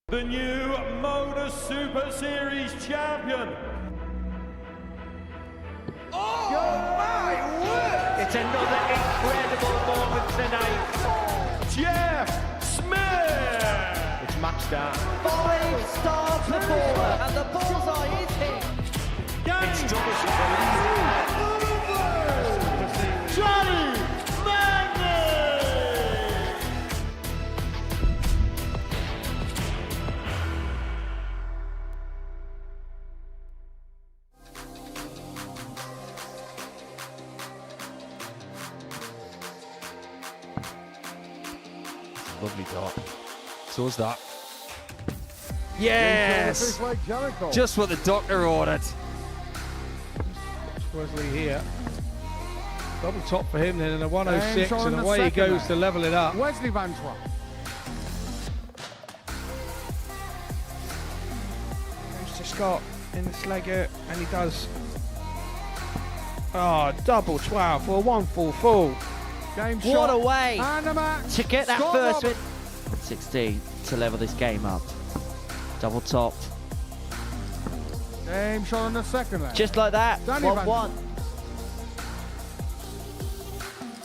The new Modus Super Series champion. Oh my word! It's another incredible moment tonight. Jeff Smith. It's match start. 5-star performer, and the bullseye is hit. It's Johnny Vanri. Lovely dot. So's that. Yes! Just what the doctor ordered. Wesley here. Double top for him then, and a 106, and away he goes to level it up. Wesley Vanri. Goes to Scott in the slagger, and he does. Oh, double 12 for a 1-4-4. Game What shot. a way And a match. to get that Scott first win. Robertson. 16 to level this game up. Double top. Game shot on the second leg. Just like that. Danny 1-1.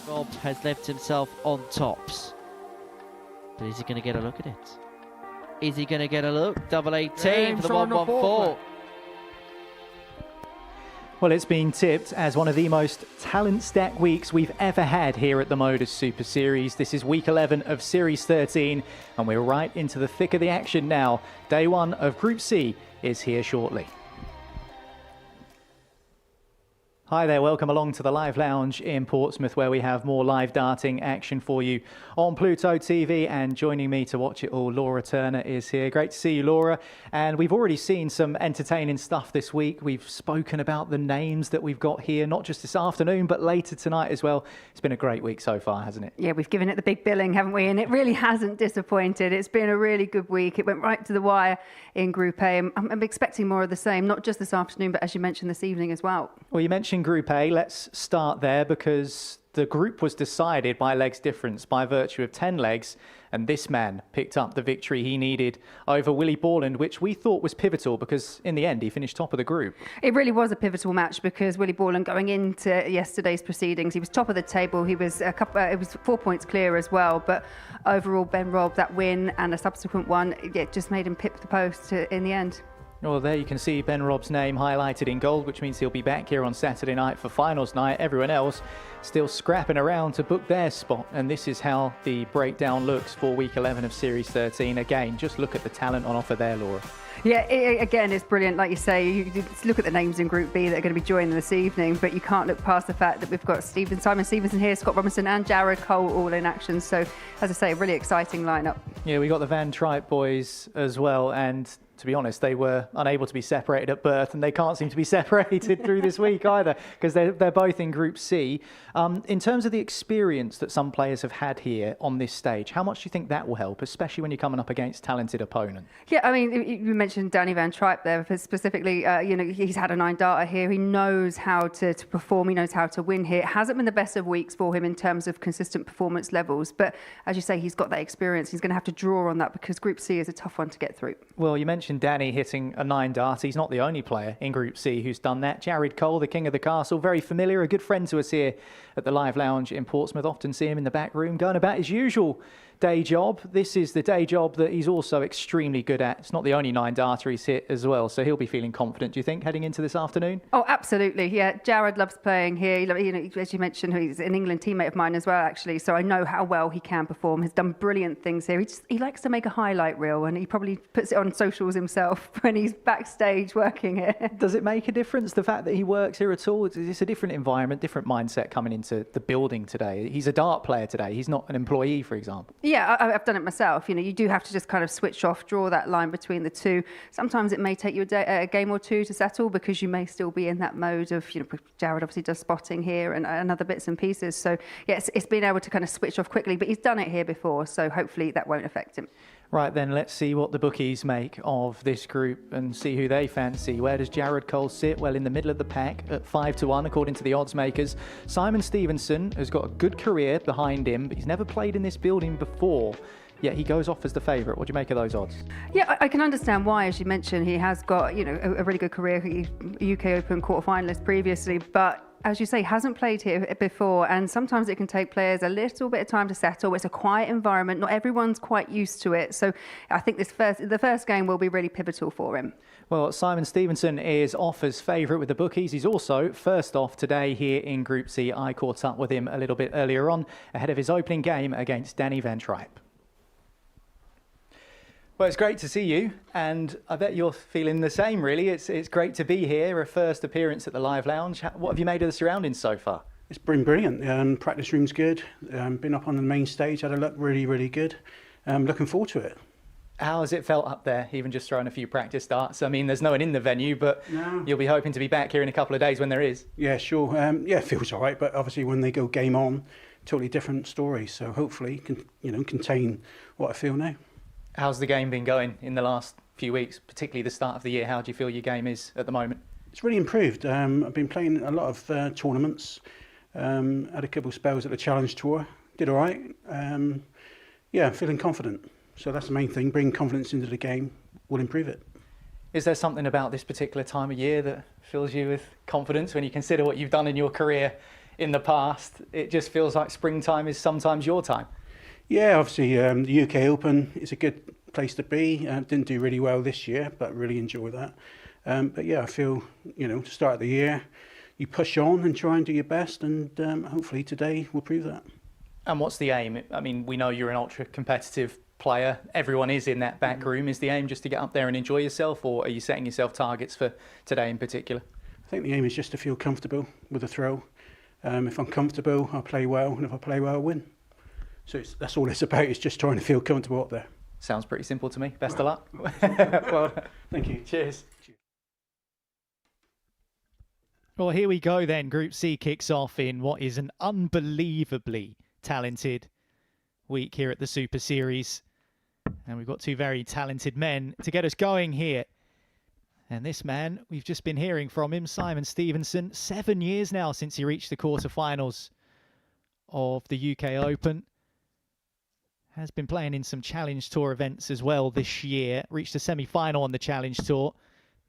Rob has left himself on tops. But is he going to get a look at it? Is he going to get a look? Double 18 Game for the shot on the 1-1-4. fourth leg. Well, it's been tipped as one of the most talent-stacked weeks we've ever had here at the Modus Super Series. This is week 11 of Series 13, and we're right into the thick of the action now. Day one of Group C is here shortly. Hi there, welcome along to the live lounge in Portsmouth, where we have more live darting action for you on Pluto TV, and joining me to watch it all, Laura Turner is here. Great to see you, Laura. And we've already seen some entertaining stuff this week. We've spoken about the names that we've got here, not just this afternoon, but later tonight as well. It's been a great week so far, hasn't it? Yeah, we've given it the big billing, haven't we? And it really hasn't disappointed. It's been a really good week. It went right to the wire in Group A. I'm expecting more of the same, not just this afternoon, but as you mentioned, this evening as well. Well, you mentioned Group A. Let's start there, because the group was decided by legs difference by virtue of 10 legs, and this man picked up the victory he needed over Willie Borland, which we thought was pivotal because in the end he finished top of the group. It really was a pivotal match because Willie Borland, going into yesterday's proceedings, he was top of the table. He was it was 4 points clear as well, but overall Ben Robb, that win and a subsequent one, it just made him pip the post in the end. Well, there you can see Ben Robb's name highlighted in gold, which means he'll be back here on Saturday night for finals night. Everyone else still scrapping around to book their spot. And this is how the breakdown looks for week 11 of Series 13. Again, just look at the talent on offer there, Laura. Yeah, again, it's brilliant. Like you say, you look at the names in Group B that are going to be joining this evening, but you can't look past the fact that we've got Simon Stevenson here, Scott Robertson and Jared Cole all in action. So, as I say, a really exciting lineup. Yeah, we got the Van Tripe boys as well, and to be honest, they were unable to be separated at birth, and they can't seem to be separated through this week either, because they're both in Group C. In terms of the experience that some players have had here on this stage, how much do you think that will help, especially when you're coming up against talented opponents? Yeah, I mean, you mentioned Danny Van Tripe there specifically. He's had a 9-darter here. He knows how to perform. He knows how to win here. It hasn't been the best of weeks for him in terms of consistent performance levels, but as you say, he's got that experience. He's going to have to draw on that because Group C is a tough one to get through. Well, you mentioned Danny hitting a 9-darter. He's not the only player in Group C who's done that. Jared Cole, the king of the castle, very familiar, a good friend to us here at the live lounge in Portsmouth. Often see him in the back room going about his usual day job. This is the day job that he's also extremely good at. It's not the only 9-darter he's hit as well, so he'll be feeling confident, do you think, heading into this afternoon? Oh, absolutely. Yeah, Jared loves playing here. As you mentioned, he's an England teammate of mine as well, actually, so I know how well he can perform. He's done brilliant things here. He likes to make a highlight reel, and he probably puts it on socials himself when he's backstage working here. Does it make a difference, the fact that he works here at all? It's a different environment, different mindset coming into the building today. He's a dart player today. He's not an employee, for example. Yeah, I've done it myself. You do have to just kind of switch off, draw that line between the two. Sometimes it may take you a game or two to settle because you may still be in that mode of, Jared obviously does spotting here and other bits and pieces. So, yes, it's been able to kind of switch off quickly, but he's done it here before, so hopefully that won't affect him. Right then, let's see what the bookies make of this group and see who they fancy. Where does Jared Cole sit? Well, in the middle of the pack at 5-1, according to the odds makers. Simon Stevenson has got a good career behind him, but he's never played in this building before. yet he goes off as the favourite. What do you make of those odds? Yeah, I can understand why. As you mentioned, he has got, you know, a really good career. He's UK Open quarter-finalist previously, but as you say, hasn't played here before, and sometimes it can take players a little bit of time to settle. It's a quiet environment. Not everyone's quite used to it. So I think the first game will be really pivotal for him. Well, Simon Stevenson is off as favourite with the bookies. He's also first off today here in Group C. I caught up with him a little bit earlier on ahead of his opening game against Danny Vanri. Well, it's great to see you, and I bet you're feeling the same, really. It's great to be here, a first appearance at the Live Lounge. What have you made of the surroundings so far? It's been brilliant. Practice room's good. Been up on the main stage, had a look really, really good. Looking forward to it. How has it felt up there, even just throwing a few practice darts? I mean, there's no one in the venue, but you'll be hoping to be back here in a couple of days when there is. Yeah, sure. Yeah, it feels all right, but obviously when they go game on, totally different story. So hopefully, contain what I feel now. How's the game been going in the last few weeks, particularly the start of the year? How do you feel your game is at the moment? It's really improved. I've been playing a lot of tournaments. Had a couple of spells at the Challenge Tour. Did all right. Yeah, feeling confident. So that's the main thing. Bringing confidence into the game will improve it. Is there something about this particular time of year that fills you with confidence when you consider what you've done in your career in the past? It just feels like springtime is sometimes your time. Yeah, obviously the UK Open is a good place to be. Didn't do really well this year, but really enjoy that. But yeah, I feel, to start the year, you push on and try and do your best, and hopefully today will prove that. And what's the aim? I mean, we know you're an ultra-competitive player. Everyone is in that back room. Is the aim just to get up there and enjoy yourself, or are you setting yourself targets for today in particular? I think the aim is just to feel comfortable with the throw. If I'm comfortable, I'll play well, and if I play well, I'll win. So that's all it's about, is just trying to feel comfortable up there. Sounds pretty simple to me. Best of luck. Well, thank you. Cheers. Well, here we go then. Group C kicks off in what is an unbelievably talented week here at the Super Series. And we've got two very talented men to get us going here. And this man, we've just been hearing from him, Simon Stevenson, 7 years now since he reached the quarterfinals of the UK Open. Has been playing in some Challenge Tour events as well this year. Reached a semi-final on the Challenge Tour.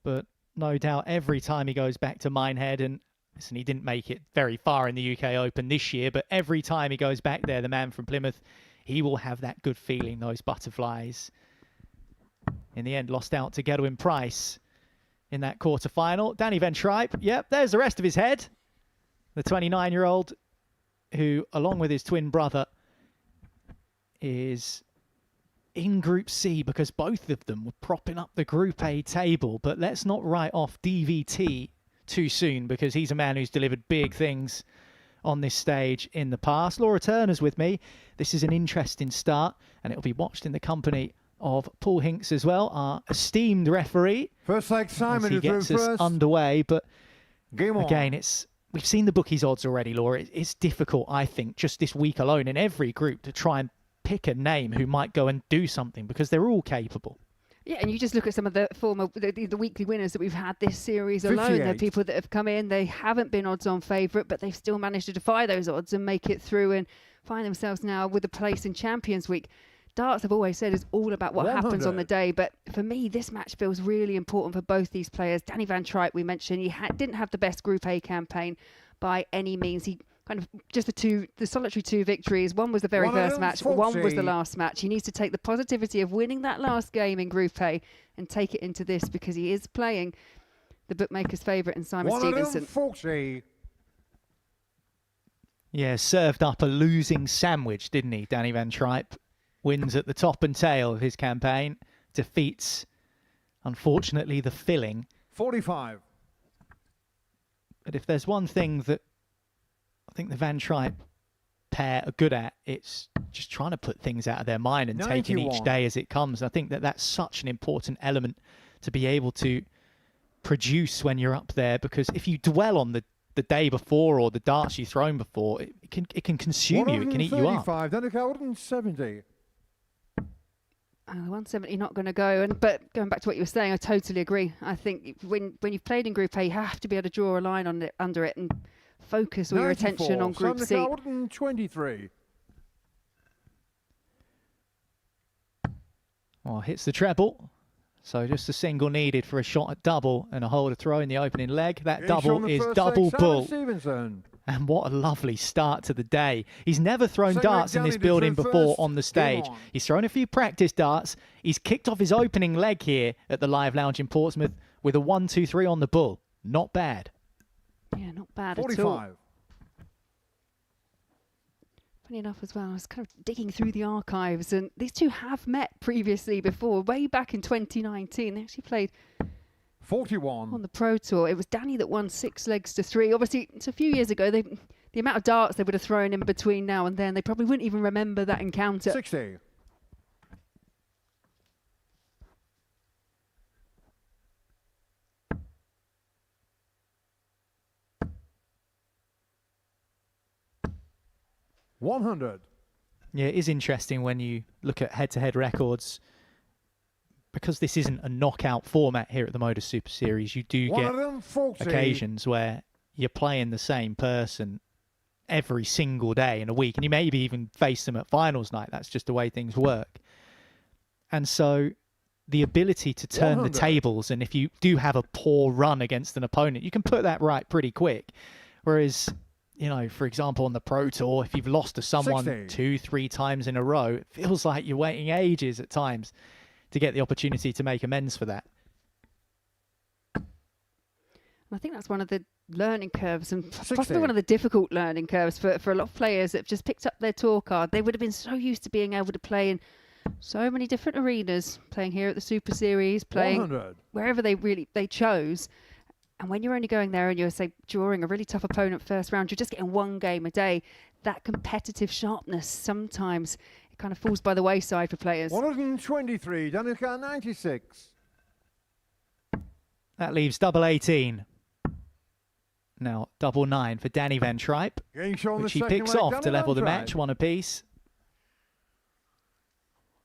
But no doubt every time he goes back to Minehead, and listen, he didn't make it very far in the UK Open this year, but every time he goes back there, the man from Plymouth, he will have that good feeling, those butterflies. In the end, lost out to Gedwin Price in that quarter-final. Danny Vanri, yep, there's the rest of his head. The 29-year-old who, along with his twin brother, is in Group C because both of them were propping up the Group A table. But let's not write off DVT too soon, because he's a man who's delivered big things on this stage in the past. Laura Turner's with me. This is an interesting start, and it'll be watched in the company of Paul Hinks as well, our esteemed referee. First leg, Simon, as he gets us underway. But again, we've seen the bookies odds already, Laura. It's difficult, I think, just this week alone in every group to try and pick a name who might go and do something, because they're all capable. Yeah, and you just look at some of the former, the weekly winners that we've had this series alone. The people that have come in, they haven't been odds-on favourite, but they've still managed to defy those odds and make it through and find themselves now with a place in Champions Week. Darts, I've always said, is all about what happens on the day, but for me, this match feels really important for both these players. Danny Vanri, we mentioned, he didn't have the best Group A campaign by any means. He kind of just the solitary 2 victories. One was the very first match, one was the last match. He needs to take the positivity of winning that last game in Group A and take it into this, because he is playing the bookmaker's favourite in Simon Stevenson. Yeah, served up a losing sandwich, didn't he? Danny Vanri wins at the top and tail of his campaign, defeats, unfortunately, the filling. 45. But if there's one thing that I think the Vanri pair are good at, it's just trying to put things out of their mind and taking each day as it comes. I think that that's such an important element to be able to produce when you're up there, because if you dwell on the day before or the darts you've thrown before, it can consume you, it can eat you up. 170. The 170 not going to go. But going back to what you were saying, I totally agree. I think when you've played in Group A, you have to be able to draw a line on it, under it, and focus all your attention on Group C. 23. Well, hits the treble. So just a single needed for a shot at double and a hole to throw in the opening leg. That double is double bull. Stevenson. And what a lovely start to the day. He's never thrown darts in this building before on the stage. He's thrown a few practice darts. He's kicked off his opening leg here at the Live Lounge in Portsmouth with a 1-2-3 on the bull. Not bad. Yeah, not bad 45. at all. Funny enough as well, I was kind of digging through the archives, and these two have met previously before, way back in 2019. They actually played 41 on the Pro Tour. It was Danny that won 6 legs to 3. Obviously, it's a few years ago. The amount of darts they would have thrown in between now and then, they probably wouldn't even remember that encounter. 60. $100. Yeah, it is interesting when you look at head-to-head records. Because this isn't a knockout format here at the Modus Super Series, you do get occasions where you're playing the same person every single day in a week, and you maybe even face them at finals night. That's just the way things work. And so the ability to turn the tables, and if you do have a poor run against an opponent, you can put that right pretty quick. Whereas, you know, for example, on the Pro Tour, if you've lost to someone 2-3 times in a row, it feels like you're waiting ages at times to get the opportunity to make amends for that. I think that's one of the learning curves, and possibly one of the difficult learning curves for a lot of players that have just picked up their tour card. They would have been so used to being able to play in so many different arenas, playing here at the Super Series, playing 100. wherever they chose. And when you're only going there and you're, say, drawing a really tough opponent first round, you're just getting one game a day. That competitive sharpness, sometimes it kind of falls by the wayside for players. 123, Danica 96. That leaves double 18. Now double 9 for Danny Van Tripe, which he picks off to level the match, one apiece.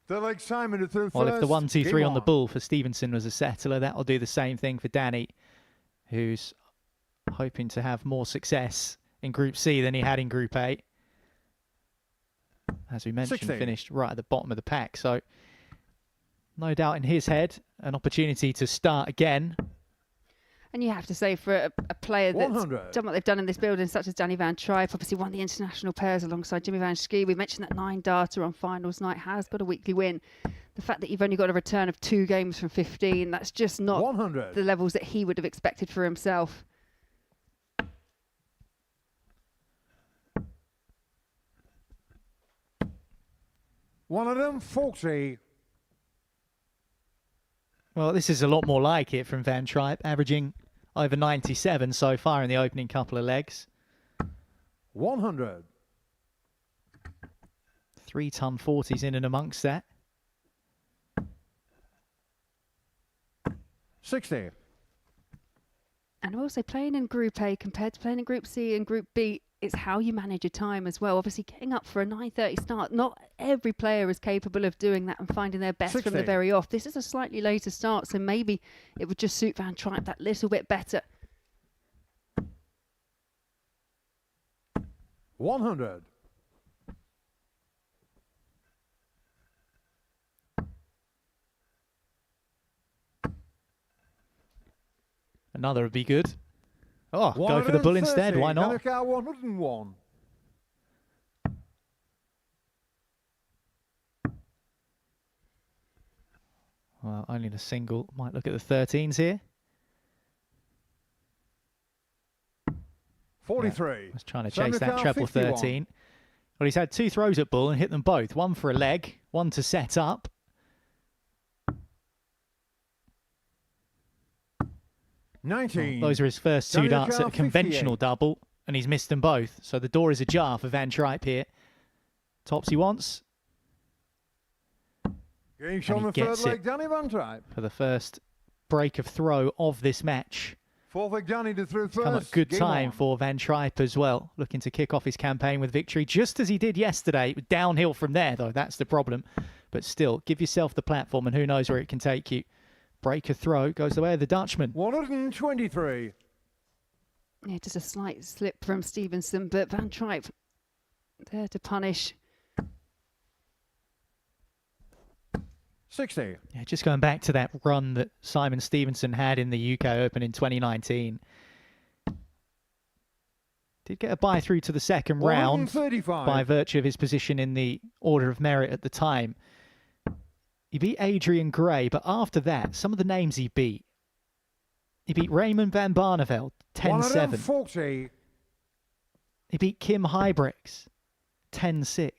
Well, if the 1-2-3 on the bull for Stevenson was a settler, that'll do the same thing for Danny, who's hoping to have more success in Group C than he had in Group A. As we mentioned, 60. finished right at the bottom of the pack. So no doubt in his head, an opportunity to start again. And you have to say, for a player that's 100. done what they've done in this building, such as Danny Van Tripe, obviously won the international pairs alongside Jimmy Van Schie. We mentioned that 9-darter on finals night, has got a weekly win. The fact that you've only got a return of 2 games from 15, that's just not 100. the levels that he would have expected for himself. One of them 40. Well, this is a lot more like it from Van Tripe, averaging over 97 so far in the opening couple of legs. 100. 3-ton 40s in and amongst that. 60. And also playing in Group A compared to playing in Group C and Group B, it's how you manage your time as well. Obviously, getting up for a 9:30 start, not every player is capable of doing that and finding their best 60. from the very off. This is a slightly later start, so maybe it would just suit Van Tripe that little bit better. 100. Another would be good. Oh, go for the bull instead. Why not? Danica 101. Well, only the single. Might look at the 13s here. 43. I was trying to chase that Danica treble 51. 13. Well, he's had 2 throws at bull and hit them both. One for a leg, one to set up. 19. Those are his first 2 darts at a conventional 58. double, and he's missed them both. So the door is ajar for Van Tripe here. Tops he wants. Game on the third gets leg, it. Danny Van Tripe. For the first break of throw of this match. Fourth leg, Danny to through first. Come at good Game time on. for Van Tripe as well, looking to kick off his campaign with victory, just as he did yesterday. Downhill from there, though, that's the problem. But still, give yourself the platform, and who knows where it can take you. Break a throw, goes the way of the Dutchman. 123. Yeah, just a slight slip from Stevenson, but Van Tripe there to punish. 60. Yeah, just going back to that run that Simon Stevenson had in the UK Open in 2019. Did get a bye through to the second round by virtue of his position in the order of merit at the time. He beat Adrian Gray, but after that, some of the names he beat. He beat Raymond van Barneveld, 10-7. He beat Kim Huybrechts, 10-6.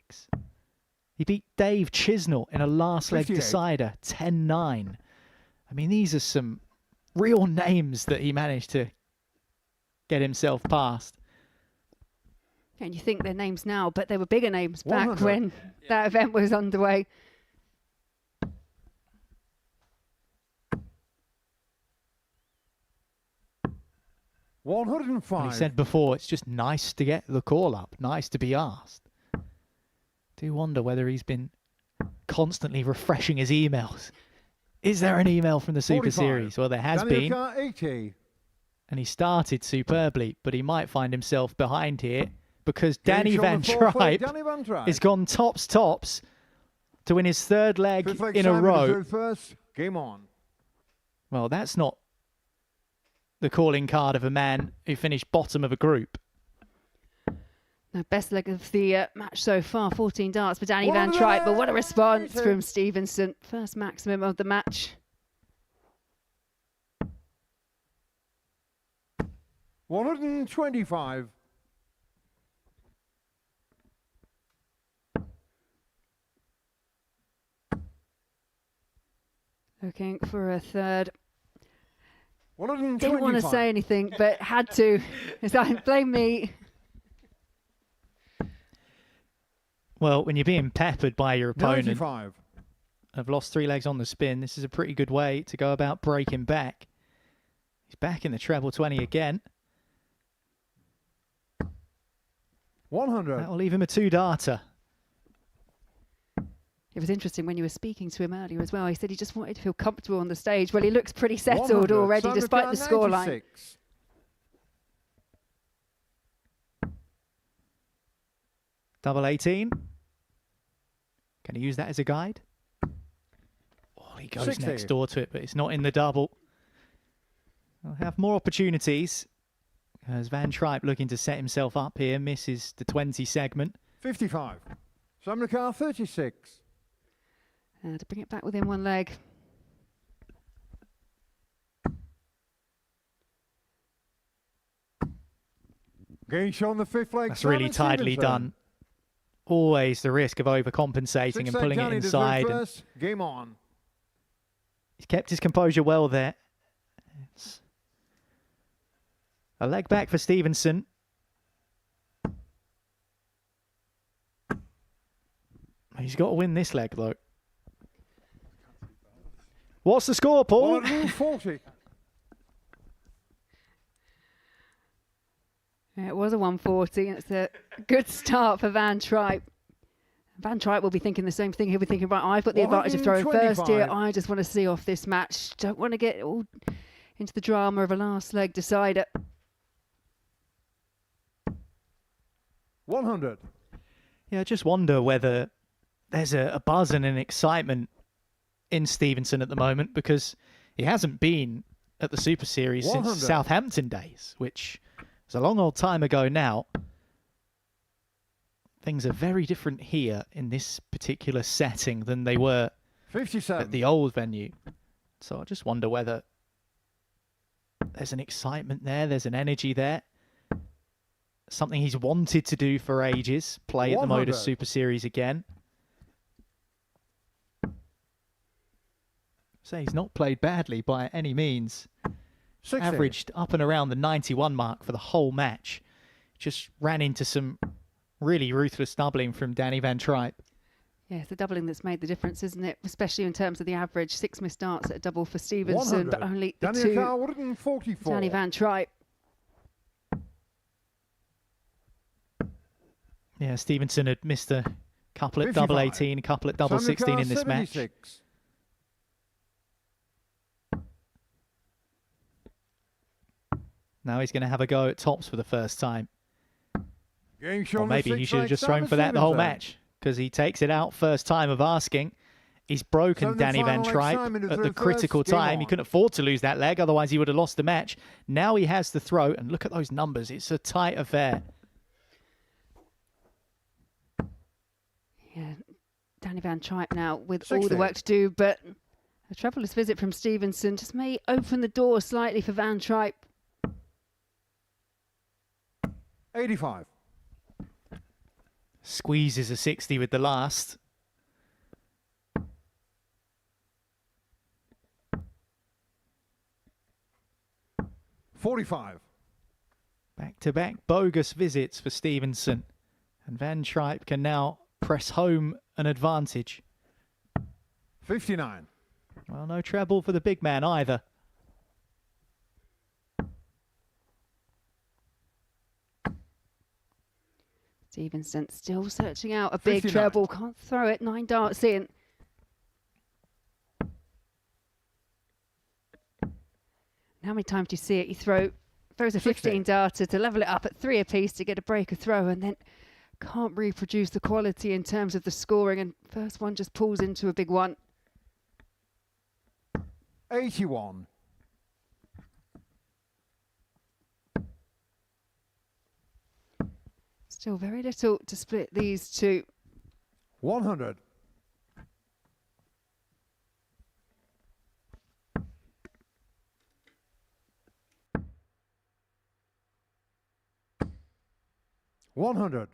He beat Dave Chisnell in a last leg decider, 10-9. I mean, these are some real names that he managed to get himself past. And you think they're names now, but they were bigger names back when that event was underway. $105. And he said before, it's just nice to get the call up, nice to be asked. Do wonder whether he's been constantly refreshing his emails. Is there an email from the Super 45. Series? Well, there has been. 80. And he started superbly, but he might find himself behind here because Danny Van Tripe has gone tops to win his third leg in a row. Game on. Well, that's not the calling card of a man who finished bottom of a group. Now, best leg of the match so far, 14 darts for Danny Van Tripe, but what a response from Stevenson. First maximum of the match. $125. Looking for a third. 125. Didn't want to say anything, but had to. Blame me. Well, when you're being peppered by your opponent, 95. have lost 3 legs on the spin, this is a pretty good way to go about breaking back. He's back in the treble 20 again. 100. That'll leave him a 2-darter. It was interesting when you were speaking to him earlier as well. He said he just wanted to feel comfortable on the stage. Well, he looks pretty settled 100. already, despite the scoreline. Double 18. Can he use that as a guide? Oh, he goes 60. next door to it, but it's not in the double. He'll have more opportunities as Van Tripe looking to set himself up here, misses the 20 segment. 55. Samrakar 36. To bring it back within one leg. Game shown the 5th leg. That's really tidily done. Always the risk of overcompensating and pulling it inside. Game on. He's kept his composure well there. It's a leg back for Stevenson. He's got to win this leg, though. What's the score, Paul? 140. It was a 140, and it's a good start for Van Tripe. Van Tripe will be thinking the same thing. He'll be thinking, right, I've got the advantage of throwing first here. I just want to see off this match. Don't want to get all into the drama of a last leg decider. 100. Yeah, I just wonder whether there's a buzz and an excitement in Stevenson at the moment, because he hasn't been at the Super Series 100. since Southampton days, which is a long old time ago now. Things are very different here in this particular setting than they were 57. at the old venue. So I just wonder whether there's an excitement there, there's an energy there. Something he's wanted to do for ages, play at the Modus Super Series again. So he's not played badly by any means. 60. Averaged up and around the 91 mark for the whole match. Just ran into some really ruthless doubling from Danny Van Tripe. Yeah, it's the doubling that's made the difference, isn't it? Especially in terms of the average. 6 missed darts at a double for Stevenson, 100. but only the Danny 2 144. Danny Van Tripe. Yeah, Stevenson had missed a couple at 55. double 18, a couple at double 16 in this match. 76. Now he's going to have a go at tops for the first time. Game shown Or maybe the he 6th should have leg. just thrown for that the whole Stevenson. match, because he takes it out first time of asking He's broken So the Danny Van final leg Tripe time in at the third, critical game time. He on. couldn't afford to lose that leg, otherwise he would have lost the match. Now he has the throw, and look at those numbers. It's a tight affair. Yeah, Danny Van Tripe now with 60. all the work to do, but a troublous visit from Stevenson just may open the door slightly for Van Tripe. 85. Squeezes a 60 with the last. $45. Back-to-back bogus visits for Stevenson. And Van Tripe can now press home an advantage. 59. Well, no treble for the big man either. Stevenson still searching out a big 59. treble. Can't throw it. 9 darts in. How many times do you see it? He throws a 15 darter to level it up at 3 apiece to get a breaker throw, and then can't reproduce the quality in terms of the scoring, and first one just pulls into a big one. 81. Still very little to split these two. 100. $100.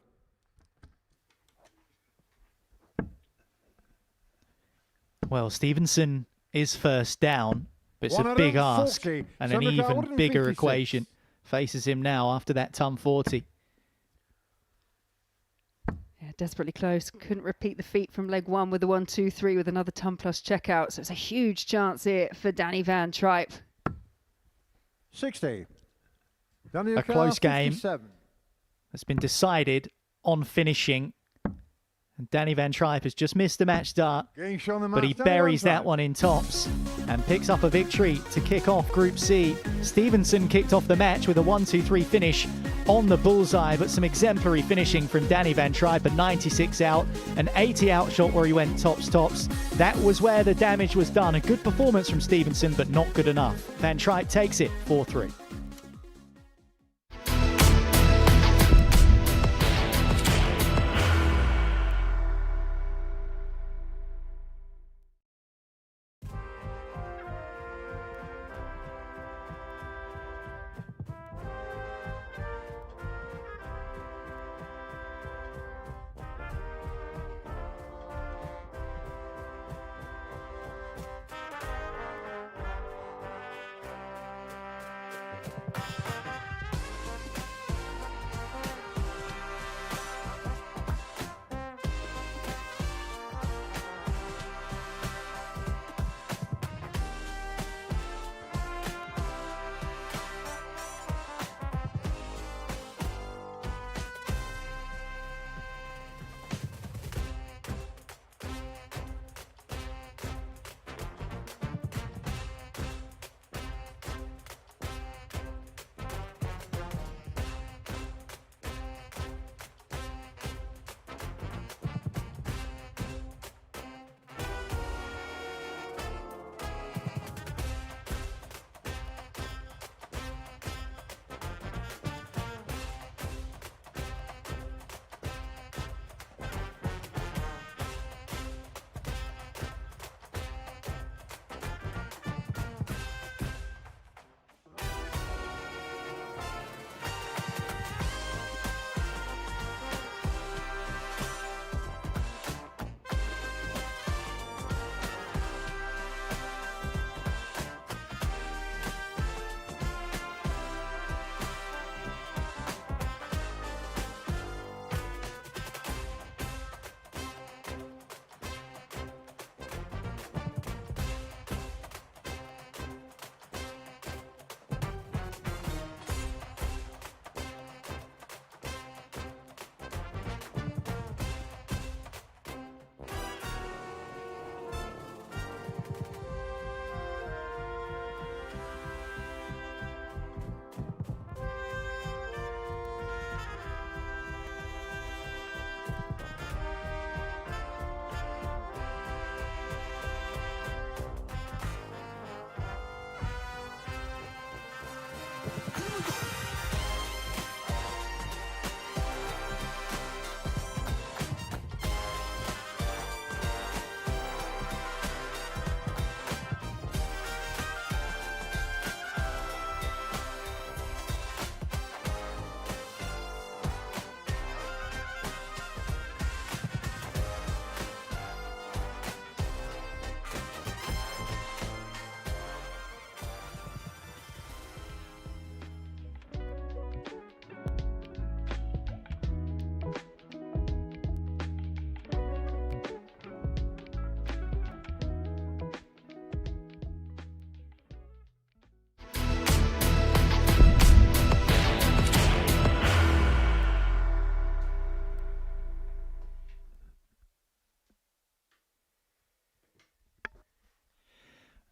Well, Stevenson is first down, but it's a big ask, and an even bigger equation faces him now after that ton 40. Yeah, desperately close. Couldn't repeat the feat from leg 1 with the 1-2-3 with another ton plus checkout. So it's a huge chance here for Danny Van Tripe. 60. A close game has been decided on finishing. And Danny Van Tripe has just missed the match start, but he buries that one in tops and picks up a victory to kick off Group C. Stevenson kicked off the match with a 1-2-3 finish on the bullseye, but some exemplary finishing from Danny Van Tripe, a 96 out, an 80 out shot where he went tops. That was where the damage was done. A good performance from Stevenson, but not good enough. Van Tripe takes it 4-3.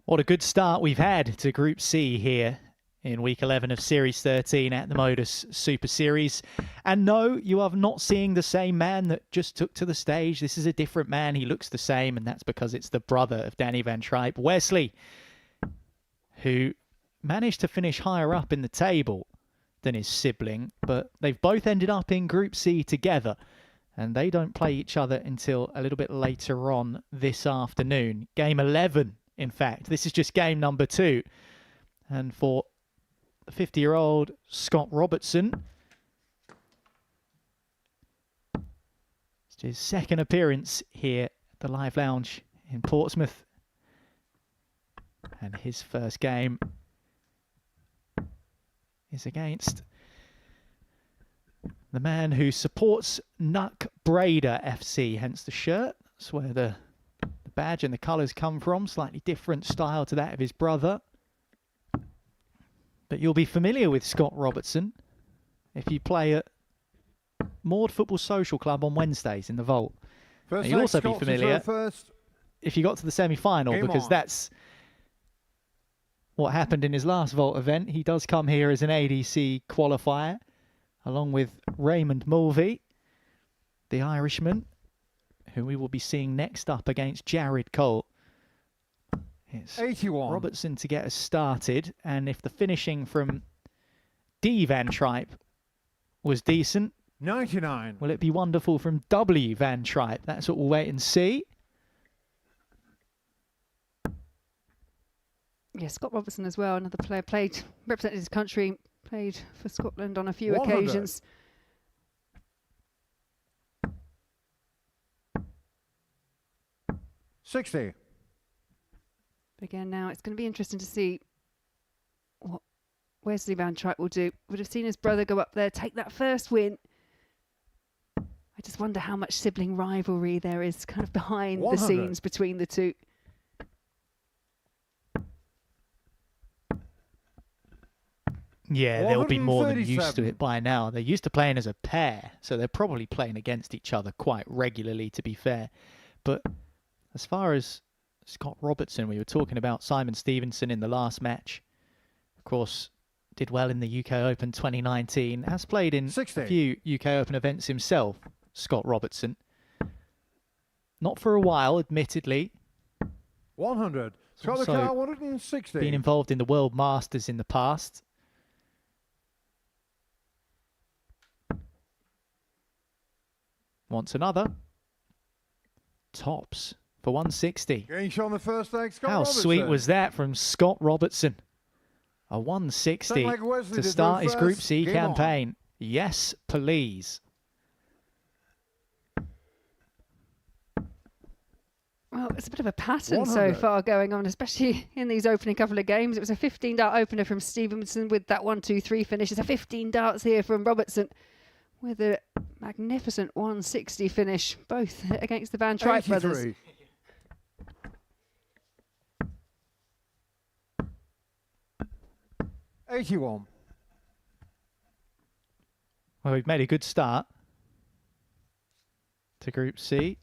What a good start we've had to Group C here in week 11 of Series 13 at the Modus Super Series. And no, you are not seeing the same man that just took to the stage. This is a different man. He looks the same, and that's because it's the brother of Danny Van Tripe, Wesley, who managed to finish higher up in the table than his sibling, but they've both ended up in Group C together, and they don't play each other until a little bit later on this afternoon. Game 11, in fact. This is just game number 2. And for the 50-year-old Scott Robertson, it's his second appearance here at the Live Lounge in Portsmouth. And his first game is against the man who supports Nuck Brader FC, hence the shirt. That's where the badge and the colours come from. Slightly different style to that of his brother. But you'll be familiar with Scott Robertson if you play at Maud Football Social Club on Wednesdays in the Vault. And you'll also be familiar if you got to the semi-final, because that's what happened in his last Vault event. He does come here as an ADC qualifier, along with Raymond Mulvy, the Irishman, who we will be seeing next up against Jared Cole. It's 81. Robertson to get us started, and if the finishing from D Van Tripe was decent, 99. will it be wonderful from W Van Tripe? That's what we'll wait and see. Yeah, Scott Robertson as well, another player, represented his country, played for Scotland on a few 100. occasions. $60. Again, now it's going to be interesting to see what Wesley Van Tripe will do. Would have seen his brother go up there, take that first win. I just wonder how much sibling rivalry there is kind of behind 100. the scenes between the two. Yeah, they'll be more than used to it by now. They're used to playing as a pair, so they're probably playing against each other quite regularly, to be fair. But as far as Scott Robertson, we were talking about Simon Stevenson in the last match. Of course, did well in the UK Open 2019. Has played in 60. a few UK Open events himself, Scott Robertson. Not for a while, admittedly. 100. Scott the car, 160. Been involved in the World Masters in the past. Wants another. Tops for 160. Getting shot on the first leg, Scott How Robertson. sweet was that from Scott Robertson? A 160 to start his Group C campaign. Yes, please. Well, it's a bit of a pattern so far going on, especially in these opening couple of games. It was a 15-dart opener from Stevenson with that 1-2-3 finish. It's a 15 darts here from Robertson with a magnificent 160 finish, both against the Van Tripe brothers. 81. Well, we've made a good start to Group C.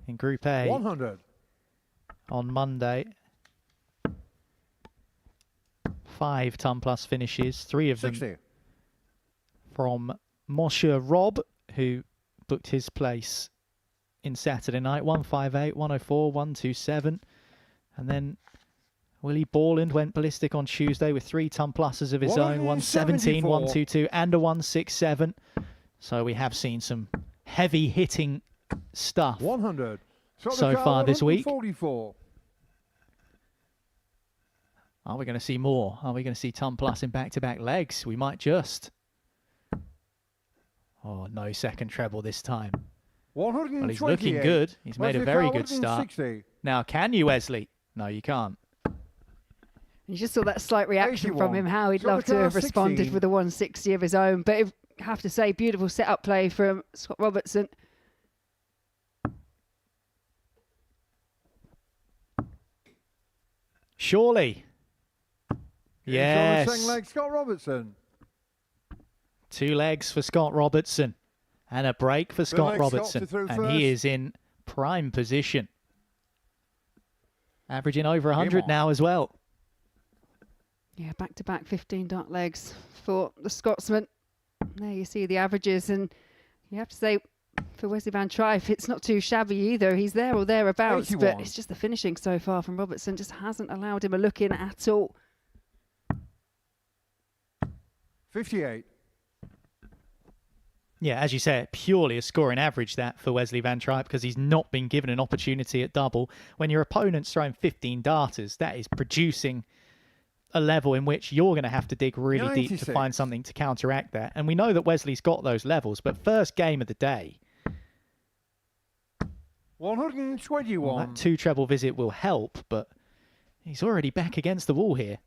In Group A, 100. On Monday, 5 ton plus finishes, 3 of 60. them from Moshe Rob, who booked his place in Saturday night. 158, 104, 127. And then Willie Borland went ballistic on Tuesday with 3 ton pluses of his own. 117, 122 and a 167. So we have seen some heavy hitting stuff 100. So far this week. 144. Are we going to see more? Are we going to see ton plus in back-to-back legs? We might just. Oh, no second treble this time. 128. Well, he's looking good. He's made a very good start. Now, can you, Wesley? No, you can't. You just saw that slight reaction 81. from him, how he'd love to have responded with a 160 of his own. But I have to say, beautiful setup play from Scott Robertson. Surely. Yes. Second leg, Scott Robertson. 2 legs for Scott Robertson. And a break for Scott Robertson. And he is in prime position. Averaging over 100 now as well. Yeah, back-to-back 15 dark legs for the Scotsman. There you see the averages, and you have to say, for Wesley Van Tripe, it's not too shabby either. He's there or thereabouts, 81. but it's just the finishing so far from Robertson just hasn't allowed him a look in at all. 58. Yeah, as you say, purely a scoring average that for Wesley Van Tripe, because he's not been given an opportunity at double. When your opponent's throwing 15 darters, that is producing a level in which you're going to have to dig really 96. deep to find something to counteract that. And we know that Wesley's got those levels, but first game of the day, 121. well, that 2 treble visit will help, but he's already back against the wall here.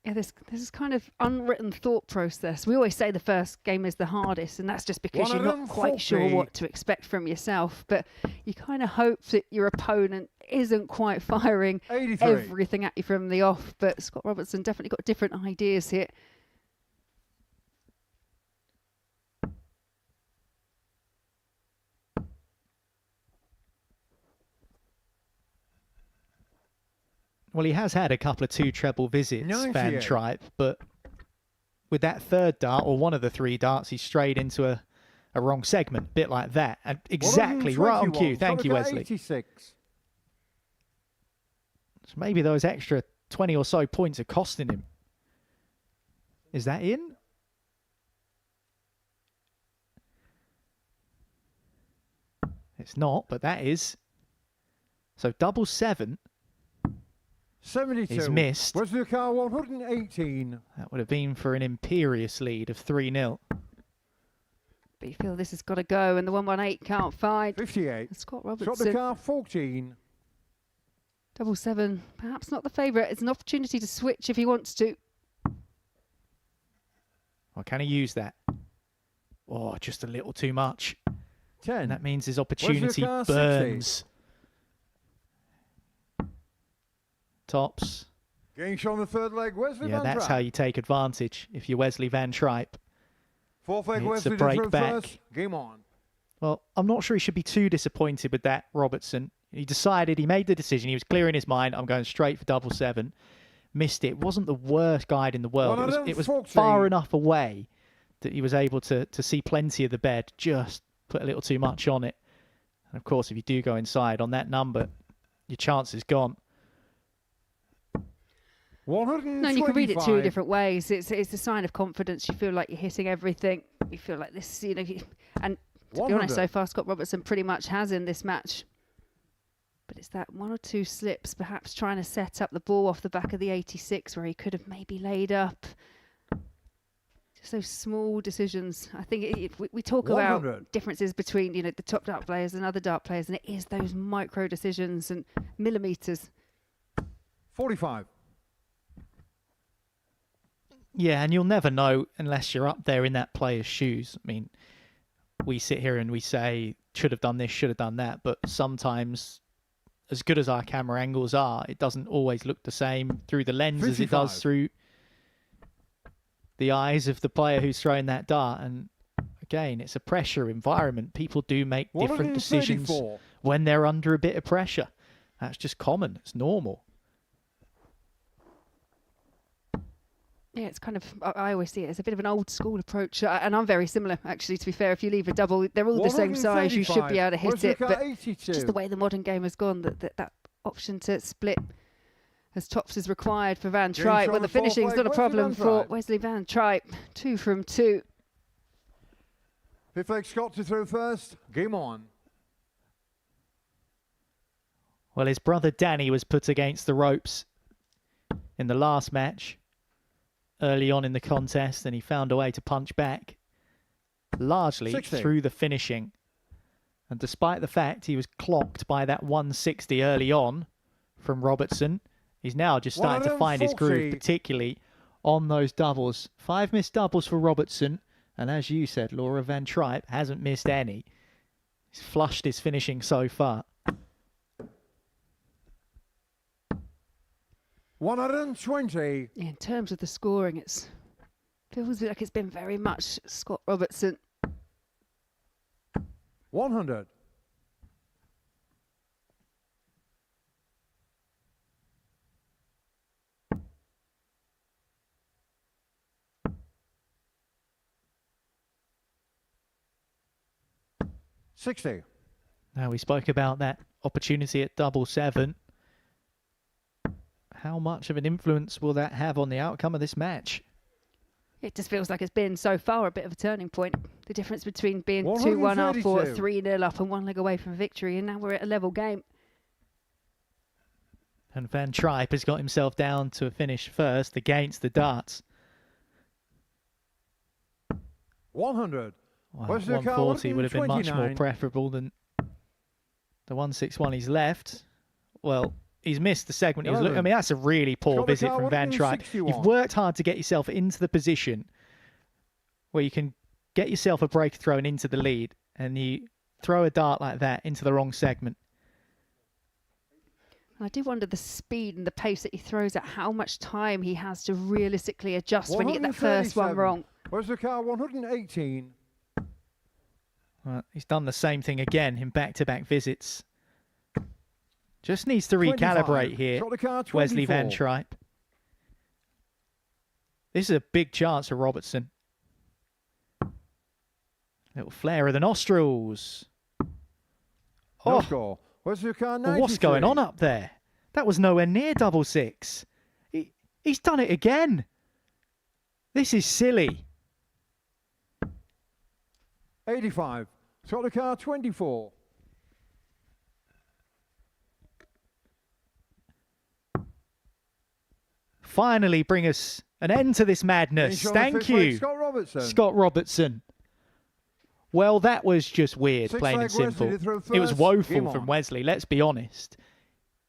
Yeah, this is kind of unwritten thought process. We always say the first game is the hardest, and that's just because you're not quite sure what to expect from yourself. But you kind of hope that your opponent isn't quite firing 83. everything at you from the off. But Scott Robertson definitely got different ideas here. Well, he has had a couple of 2 treble visits, 98. Van Tripe, but with that third dart, or one of the 3 darts, he strayed into a wrong segment, bit like that. And exactly, right on cue. Thank you, Wesley. 86. So maybe those extra 20 or so points are costing him. Is that in? It's not, but that is. So double 7. 72. He's missed. Wesley the car 118. That would have been for an imperious lead of 3-0. But you feel this has got to go, and the 118 can't find. 58. Scott Scott the Robertson. car 14. Double 7, perhaps not the favourite. It's an opportunity to switch if he wants to. Well, can he use that? Oh, just a little too much. 10. And that means his opportunity car? burns. Tops. Game shot on the third leg, Wesley Yeah, Van that's Tripe. how you take advantage if you're Wesley Van Tripe. Fourth leg, It's Wesley a break to throw back. first. Game on. Well, I'm not sure he should be too disappointed with that, Robertson. He decided, he made the decision, he was clear in his mind, I'm going straight for double 7. Missed it. Wasn't the worst guide in the world. It was 114. far enough away that he was able to see plenty of the bed, just put a little too much on it. And of course, if you do go inside on that number, your chance is gone. 125. No, you can read it 2 different ways. It's a sign of confidence. You feel like you're hitting everything. You feel like this, you know. And to be honest, so far Scott Robertson pretty much has in this match. But it's that 1 or 2 slips, perhaps trying to set up the ball off the back of the 86 where he could have maybe laid up. Just those small decisions. I think we talk 100. about differences between, you know, the top dart players and other dart players, and it is those micro decisions and millimetres. 45. Yeah, and you'll never know unless you're up there in that player's shoes. I mean, we sit here and we say, should have done this, should have done that, but sometimes, as good as our camera angles are, it doesn't always look the same through the lens 55. as it does through the eyes of the player who's throwing that dart. And again, it's a pressure environment. People do make different decisions 134. when they're under a bit of pressure. That's just common. It's normal. Yeah, it's kind of, I always see it as a bit of an old school approach. And I'm very similar, actually, to be fair. If you leave a double, they're all the same size. You should be able to hit it. But just the way the modern game has gone, that option to split as tops is required for Van Tripe. Well, the finishing's not a problem for Wesley Van Tripe. 2 from 2. Fifth leg, Scott to throw first. Game on. Well, his brother Danny was put against the ropes in the last match early on in the contest, and he found a way to punch back largely 60. through the finishing. And despite the fact he was clocked by that 160 early on from Robertson, he's now just starting to find his groove, particularly on those doubles. 5 missed doubles for Robertson, and as you said, Laura, Van Tripe hasn't missed any. He's flushed his finishing so far. 120. In terms of the scoring, it's Feels like it's been very much Scott Robertson. 100. $60. Now, we spoke about that opportunity at 7-7. How much of an influence will that have on the outcome of this match? It just feels like it's been so far a bit of a turning point. The difference between being 2-1 up or 3-0 up and 1 leg away from victory, and now we're at a level game. And Van Tripe has got himself down to a finish first against the darts. 100. Wow, 140 would have been much more preferable than the 161 he's left. Well, he's missed the segment. I mean, that's a really poor visit from Van Tripe. You've worked hard to get yourself into the position where you can get yourself a break throw and into the lead, and you throw a dart like that into the wrong segment. I do wonder the speed and the pace that he throws at, how much time he has to realistically adjust when you get that first one wrong. Where's the car? 118. Well, he's done the same thing again in back-to-back visits. Just needs to recalibrate here, Wesley Van Tripe. This is a big chance for Robertson. Little flare of the nostrils. No score. Where's the car? Well, what's going on up there? That was nowhere near 6-6. He's done it again. This is silly. 85. Scott the car 24. Finally bring us an end to this madness. Thank you, Scott Robertson. Scott Robertson. Well, that was just weird, plain and simple. It was woeful from Wesley, let's be honest.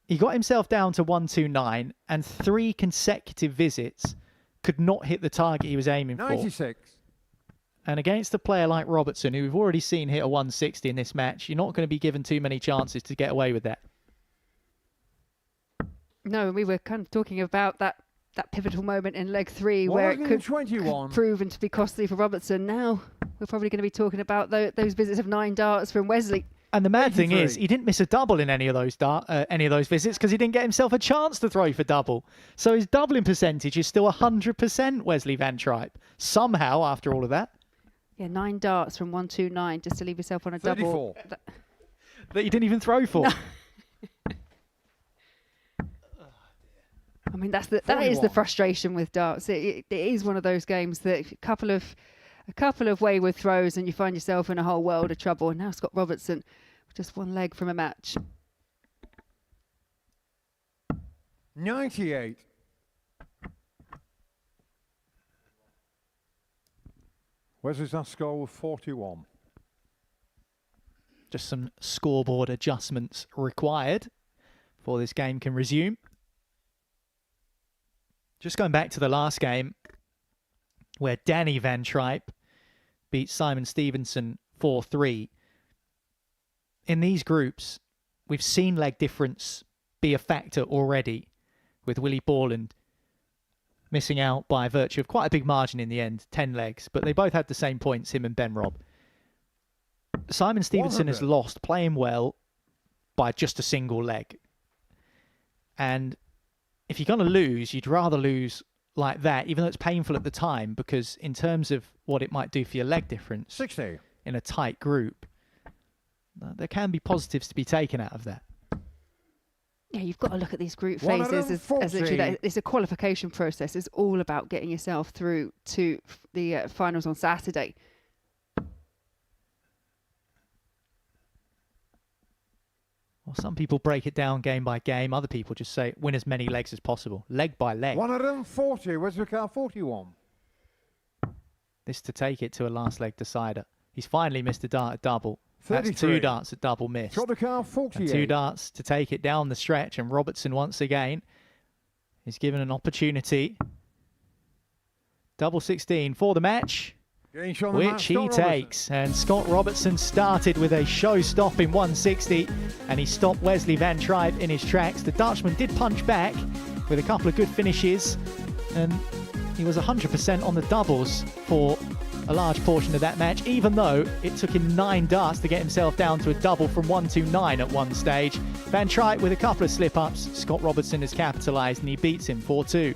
He got himself down to 129, and 3 consecutive visits could not hit the target he was aiming 96. for. And against a player like Robertson, who we've already seen hit a 160 in this match, you're not going to be given too many chances to get away with that. No, we were kind of talking about that pivotal moment in leg 3 where it could proven to be costly for Robertson. Now we're probably going to be talking about those visits of 9 darts from Wesley. And the mad thing is, he didn't miss a double in any of those visits because he didn't get himself a chance to throw for double. So his doubling percentage is still 100%, Wesley Van Tripe. Somehow, after all of that. Yeah, 9 darts from 129 just to leave yourself on a double. That you didn't even throw for. No. I mean, that is the frustration with darts. It is one of those games that a couple of wayward throws and you find yourself in a whole world of trouble. And now Scott Robertson with just 1 leg from a match. 98. Wesley's last score was 41. Just some scoreboard adjustments required before this game can resume. Just going back to the last game, where Danny Van Tripe beat Simon Stevenson 4-3. In these groups, we've seen leg difference be a factor already, with Willie Borland missing out by virtue of quite a big margin in the end, 10 legs, but they both had the same points, him and Ben Robb. Simon Stevenson has lost playing well by just a single leg. And if you're going to lose, you'd rather lose like that, even though it's painful at the time, because in terms of what it might do for your leg difference 60. In a tight group, there can be positives to be taken out of that. Yeah, you've got to look at these group phases as literally that. It's a qualification process. It's all about getting yourself through to the finals on Saturday. Well, some people break it down game by game. Other people just say win as many legs as possible, leg by leg. 140. Where's the car? 41. This to take it to a last leg decider. He's finally missed a dart at double. 33. That's 2 darts at double missed. Got the car 48. And 2 darts to take it down the stretch. And Robertson once again is given an opportunity. Double 16 for the match, which he takes. And Scott Robertson started with a show-stopping 160, and he stopped Wesley Van Tripe in his tracks. The Dutchman did punch back with a couple of good finishes, and he was 100% on the doubles for a large portion of that match, even though it took him 9 darts to get himself down to a double from 1-2-9 at one stage. Van Tripe with a couple of slip-ups. Scott Robertson has capitalised and he beats him 4-2.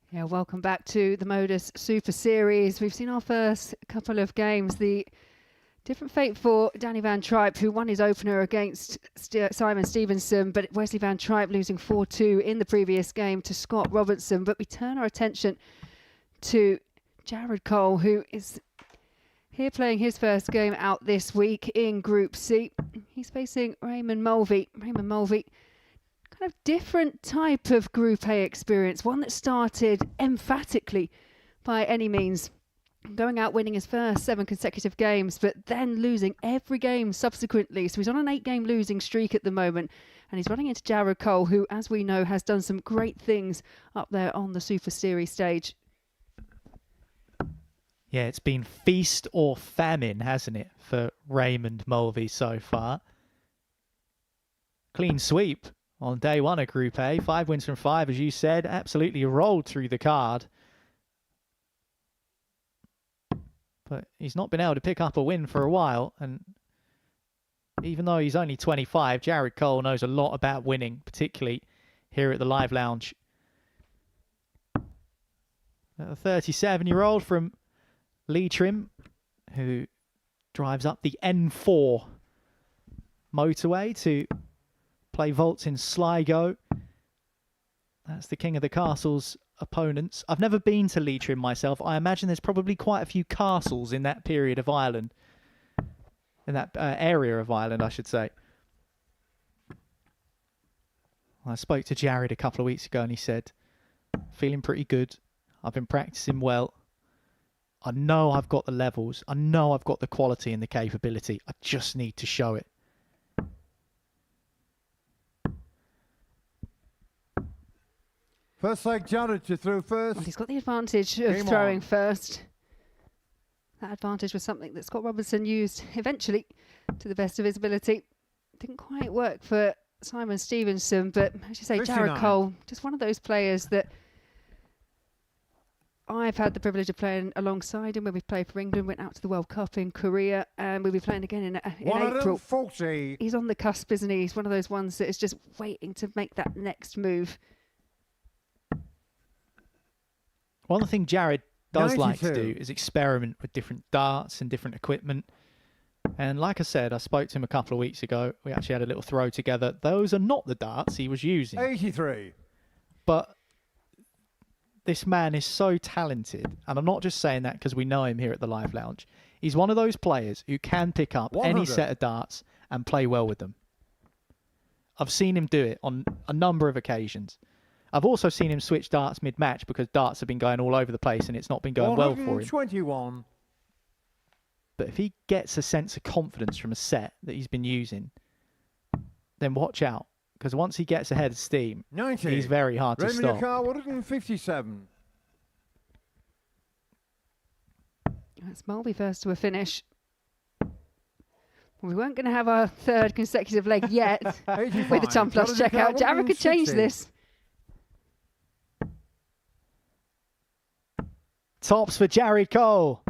Yeah, welcome back to the Modus Super Series. We've seen our first couple of games. The different fate for Danny Van Tripe, who won his opener against Simon Stevenson, but Wesley Van Tripe losing 4-2 in the previous game to Scott Robertson. But we turn our attention to Jared Cole, who is here playing his first game out this week in Group C. He's facing Raymond Mulvy. Raymond Mulvy, kind of different type of Group A experience, one that started emphatically by any means, going out winning his first 7 consecutive games, but then losing every game subsequently. So he's on an 8-game losing streak at the moment, and he's running into Jared Cole, who, as we know, has done some great things up there on the Super Series stage. Yeah, it's been feast or famine, hasn't it, for Raymond Mulvy so far. Clean sweep on day 1 of Group A. 5 wins from 5, as you said. Absolutely rolled through the card. But he's not been able to pick up a win for a while. And even though he's only 25, Jared Cole knows a lot about winning, particularly here at the Live Lounge. A 37-year-old from Leitrim, who drives up the N4 motorway to play vaults in Sligo. That's the King of the Castle's opponents. I've never been to Leitrim myself. I imagine there's probably quite a few castles in that period of Ireland. In that area of Ireland, I should say. I spoke to Jared a couple of weeks ago and he said, feeling pretty good. I've been practicing well. I know I've got the levels. I know I've got the quality and the capability. I just need to show it. First leg, Jared, to throw first. Well, he's got the advantage of throwing first. That advantage was something that Scott Robertson used eventually to the best of his ability. Didn't quite work for Simon Stevenson, but as you say, 59. Jared Cole, just one of those players that I've had the privilege of playing alongside him when we played for England, went out to the World Cup in Korea, and we'll be playing again in April. 140. He's on the cusp, isn't he? He's one of those ones that is just waiting to make that next move. One thing Jared does 92. like to do is experiment with different darts and different equipment. And like I said, I spoke to him a couple of weeks ago. We actually had a little throw together. Those are not the darts he was using. 83. But this man is so talented. And I'm not just saying that because we know him here at the Live Lounge. He's one of those players who can pick up 100. any set of darts and play well with them. I've seen him do it on a number of occasions. I've also seen him switch darts mid-match because darts have been going all over the place and it's not been going well for him. 121. But if he gets a sense of confidence from a set that he's been using, then watch out. Because once he gets ahead of steam, 90. he's very hard to stop. 157. That's Mulvy first to a finish. Well, we weren't going to have our third consecutive leg yet with the ton plus checkout. Jared could change this. Tops for Jared Cole.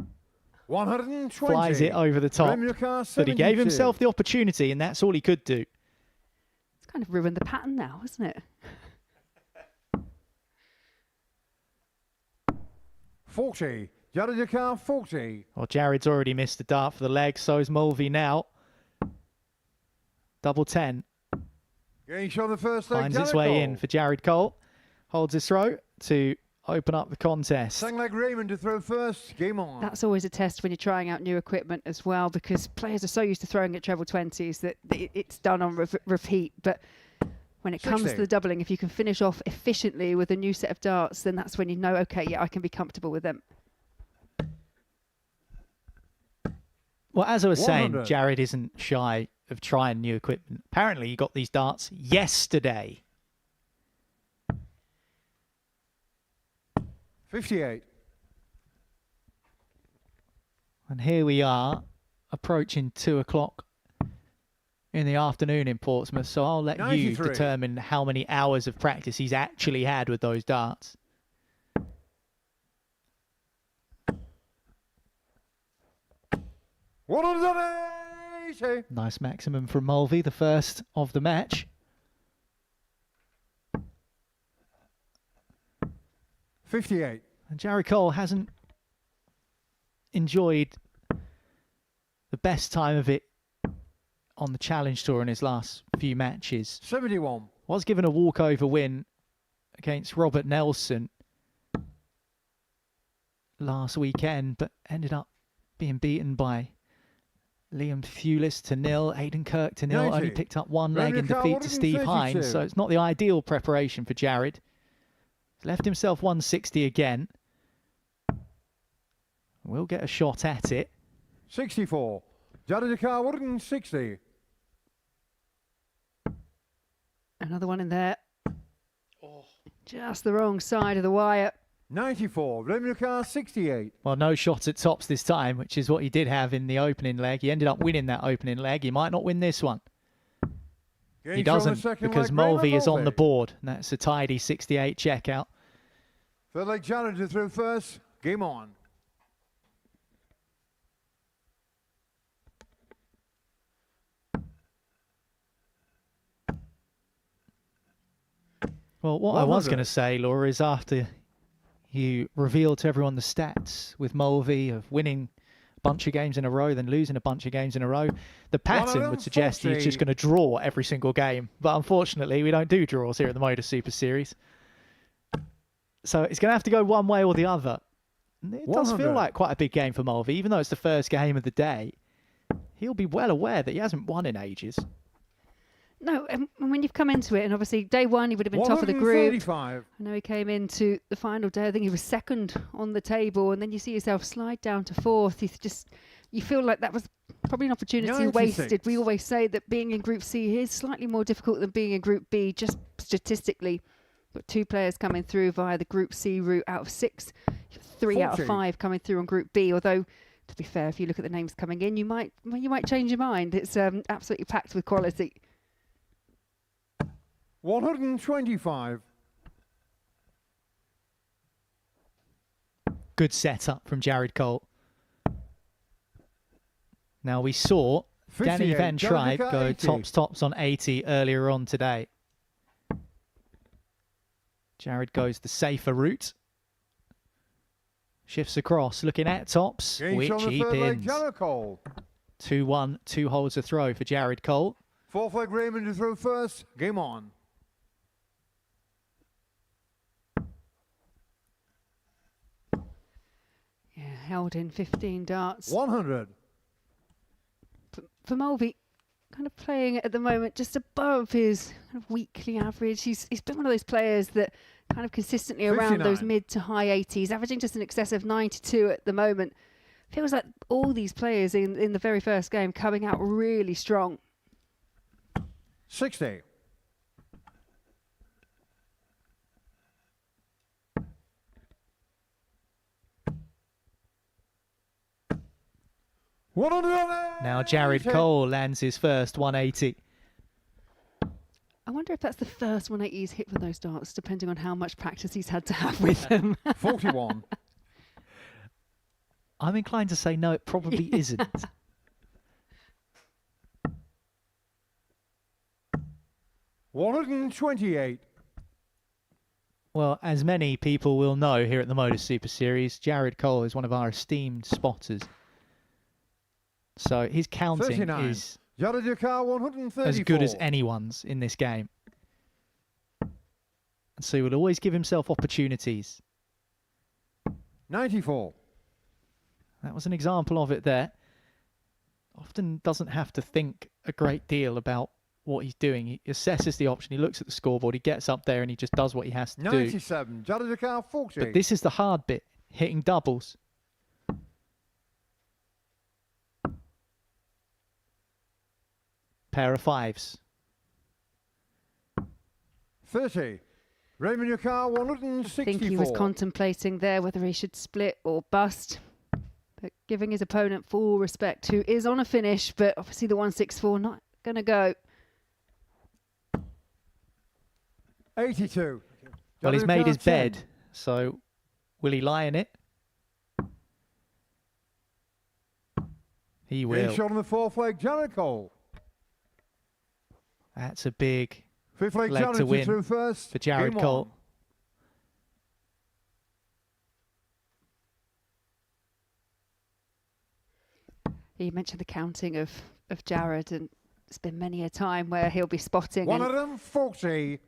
120. Flies it over the top. But he gave himself the opportunity, and that's all he could do. It's kind of ruined the pattern now, hasn't it? 40. Jared Dakar, 40. Well, Jared's already missed the dart for the leg, so is Mulvy now. Double 10. Getting shot the first leg. Finds its way in for Jared Cole. Holds his throw to open up the contest. Second leg, Raymond to throw first. Game on. That's always a test when you're trying out new equipment as well, because players are so used to throwing at treble 20s that it's done on repeat. But when it comes to the doubling, if you can finish off efficiently with a new set of darts, then that's when you know, okay, yeah, I can be comfortable with them. Well, as I was 100. saying, Jared isn't shy of trying new equipment. Apparently, he got these darts yesterday. 58. And here we are, approaching 2 o'clock in the afternoon in Portsmouth. So I'll let 93. you determine how many hours of practice he's actually had with those darts. Nice maximum from Mulvy, the first of the match. 58. And Jared Cole hasn't enjoyed the best time of it on the Challenge Tour in his last few matches. 71. Was given a walkover win against Robert Nelson last weekend, but ended up being beaten by Liam Thewlis to 0, Aidan Kirk to 0. 90. Only picked up one leg in defeat to Steve Hines, so it's not the ideal preparation for Jared. He's left himself 160 again. We'll get a shot at it. 64. Jared Dakar, 160. Another one in there. Oh. Just the wrong side of the wire. 94. Raymond Dakar, 68. Well, no shots at tops this time, which is what he did have in the opening leg. He ended up winning that opening leg. He might not win this one. He doesn't, because Mulvy is on the board. And that's a tidy 68 checkout. Third leg, Jared to throw first. Game on. Well, what I was going to say, Laura, is after you revealed to everyone the stats with Mulvy of winning a bunch of games in a row, then losing a bunch of games in a row. The pattern would suggest he's just going to draw every single game. But unfortunately, we don't do draws here at the Modus Super Series. So it's going to have to go one way or the other. And it does feel like quite a big game for Mulvy, even though it's the first game of the day. He'll be well aware that he hasn't won in ages. No, and when you've come into it, and obviously day one he would have been top of the group. I know he came into the final day, I think he was second on the table, and then you see yourself slide down to fourth. You feel like that was probably an opportunity wasted. We always say that being in Group C is slightly more difficult than being in Group B, just statistically. Got 2 players coming through via the Group C route out of 6, 3 out of 5 coming through on Group B, although to be fair, if you look at the names coming in, you might change your mind. It's absolutely packed with quality. 125. Good setup from Jared Cole. Now we saw Danny Van Tribe go tops on 80 earlier on today. Jared goes the safer route. Shifts across, looking at tops, which he pins. 2-1, 2 holes to throw for Jared Cole. Fourth leg Raymond to throw first. Game on. Yeah, held in 15 darts. 100. For Mulvy, kind of playing it at the moment just above his kind of weekly average. He's been one of those players that kind of consistently 59. around those mid to high 80s, averaging just in excess of 92 at the moment. Feels like all these players in the very first game coming out really strong. 60. Now Jared Cole lands his first 180. I wonder if that's the first 180 he's hit with those darts, depending on how much practice he's had to have with them. 41. I'm inclined to say no, it probably isn't. $128. Well, as many people will know here at the Modus Super Series, Jared Cole is one of our esteemed spotters. So his counting 39. is as good as anyone's in this game. And so he will always give himself opportunities. 94. That was an example of it there. Often doesn't have to think a great deal about what he's doing. He assesses the option, he looks at the scoreboard, he gets up there and he just does what he has to 97. do. 40. But this is the hard bit, hitting doubles. Pair of 5s. 30. Raymond, your car, 164. I think he was contemplating there whether he should split or bust. But giving his opponent full respect, who is on a finish, but obviously the 164 not going to go. 82. Well, he's made his bed, so will he lie in it? He will. Shot on the fourth leg, Jared Cole. That's a big Fifth leg to win through first. for Jared Game Cole. You mentioned the counting of Jared, and it's been many a time where he'll be spotting. 140.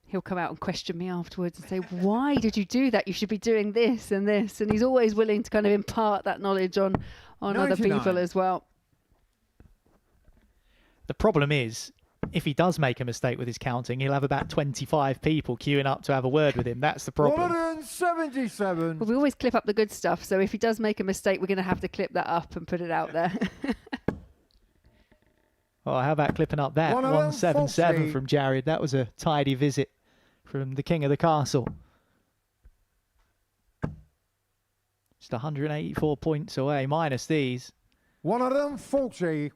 He'll come out and question me afterwards and say, why did you do that? You should be doing this and this. And he's always willing to kind of impart that knowledge on 99. other people as well. The problem is, if he does make a mistake with his counting, he'll have about 25 people queuing up to have a word with him. That's the problem. 177. Well, we always clip up the good stuff. So if he does make a mistake, we're going to have to clip that up and put it out there. Oh, how about clipping up that? 177 from Jared. That was a tidy visit from the king of the castle. Just 184 points away, minus these. 140.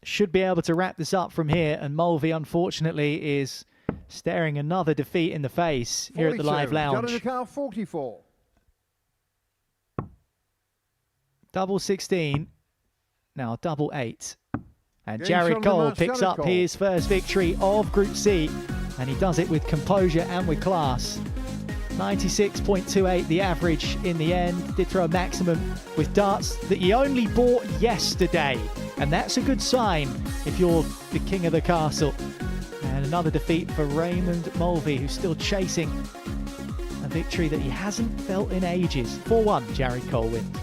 Should be able to wrap this up from here, and Mulvy, unfortunately, is staring another defeat in the face here at the Live Lounge. 44. Double 16, now double 8. And Jared Cole picks up his first victory of Group C, and he does it with composure and with class. 96.28 the average in the end. Did throw a maximum with darts that he only bought yesterday. And that's a good sign if you're the king of the castle. And another defeat for Raymond Mulvy, who's still chasing a victory that he hasn't felt in ages. 4-1, Jared Cole wins.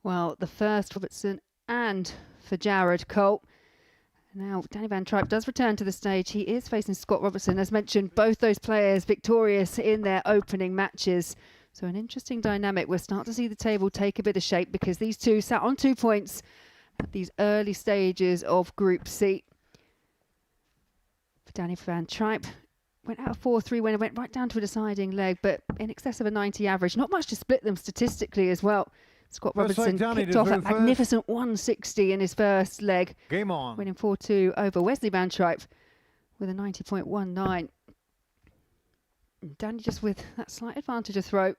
Well, the first Robertson and for Jared Cole. Now, Danny Van Tripe does return to the stage. He is facing Scott Robertson. As mentioned, both those players victorious in their opening matches. So an interesting dynamic. We'll start to see the table take a bit of shape because these two sat on 2 points at these early stages of Group C. For Danny Van Tripe, went out of 4-3 when it went right down to a deciding leg, but in excess of a 90 average. Not much to split them statistically as well. Scott Robertson kicked off at magnificent 160 in his first leg. Game on. Winning 4-2 over Wesley Van Tripe with a 90.19. Danny just with that slight advantage of throw.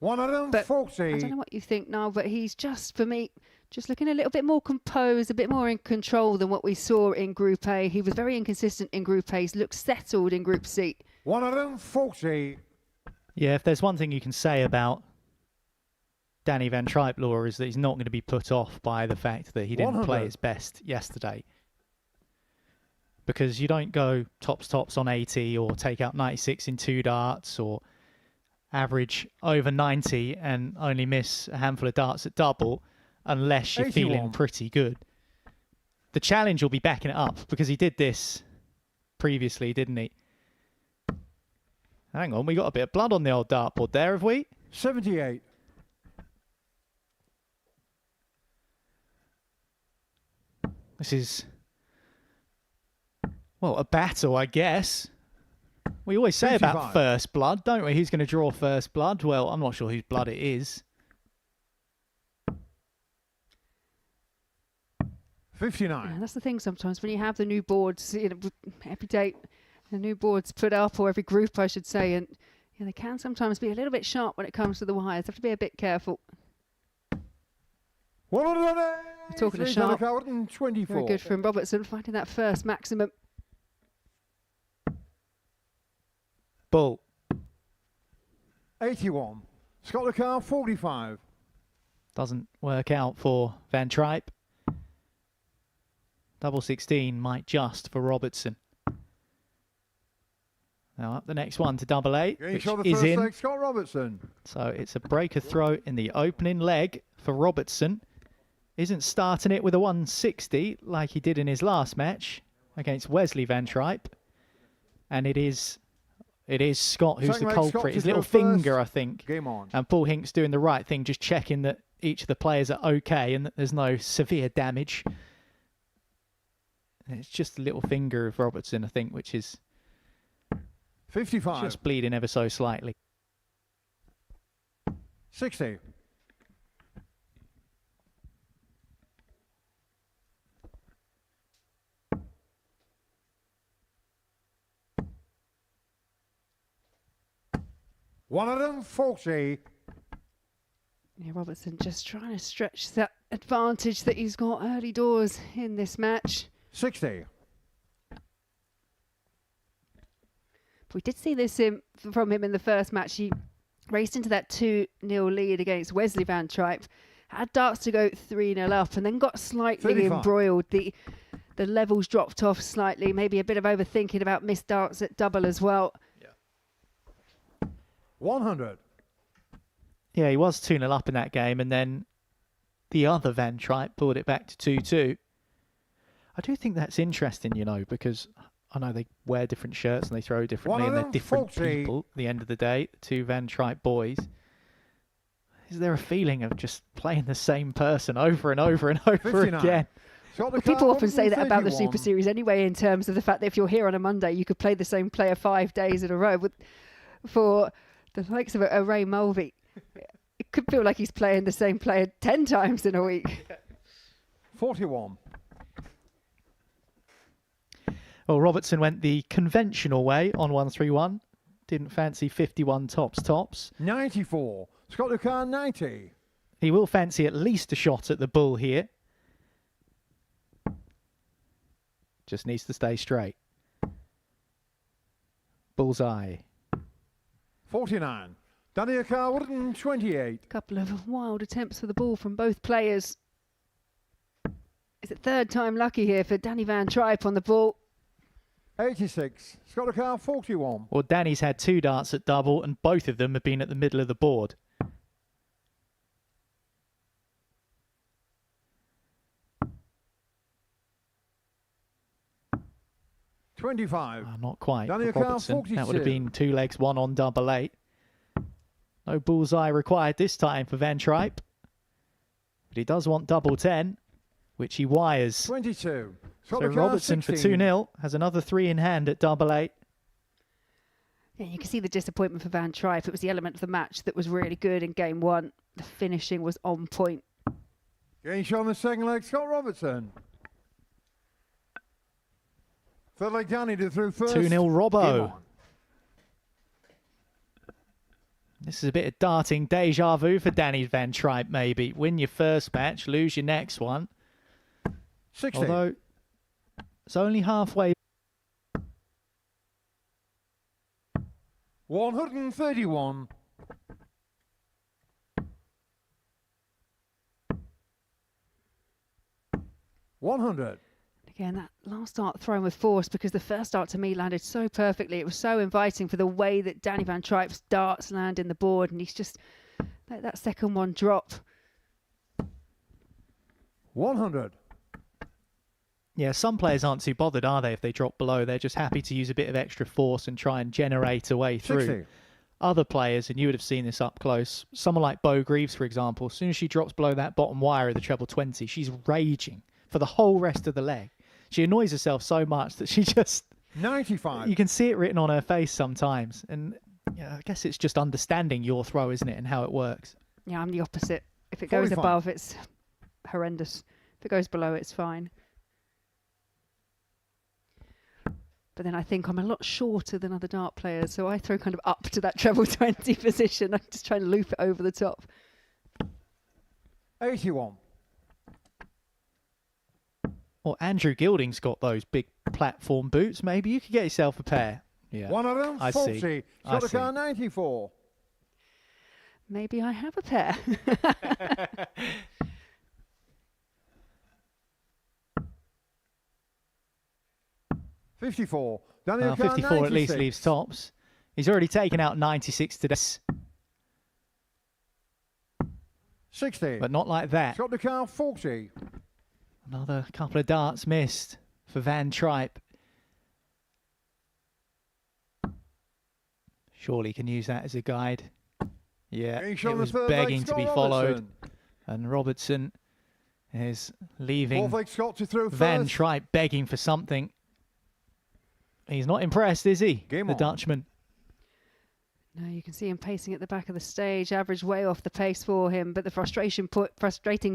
140. I don't know what you think now, but he's just, for me, just looking a little bit more composed, a bit more in control than what we saw in Group A. He was very inconsistent in Group A. He's looked settled in Group C. 140. Yeah, if there's one thing you can say about Danny Van Tripe, Laura, is that he's not going to be put off by the fact that he didn't play his best yesterday. Because you don't go tops on 80 or take out 96 in 2 darts or average over 90 and only miss a handful of darts at double unless you're 81. feeling pretty good. the challenge will be backing it up because he did this previously, didn't he? Hang on, we got a bit of blood on the old dartboard there, have we? 78. This is, well, a battle, I guess. We always say 55. about first blood, don't we? Who's going to draw first blood? Well, I'm not sure whose blood it is. 59. Yeah, that's the thing sometimes when you have the new boards, you know, every day the new boards put up, or every group I should say, and they can sometimes be a little bit sharp when it comes to the wires. Have to be a bit careful. We're talking to sharp. 24. Very good from Robertson, finding that first maximum. Bull. 81. Scott Lucar, 45. Doesn't work out for Van Tripe. Double 16 might just for Robertson. Now up the next one to double 8, which is in. Leg, Scott Robertson. So it's a breaker throw in the opening leg for Robertson. Isn't starting it with a 160 like he did in his last match against Wesley Van Tripe. And it is Scott who's the culprit. His little finger, I think. Game on. And Paul Hinks doing the right thing, just checking that each of the players are okay and that there's no severe damage. And it's just the little finger of Robertson, I think, which is 55. just bleeding ever so slightly. 60. $140. Yeah, Robertson just trying to stretch that advantage that he's got early doors in this match. 60. We did see this from him in the first match. He raced into that 2-0 lead against Wesley Van Tripe, had darts to go 3-0 up, and then got slightly 35. embroiled. The levels dropped off slightly, maybe a bit of overthinking about missed darts at double as well. 100. Yeah, he was 2-0 up in that game, and then the other Van Tripe pulled it back to 2-2. I do think that's interesting, you know, because I know they wear different shirts and they throw differently, and they're different people at the end of the day, the two Van Tripe boys. Is there a feeling of just playing the same person over and over and over 59. again? Well, people often say that about the Super Series anyway, in terms of the fact that if you're here on a Monday, you could play the same player 5 days in a row. For the likes of a Ray Mulvy, it could feel like he's playing the same player 10 times in a week. 41. Well, Robertson went the conventional way on 131. Didn't fancy 51 tops. 94. Scott Lucar, 90. He will fancy at least a shot at the bull here. Just needs to stay straight. Bullseye. 49. Danny Lucar, 28. A couple of wild attempts for the ball from both players. Is it third time lucky here for Danny Van Tripe on the ball? 86. Scott Lucar, 41. Well, Danny's had 2 darts at double, and both of them have been at the middle of the board. $25. Not quite. Danny For Lucar, Robertson. 42. That would have been 2 legs, 1 on double 8. No bullseye required this time for Van Tripe. But he does want double 10, which he wires. 22. So Robertson 16. For 2-0 has another 3 in hand at double 8. Yeah, you can see the disappointment for Van Tripe. It was the element of the match that was really good in game 1. The finishing was on point. Getting shot on the second leg, Scott Robertson. Third leg, Danny did through first. 2-0 Robbo. This is a bit of darting deja vu for Danny Van Tripe, maybe. Win your first match, lose your next one. 60. Although it's only halfway. 131. $100. Again, that last dart thrown with force, because the first dart to me landed so perfectly. It was so inviting for the way that Danny Van Tripe's darts land in the board, and he's just let that second one drop. 100. Yeah, some players aren't too bothered, are they, if they drop below? They're just happy to use a bit of extra force and try and generate a way through. 60. Other players, and you would have seen this up close, someone like Bo Greaves, for example, as soon as she drops below that bottom wire of the treble 20, she's raging for the whole rest of the leg. She annoys herself so much that she just... 95. You can see it written on her face sometimes. And yeah, I guess it's just understanding your throw, isn't it, and how it works. Yeah, I'm the opposite. If it goes 45. above, it's horrendous. If it goes below, it's fine. But then I think I'm a lot shorter than other dart players, so I throw kind of up to that treble 20 position. I'm just trying to loop it over the top. 81. Well, Andrew Gilding's got those big platform boots. Maybe you could get yourself a pair. Yeah, 140. I see. Shot the car 94. Maybe I have a pair. 54. 54 at least leaves tops. He's already taken out 96 today. 60. But not like that. Shot the car 40. Another couple of darts missed for Van Tripe. Surely can use that as a guide. Yeah, it was begging to be followed. And Robertson is leaving Van Tripe begging for something. He's not impressed, is he? The Dutchman. No, you can see him pacing at the back of the stage, average way off the pace for him. But the frustrating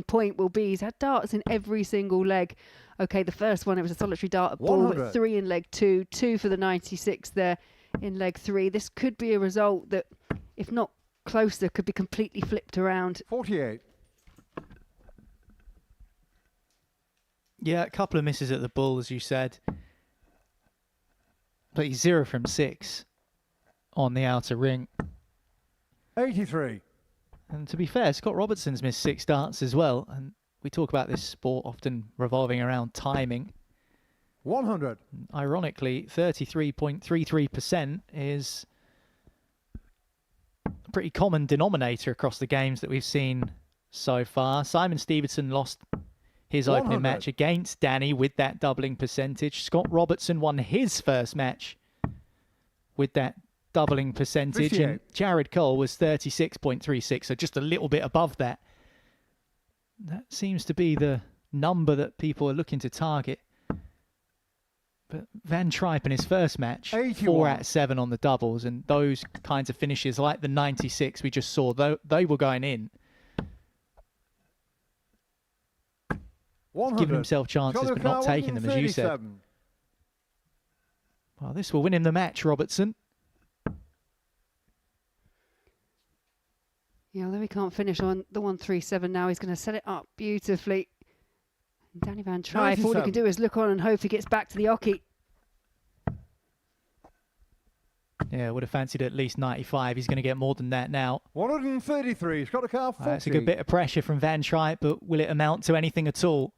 point will be he's had darts in every single leg. Okay, the first one, it was a solitary dart at ball, but 3 in leg 2, 2 for the 96 there in leg 3. This could be a result that, if not closer, could be completely flipped around. 48. Yeah, a couple of misses at the bull, as you said. But he's 0 from 6 on the outer ring. 83. And to be fair, Scott Robertson's missed 6 darts as well. And we talk about this sport often revolving around timing. 100. Ironically, 33.33% is a pretty common denominator across the games that we've seen so far. Simon Stevenson lost his opening match against Danny with that doubling percentage. Scott Robertson won his first match with that doubling percentage. 58. And Jared Cole was 36.36, so just a little bit above that. That seems to be the number that people are looking to target. But Van Tripe in his first match, 81. 4 out of 7 on the doubles, and those kinds of finishes like the 96 we just saw, they were going in. 100. Giving himself chances, but not taking them, as you said. Well, this will win him the match, Robertson. Yeah, although he can't finish on the 137 now, he's going to set it up beautifully. And Danny Van Tripe, all he can do is look on and hope he gets back to the oche. Yeah, would have fancied at least 95. He's going to get more than that now. 133. He's got a car 40. That's a good bit of pressure from Van Tripe, but will it amount to anything at all?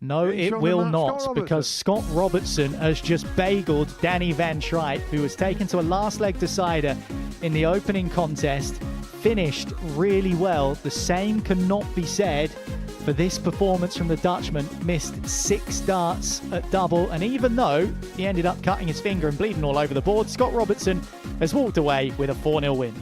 No, it will not, because Scott Robertson has just bageled Danny Van Tripe, who was taken to a last leg decider in the opening contest, finished really well. The same cannot be said for this performance from the Dutchman. Missed 6 darts at double, and even though he ended up cutting his finger and bleeding all over the board, Scott Robertson has walked away with a 4-0 win.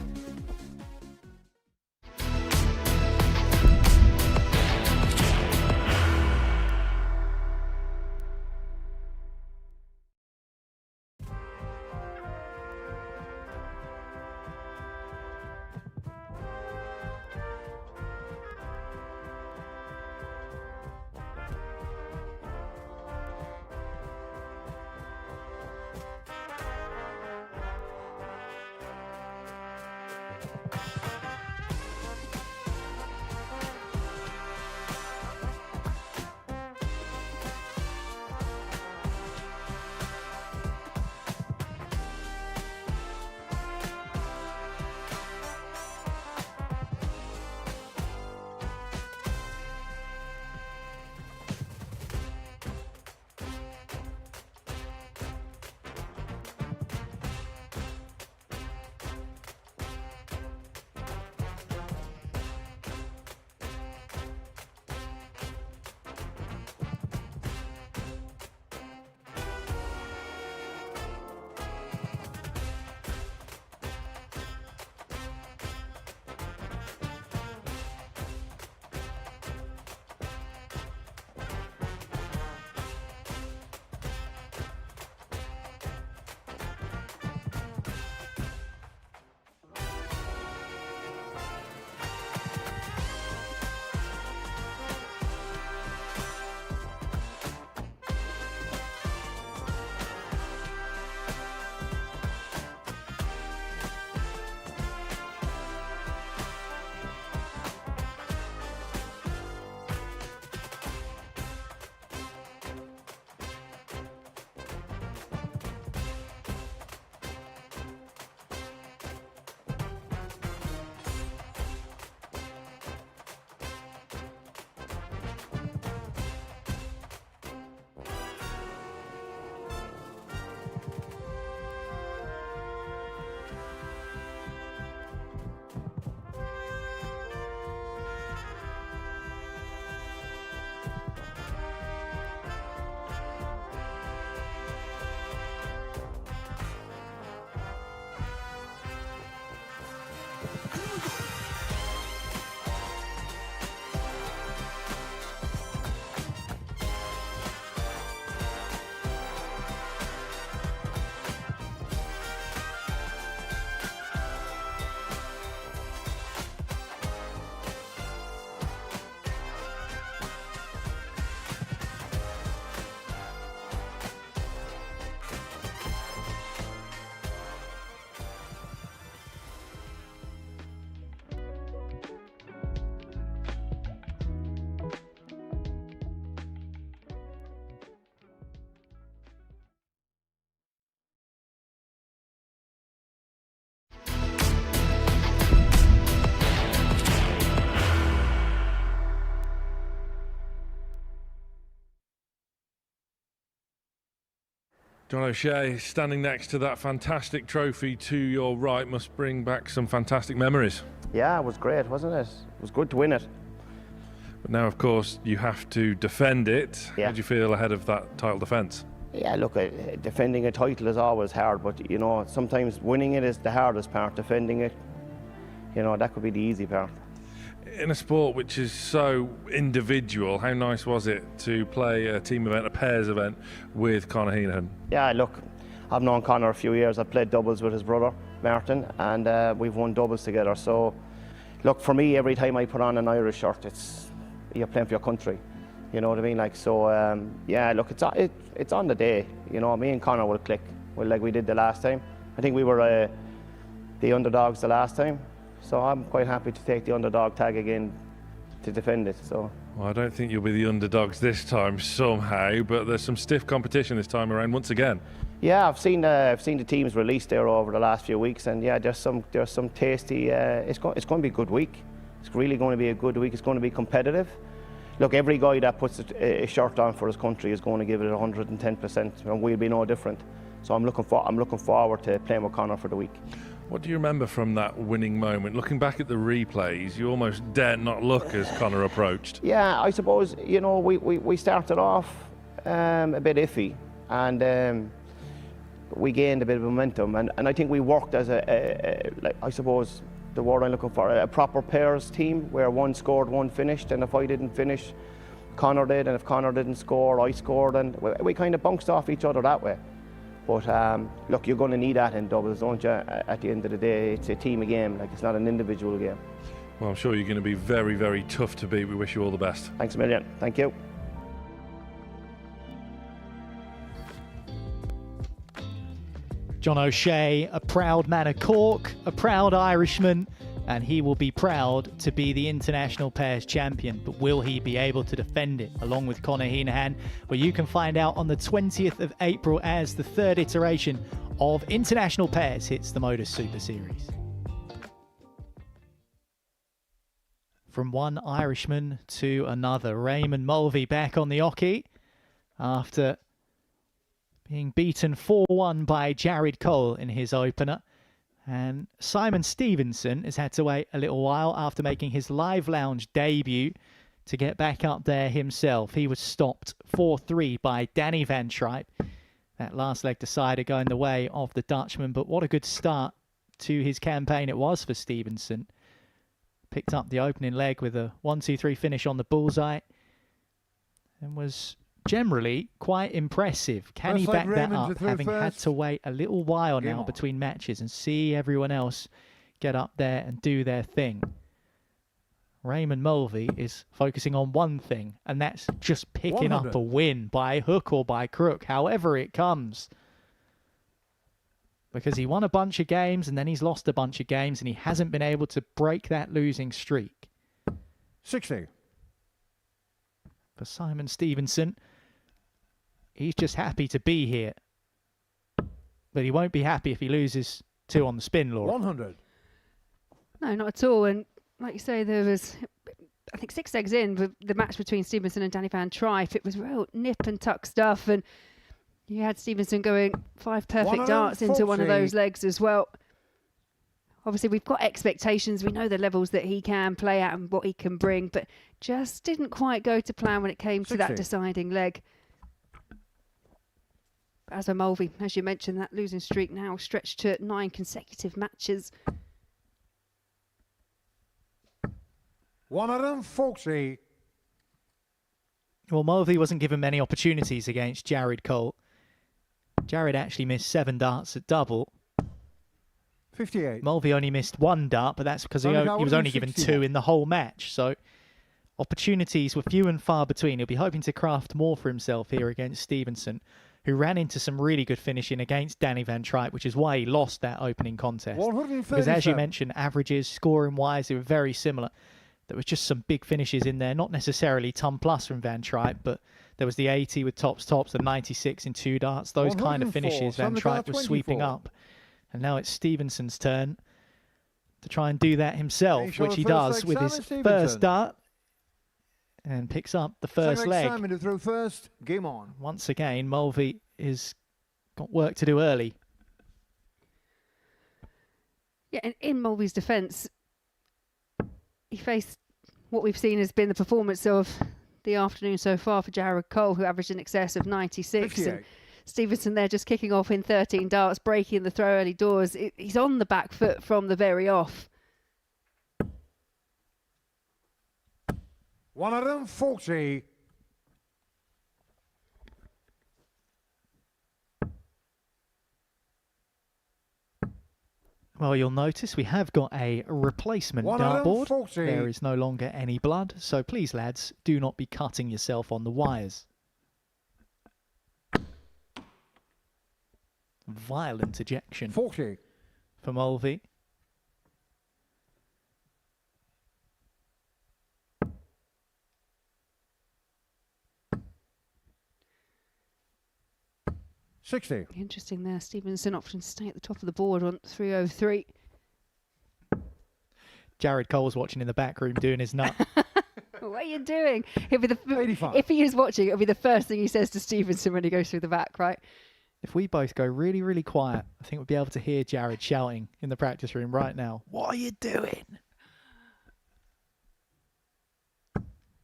John O'Shea, standing next to that fantastic trophy to your right, must bring back some fantastic memories. Yeah, it was great, wasn't it? It was good to win it. But now, of course, you have to defend it. Yeah. How do you feel ahead of that title defence? Yeah, look, defending a title is always hard, but, you know, sometimes winning it is the hardest part. Defending it, you know, that could be the easy part. In a sport which is so individual, how nice was it to play a team event, a pairs event with Conor Heenan? Yeah, look, I've known Conor a few years. I've played doubles with his brother, Martin, and we've won doubles together. So, look, for me, every time I put on an Irish shirt, you're playing for your country. You know what I mean? Like, so, yeah, look, it's on the day. You know, me and Conor will click, like we did the last time. I think we were the underdogs the last time. So I'm quite happy to take the underdog tag again to defend it. So. Well, I don't think you'll be the underdogs this time somehow, but there's some stiff competition this time around once again. Yeah, I've seen the teams released there over the last few weeks, and yeah, there's some tasty. It's going to be a good week. It's really going to be a good week. It's going to be competitive. Look, every guy that puts a shirt on for his country is going to give it 110%, and we'll be no different. So I'm looking forward to playing with Conor for the week. What do you remember from that winning moment? Looking back at the replays, you almost dare not look as Conor approached. Yeah, I suppose, you know, we started off a bit iffy, and we gained a bit of momentum, and I think we worked as like, I suppose the word I'm looking for, a proper pairs team, where one scored, one finished, and if I didn't finish, Conor did, and if Conor didn't score, I scored, and we kind of bounced off each other that way. But look, you're going to need that in doubles, don't you? At the end of the day, it's a team game, like it's not an individual game. Well, I'm sure you're going to be very, very tough to beat. We wish you all the best. Thanks a million. Thank you. John O'Shea, a proud man of Cork, a proud Irishman, and he will be proud to be the International Pairs Champion. But will he be able to defend it along with Conor Heenan? Well, you can find out on the 20th of April as the third iteration of International Pairs hits the Modus Super Series. From one Irishman to another, Raymond Mulvy back on the oche after being beaten 4-1 by Jared Cole in his opener. And Simon Stevenson has had to wait a little while after making his live lounge debut to get back up there himself. He was stopped 4-3 by Danny Van Tripe. That last leg decider going the way of the Dutchman. But what a good start to his campaign it was for Stevenson. Picked up the opening leg with a 1-2-3 finish on the bullseye. And was generally quite impressive. Can he back that up, having had to wait a little while now between matches and see everyone else get up there and do their thing? Raymond Mulvy is focusing on one thing, and that's just picking up a win by hook or by crook, however it comes. Because he won a bunch of games and then he's lost a bunch of games and he hasn't been able to break that losing streak. 60. For Simon Stevenson, he's just happy to be here. But he won't be happy if he loses 2 on the spin, Laura. 100. No, not at all. And like you say, there was, I think, 6 legs in with the match between Stevenson and Danny Van Tripe. It was real nip and tuck stuff. And you had Stevenson going 5 perfect darts into one of those legs as well. Obviously, we've got expectations. We know the levels that he can play at and what he can bring, but just didn't quite go to plan when it came to that deciding leg. As for Mulvy, as you mentioned, that losing streak now stretched to 9 consecutive matches. 140. Well, Mulvy wasn't given many opportunities against Jared Cole. Jared actually missed 7 darts at double. 58. Mulvy only missed 1 dart, but that's because he was only given 2 in the whole match. So opportunities were few and far between. He'll be hoping to craft more for himself here against Stevenson, who ran into some really good finishing against Danny Van Tripe, which is why he lost that opening contest. Because as you mentioned, averages, scoring-wise, they were very similar. There was just some big finishes in there, not necessarily ton plus from Van Tripe, but there was the 80 with tops, the 96 in 2 darts. Those kind of finishes Van Tripe was sweeping up. And now it's Stevenson's turn to try and do that himself, which he does with his first dart and picks up the first leg. Simon to throw first. Game on. Once again, Mulvy is got work to do early. Yeah, and in Mulvy's defence, he faced what we've seen has been the performance of the afternoon so far for Jared Cole, who averaged in excess of 96. 58. And Stevenson there just kicking off in 13 darts, breaking the throw early doors. He's on the back foot from the very off. 140. Well, you'll notice we have got a replacement dartboard. 140. There is no longer any blood, so please, lads, do not be cutting yourself on the wires. Violent ejection 40. for Mulvy. Interesting there. Stevenson opting to stay at the top of the board on 303. Jared Cole's watching in the back room doing his nut. What are you doing? He'll be 85. If he is watching, it'll be the first thing he says to Stevenson when he goes through the back, right? If we both go really, really quiet, I think we'll be able to hear Jared shouting in the practice room right now. What are you doing?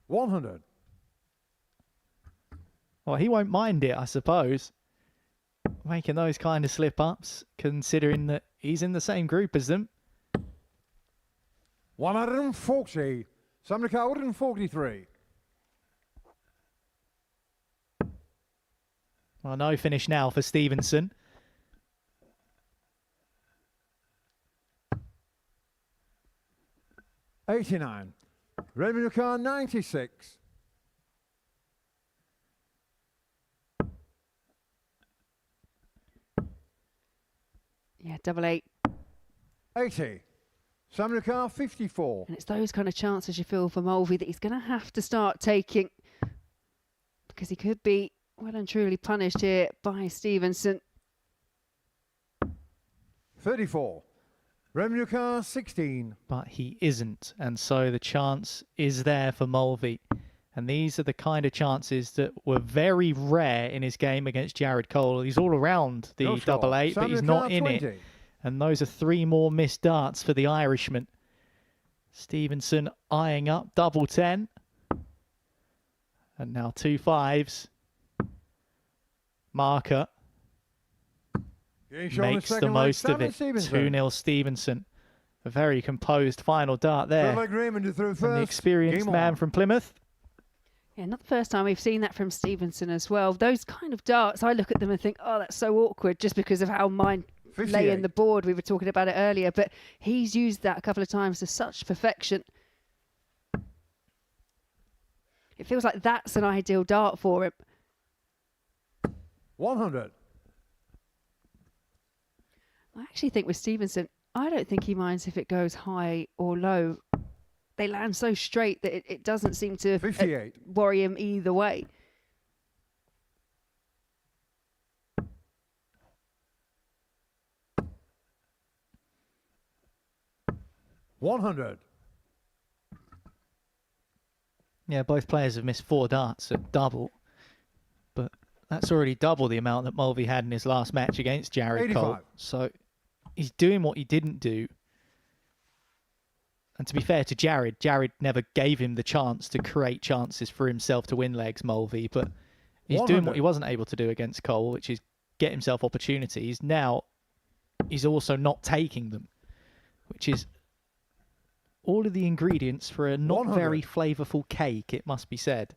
100. Well, he won't mind it, I suppose. Making those kind of slip-ups, considering that he's in the same group as them. 140. Somebody 143. Well, no finish now for Stevenson. $89. Raymond 96. Yeah, 88. 80. Samukar 54. And it's those kind of chances you feel for Mulvy that he's going to have to start taking, because he could be well and truly punished here by Stevenson. 34. Remukar 16. But he isn't, and so the chance is there for Mulvy. And these are the kind of chances that were very rare in his game against Jared Cole. He's all around the double eight, but he's not in it. And those are 3 more missed darts for the Irishman. Stevenson eyeing up double 10. And now 2 5s. Marker makes the most of it. 2-0 Stevenson. A very composed final dart there. Like Raymond through first. And the experienced man from Plymouth. Yeah, not the first time we've seen that from Stevenson as well. Those kind of darts, I look at them and think, oh, that's so awkward, just because of how mine lay in the board. We were talking about it earlier, but he's used that a couple of times to such perfection. It feels like that's an ideal dart for him. 100. I actually think with Stevenson, I don't think he minds if it goes high or low. They land so straight that it doesn't seem to 58. Worry him either way. $100. Yeah, both players have missed 4 darts at double. But that's already double the amount that Mulvy had in his last match against Jared 85. Cole. So he's doing what he didn't do. And to be fair to Jared, Jared never gave him the chance to create chances for himself to win legs, Mulvy. But he's 100. doing what he wasn't able to do against Cole, which is get himself opportunities. Now he's also not taking them, which is all of the ingredients for a not 100. very flavourful cake, it must be said.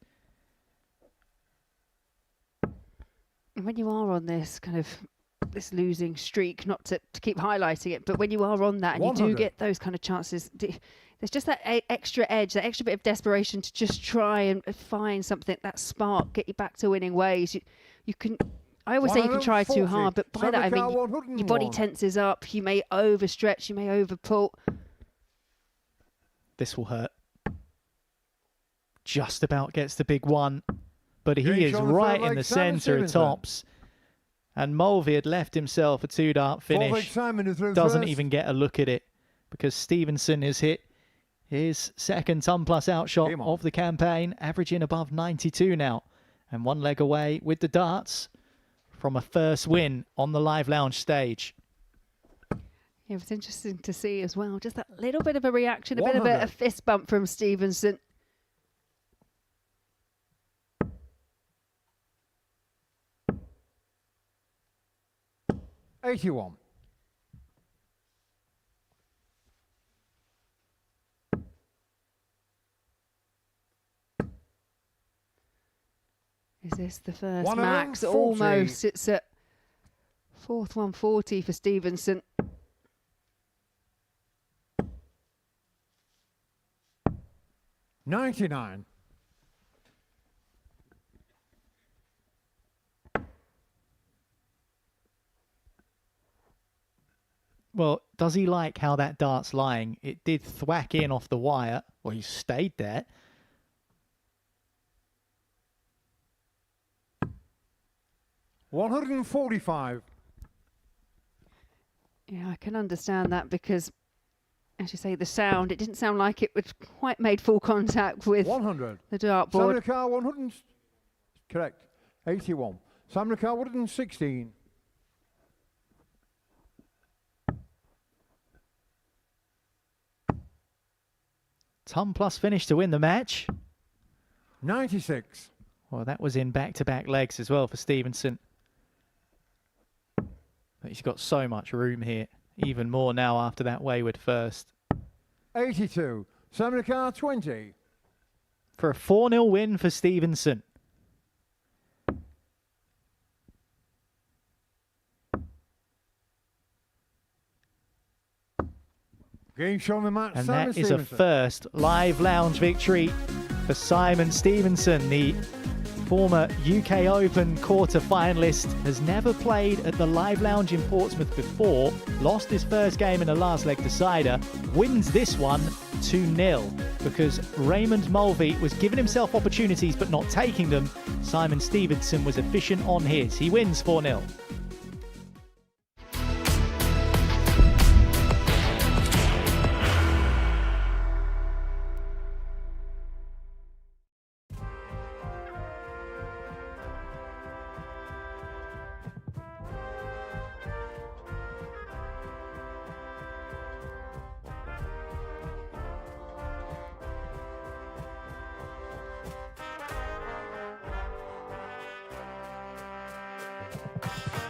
When you are on this kind of losing streak, not to keep highlighting it, but when you are on that and 100. you do get those kind of chances, there's just that extra edge, that extra bit of desperation to just try and find something, that spark, get you back to winning ways. You can. I always say you can try too hard, but by that I mean your body tenses up, you may overstretch, you may overpull. This will hurt. Just about gets the big one, but he is right in the centre of tops. And Mulvy had left himself a 2-dart finish. Doesn't even get a look at it because Stevenson has hit his second ton plus outshot of the campaign, averaging above 92 now. And 1 leg away with the darts from a first win on the Live Lounge stage. It was interesting to see as well, just that little bit of a reaction, a bit of a fist bump from Stevenson. $81. Is this the first max? Almost. It's at fourth 140 for Stevenson. $99. Well, does he like how that dart's lying? It did thwack in off the wire. Well, he stayed there. $145. Yeah, I can understand that because, as you say, the sound, it didn't sound like it would quite made full contact with 100. The dartboard. Samrakar 100. Correct. 81. Samrakar 116. Ton plus finish to win the match. 96. Well, that was in back-to-back legs as well for Stevenson. But he's got so much room here. Even more now after that wayward first. 82. Samrakar 20. For a 4-0 win for Stevenson. Game shown the match. And Simon that is Stevenson. a first Live Lounge victory for Simon Stevenson. The former UK Open quarter-finalist has never played at the Live Lounge in Portsmouth before, lost his first game in a last leg decider, wins this one 2-0 because Raymond Mulvy was giving himself opportunities but not taking them. Simon Stevenson was efficient on his. He wins 4-0. $100.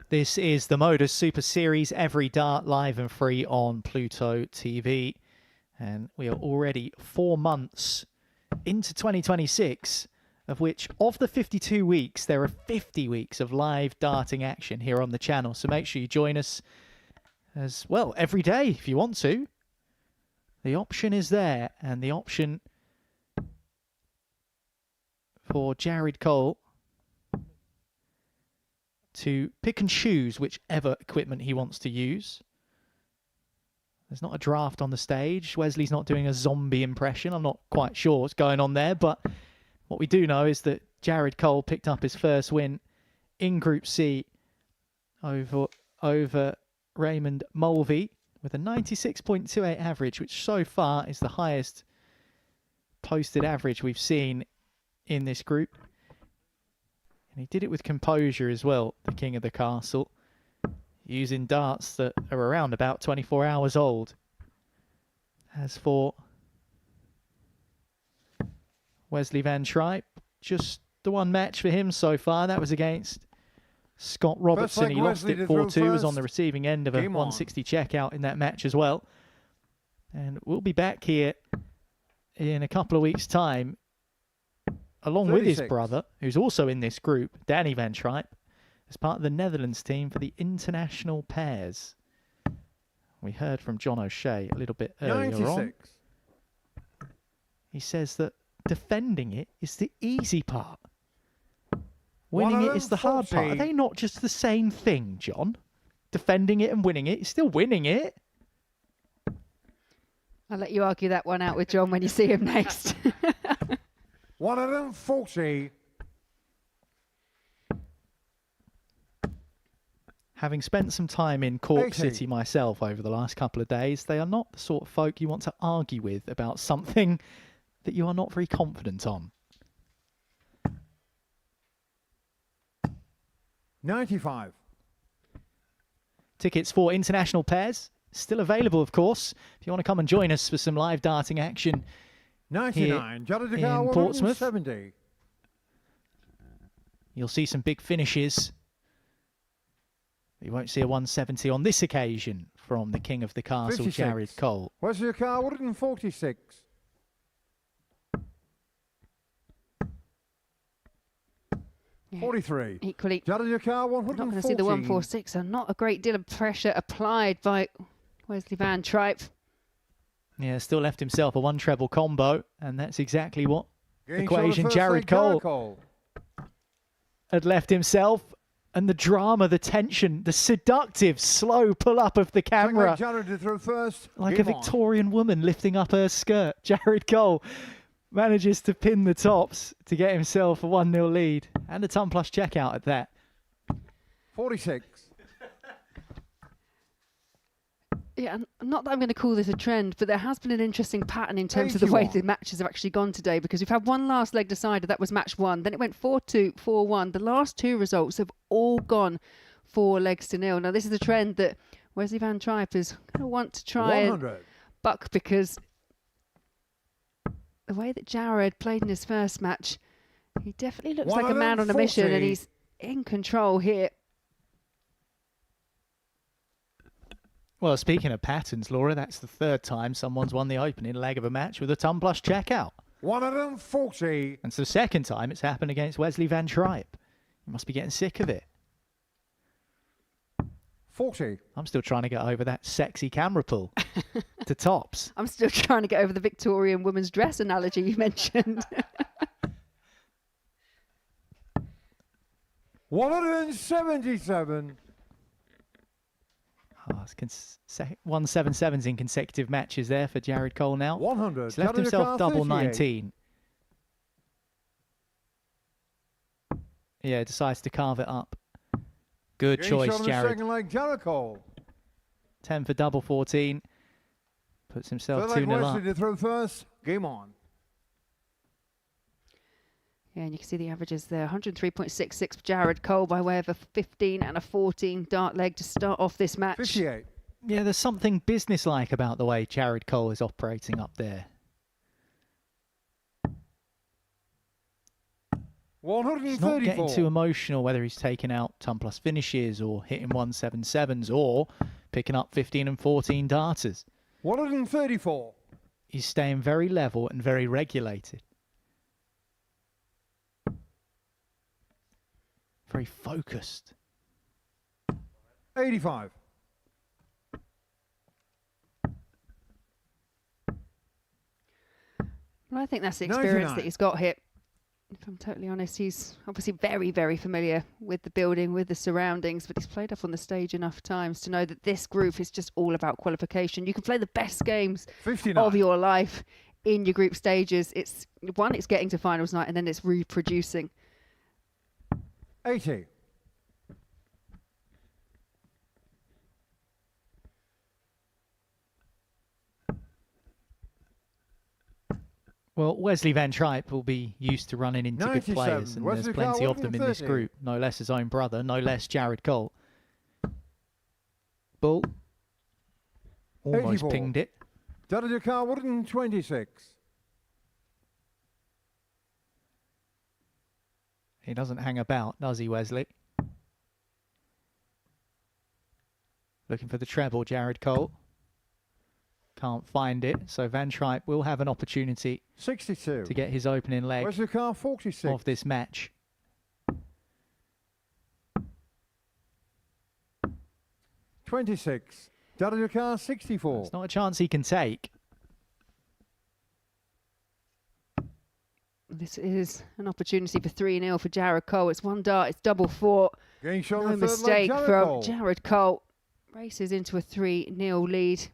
This is the Modus Super Series, every dart live and free on Pluto TV. And we are already 4 months into 2026, of which, of the 52 weeks, there are 50 weeks of live darting action here on the channel. So make sure you join us as well every day if you want to. The option is there, and the option for Jared Cole to pick and choose whichever equipment he wants to use. There's not a draft on the stage. Wesley's not doing a zombie impression. I'm not quite sure what's going on there, but what we do know is that Jared Cole picked up his first win in Group C over Raymond Mulvy with a 96.28 average, which so far is the highest posted average we've seen in this group. And he did it with composure as well, the king of the castle, using darts that are around about 24 hours old. As for Wesley Van Tripe, just the one match for him so far. That was against Scott Robertson. He lost it 4-2, was on the receiving end of a 160 checkout in that match as well. And we'll be back here in a couple of weeks' time, along with his brother, who's also in this group, Danny Van Tripe, as part of the Netherlands team for the international pairs. We heard from John O'Shea a little bit earlier on. He says that defending it is the easy part. Winning it is the hard part. Are they not just the same thing, John? Defending it and winning it, you're still winning it. I'll let you argue that one out with John when you see him next. 140. Having spent some time in Cork City myself over the last couple of days, they are not the sort of folk you want to argue with about something that you are not very confident on. 95. Tickets for international pairs still available, of course, if you want to come and join us for some live darting action 99. Here in Portsmouth. 170. You'll see some big finishes. You won't see a 170 on this occasion from the king of the castle, 56. Jared Cole. Where's your car? 146. Yeah. 43. Equally, Jared, your car, 140. not going to see the 146, so not a great deal of pressure applied by Wesley Van Tripe. Yeah, still left himself a one treble combo, and that's exactly what equation Jared Cole had left himself. And the drama, the tension, the seductive, slow pull-up of the camera. Jared through first. Like a Victorian woman lifting up her skirt. Jared Cole manages to pin the tops to get himself a 1-0 lead. And a ton plus checkout at that. 46. Yeah, not that I'm going to call this a trend, but there has been an interesting pattern in terms of the way the matches have actually gone today, because we've had one last leg decider. That was match 1. Then it went 4-2, 4-1. The last 2 results have all gone 4 legs to 0. Now, this is a trend that Wesley Van Tripe is going to want to try and buck, because the way that Jared played in his first match, he definitely looks like a man on a mission, and he's in control here. Well, speaking of patterns, Laura, that's the 3rd time someone's won the opening leg of a match with a ton plus checkout. 140. And it's the 2nd time it's happened against Wesley Van Tripe. You must be getting sick of it. 40. I'm still trying to get over that sexy camera pull to tops. I'm still trying to get over the Victorian woman's dress analogy you mentioned. 177. Oh, it's 177s in consecutive matches there for Jared Cole now. 100. He's left himself double 19. Yeah, decides to carve it up. Good choice, Jared. Second leg, Jared Cole. 10 for double 14. Puts himself 2-0 up. Wesley through first. Game on. Yeah, and you can see the averages there. 103.66 for Jared Cole by way of a 15 and a 14 dart leg to start off this match. 58. Yeah, there's something businesslike about the way Jared Cole is operating up there. He's not getting too emotional, whether he's taking out ton plus finishes or hitting 177s or picking up 15 and 14 darters. 134. He's staying very level and very regulated. Very focused. 85. Well, I think that's the experience that he's got here. If I'm totally honest, he's obviously very, very familiar with the building, with the surroundings, but he's played up on the stage enough times to know that this group is just all about qualification. You can play the best games 59. of your life in your group stages. It's getting to finals night, and then it's reproducing. 80. Well, Wesley Van Tripe will be used to running into good players, and there's plenty of them in this group. No less his own brother, no less Jared Cole. Ball. Almost 84. pinged it. Dakar 126. He doesn't hang about, does he, Wesley? Looking for the treble, Jared Cole. Can't find it, so Van Tripe will have an opportunity 62 to get his opening leg Dakar 46 of this match. 26. Dakar 64. It's not a chance he can take. This is an opportunity for 3-0 for Jared Cole. It's one dart, it's double fought. No mistake from Jared Cole. Races into a 3-0 lead.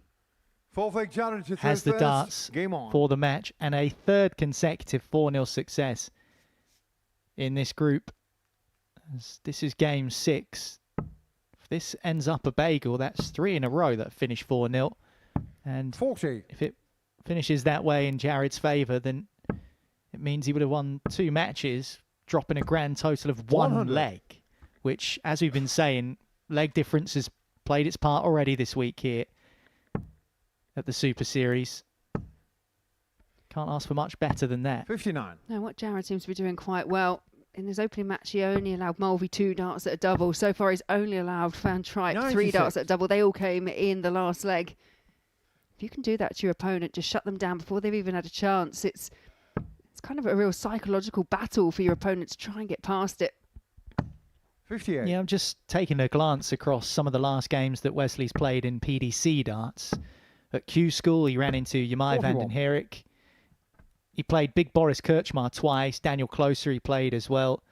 Has the darts for the match and a third consecutive 4-0 success in this group. As this is game 6. If this ends up a bagel, that's 3 in a row that finish 4-0. And 40. If it finishes that way in Jared's favour, then it means he would have won 2 matches, dropping a grand total of 1 leg, which, as we've been saying, leg difference has played its part already this week here at the Super Series. Can't ask for much better than that. 59. Now, what Jared seems to be doing quite well, in his opening match, he only allowed Mulvy 2 darts at a double. So far, he's only allowed Van Tripe 3 darts at a double. They all came in the last leg. If you can do that to your opponent, just shut them down before they've even had a chance, it's kind of a real psychological battle for your opponent to try and get past it. 58. Yeah, I'm just taking a glance across some of the last games that Wesley's played in PDC darts. At Q School, he ran into Jemai van den Herik. He played Big Boris Kirchmar twice. Daniel Closer he played as well.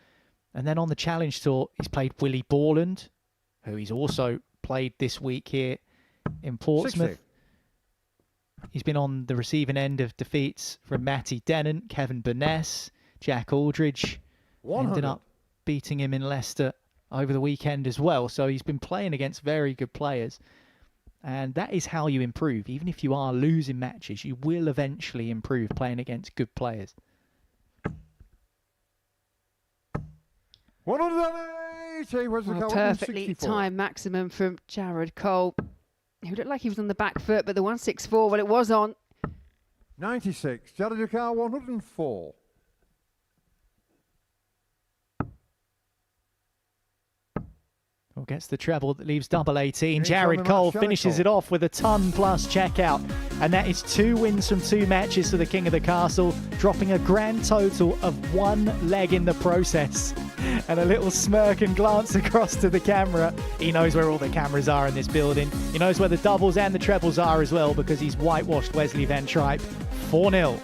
And then on the Challenge Tour, he's played Willie Borland, who he's also played this week here in Portsmouth. 60. He's been on the receiving end of defeats from Matty Dennant, Kevin Burness, Jack Aldridge. 100. Ended up beating him in Leicester over the weekend as well. So he's been playing against very good players. And that is how you improve. Even if you are losing matches, you will eventually improve playing against good players. 180 was the perfectly timed maximum from Jared Cole. He looked like he was on the back foot, but the 164, well, it was on. 96. Dakar 104. Well, gets the treble that leaves double 18. Jared Cole finishes it off with a ton plus checkout. And that is 2 wins from 2 matches for the King of the Castle, dropping a grand total of 1 leg in the process. And a little smirk and glance across to the camera. He knows where all the cameras are in this building. He knows where the doubles and the trebles are as well, because he's whitewashed Wesley Van Tripe 4-0.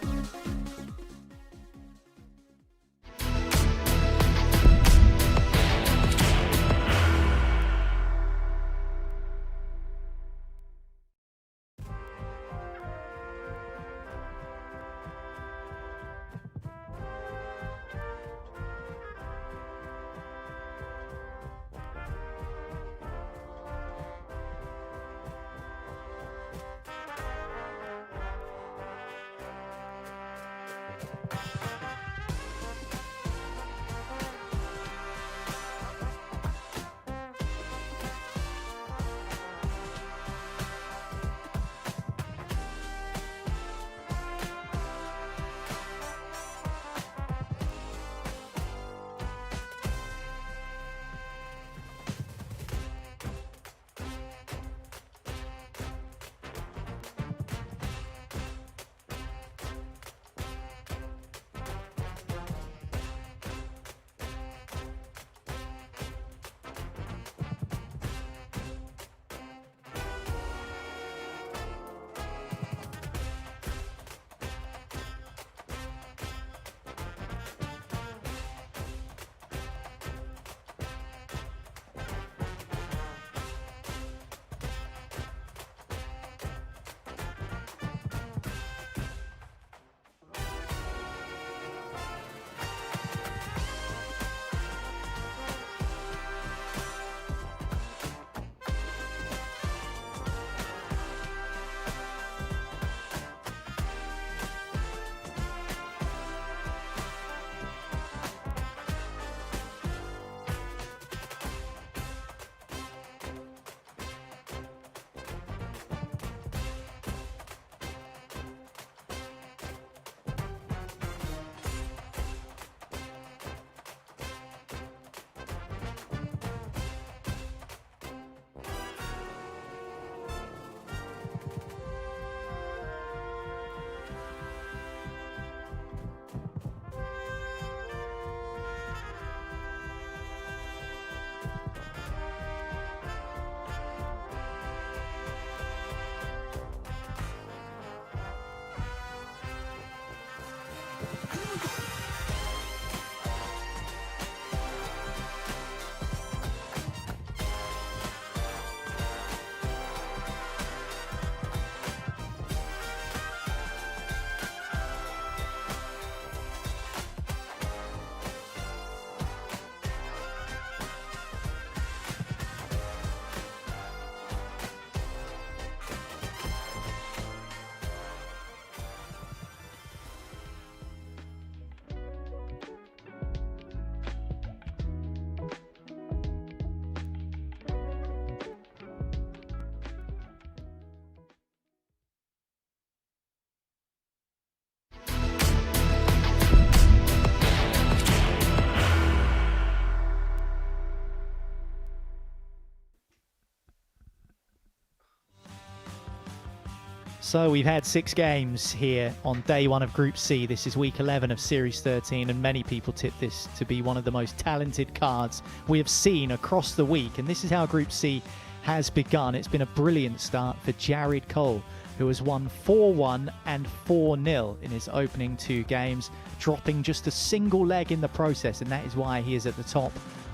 So we've had 6 games here on day 1 of Group C. This is week 11 of Series 13, and many people tip this to be one of the most talented cards we have seen across the week. And this is how Group C has begun. It's been a brilliant start for Jared Cole, who has won 4-1 and 4-0 in his opening 2 games, dropping just a single leg in the process, and that is why he is at the top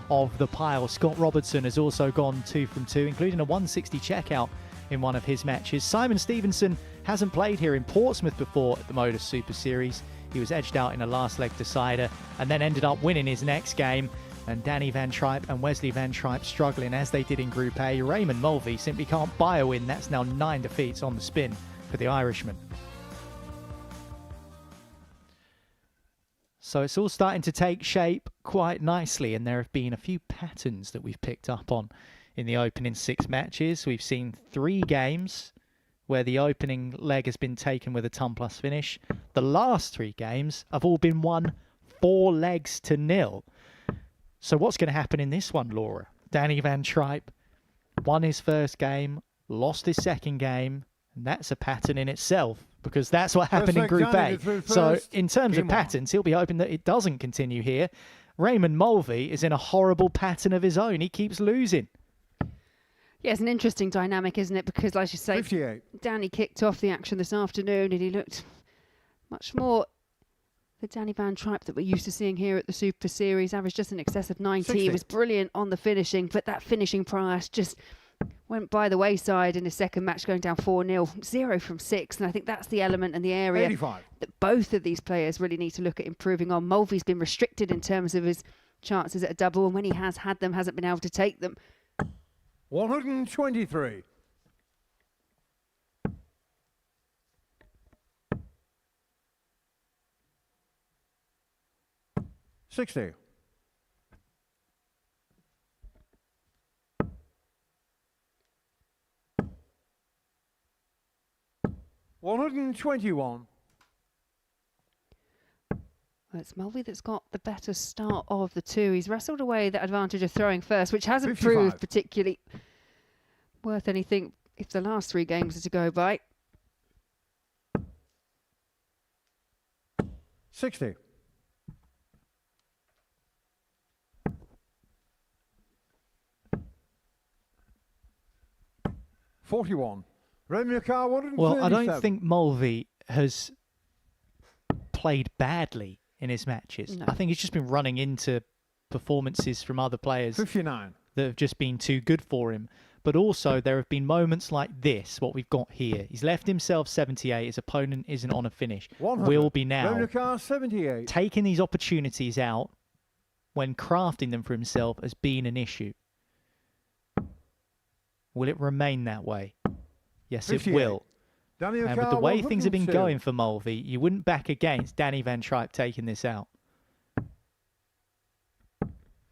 of the pile. Scott Robertson has also gone 2 from 2, including a 160 checkout in one of his matches. Simon Stevenson hasn't played here in Portsmouth before at the Modus Super Series. He was edged out in a last leg decider and then ended up winning his next game. And Danny Van Tripe and Wesley Van Tripe struggling as they did in Group A. Raymond Mulvy simply can't buy a win. That's now 9 defeats on the spin for the Irishman. So it's all starting to take shape quite nicely, and there have been a few patterns that we've picked up on in the opening 6 matches. We've seen 3 games where the opening leg has been taken with a ton plus finish. The last 3 games have all been won 4 legs to 0. So what's going to happen in this one, Laura? Danny Van Tripe won his first game, lost his second game, and that's a pattern in itself, because that's what happened in Group A. So in terms of patterns, he'll be hoping that it doesn't continue here. Raymond Mulvy is in a horrible pattern of his own. He keeps losing. Yeah, it's an interesting dynamic, isn't it? Because, like you say, 58. Danny kicked off the action this afternoon and he looked much more the Danny Van Tripe that we're used to seeing here at the Super Series. Averaged just in excess of 90. 60. He was brilliant on the finishing, but that finishing price just went by the wayside in his second match, going down 4-0, 0 from 6. And I think that's the element and the area 85. that both of these players really need to look at improving on. Mulvy's been restricted in terms of his chances at a double, and when he has had them, hasn't been able to take them. 123. $60. 121. Well, it's Mulvy that's got the better start of the 2. He's wrestled away that advantage of throwing first, which hasn't 55. proved particularly worth anything if the last 3 games are to go by. 60. 41. Raymond, 137. Well, I don't think Mulvy has played badly in his matches. No. I think he's just been running into performances from other players 59. that have just been too good for him. But also there have been moments like this, what we've got here. He's left himself 78. His opponent isn't on a finish. 100. Will be now Raymond, 78. taking these opportunities out when crafting them for himself has been an issue. Will it remain that way? Yes, 58. it will. Daniel And with the way things have been going for Mulvy, you wouldn't back against Danny Van Tripe taking this out.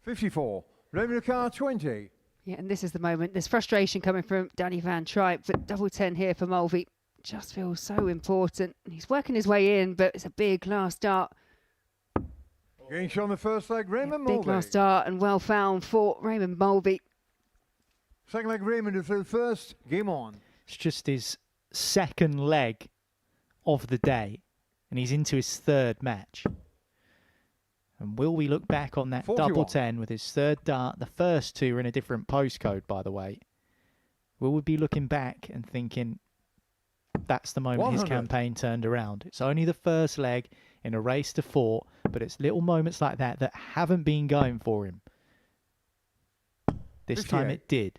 54. Raymond, 20. Yeah, and this is the moment. There's frustration coming from Danny Van Tripe, but double 10 here for Mulvy just feels so important. He's working his way in, but it's a big last start. Getting shot on the first leg, Raymond Big Mulvey. last start and well found for Raymond Mulvy. Second leg, Raymond through first. Game on. It's just his second leg of the day, and he's into his 3rd match. And will we look back on that 41. double 10 with his 3rd dart? The first 2 are in a different postcode, by the way. Will we be looking back and thinking that's the moment 100. his campaign turned around? It's only the first leg in a race to 4, but it's little moments like that that haven't been going for him. This 58. time it did.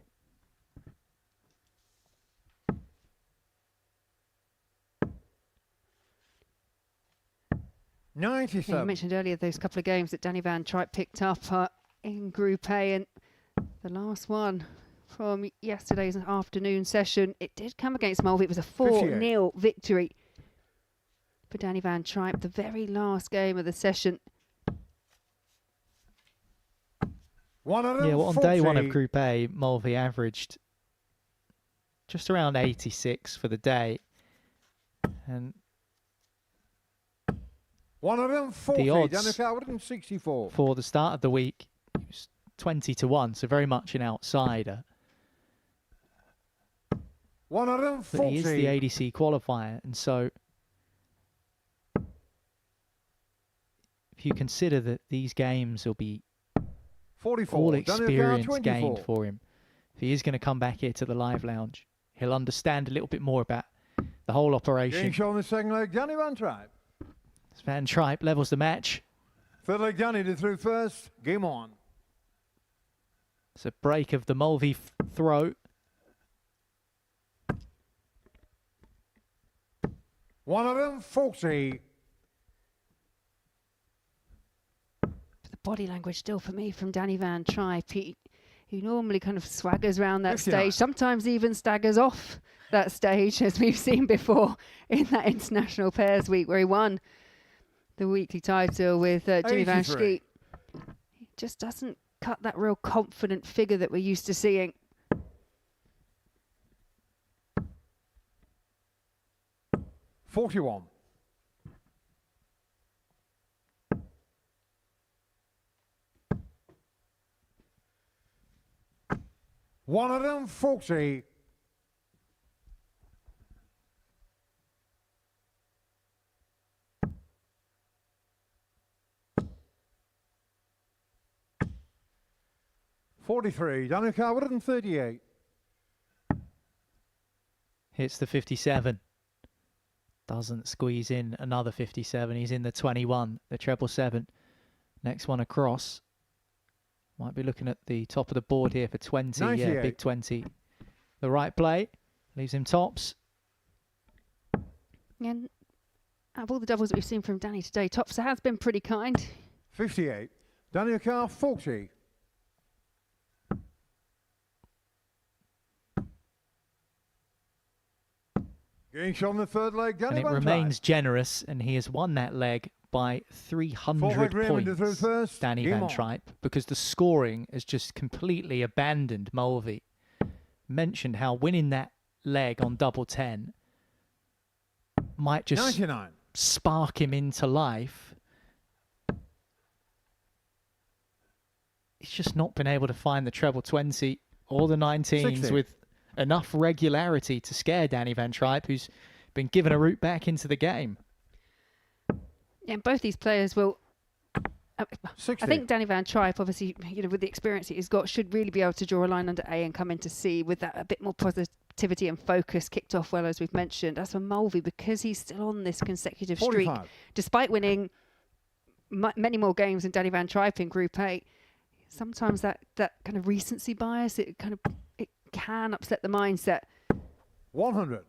Yeah, 97. you mentioned earlier those couple of games that Danny Van Tripe picked up in Group A, and the last one from yesterday's afternoon session, it did come against Mulvey. It was a 4-0 victory for Danny Van Tripe, the very last game of the session. Yeah, well, on day 1 of Group A, Mulvey averaged just around 86 for the day. And 140. the odds Danica, 164. for the start of the week, it was 20-1, so very much an outsider. But he is the ADC qualifier, and so if you consider that these games will be 44. all experience gained for him, if he is going to come back here to the live lounge, he'll understand a little bit more about the whole operation. Getting shown the second leg, Danny Van Tripe. Van Tripe levels the match. Third leg, Danny to through first. Game on. It's a break of the Mulvy throw. 140. The body language still for me from Danny Van Tripe. He normally kind of swaggers around that stage, sometimes even staggers off that stage, as we've seen before in that International Pairs Week where he won the weekly title with Jimmy Van Schieck. He just doesn't cut that real confident figure that we're used to seeing. $41. $140. $43. Danica 138. Hits the 57. Doesn't squeeze in another 57. He's in the 21, the treble 7. Next one across. Might be looking at the top of the board here for 20. 98. Yeah, big 20. The right play leaves him tops. And out of all the doubles that we've seen from Danny today, tops has been pretty kind. 58. Danica 40. Getting shot on the third leg, Danny And it remains generous, and he has won that leg by 300 points, first. Danny Van Tripe, because the scoring has just completely abandoned Mulvy. Mentioned how winning that leg on double 10 might just 99. Spark him into life. He's just not been able to find the treble 20 or the 19s 60. with enough regularity to scare Danny Van Tripe, who's been given a route back into the game. Yeah, and both these players will. I 60. think Danny Van Tripe, obviously, with the experience he's got, should really be able to draw a line under A and come into C with that a bit more positivity and focus. Kicked off well, as we've mentioned. As for Mulvy, because he's still on this consecutive 45. streak, despite winning many more games than Danny Van Tripe in Group A, sometimes that kind of recency bias, it can upset the mindset. 100.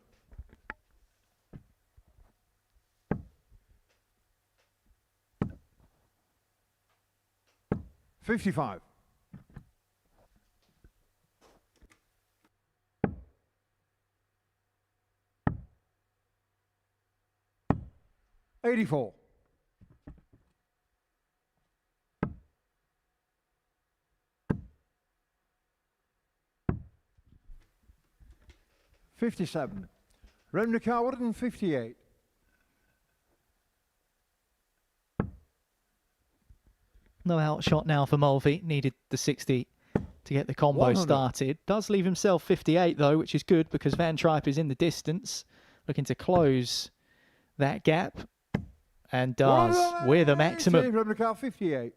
$55. $84. $57. Raymond 158. No outshot now for Mulvy. Needed the 60 to get the combo 100. started. Does leave himself 58 though, which is good because Van Tripe is in the distance, looking to close that gap, and does with a maximum. Raymond 58.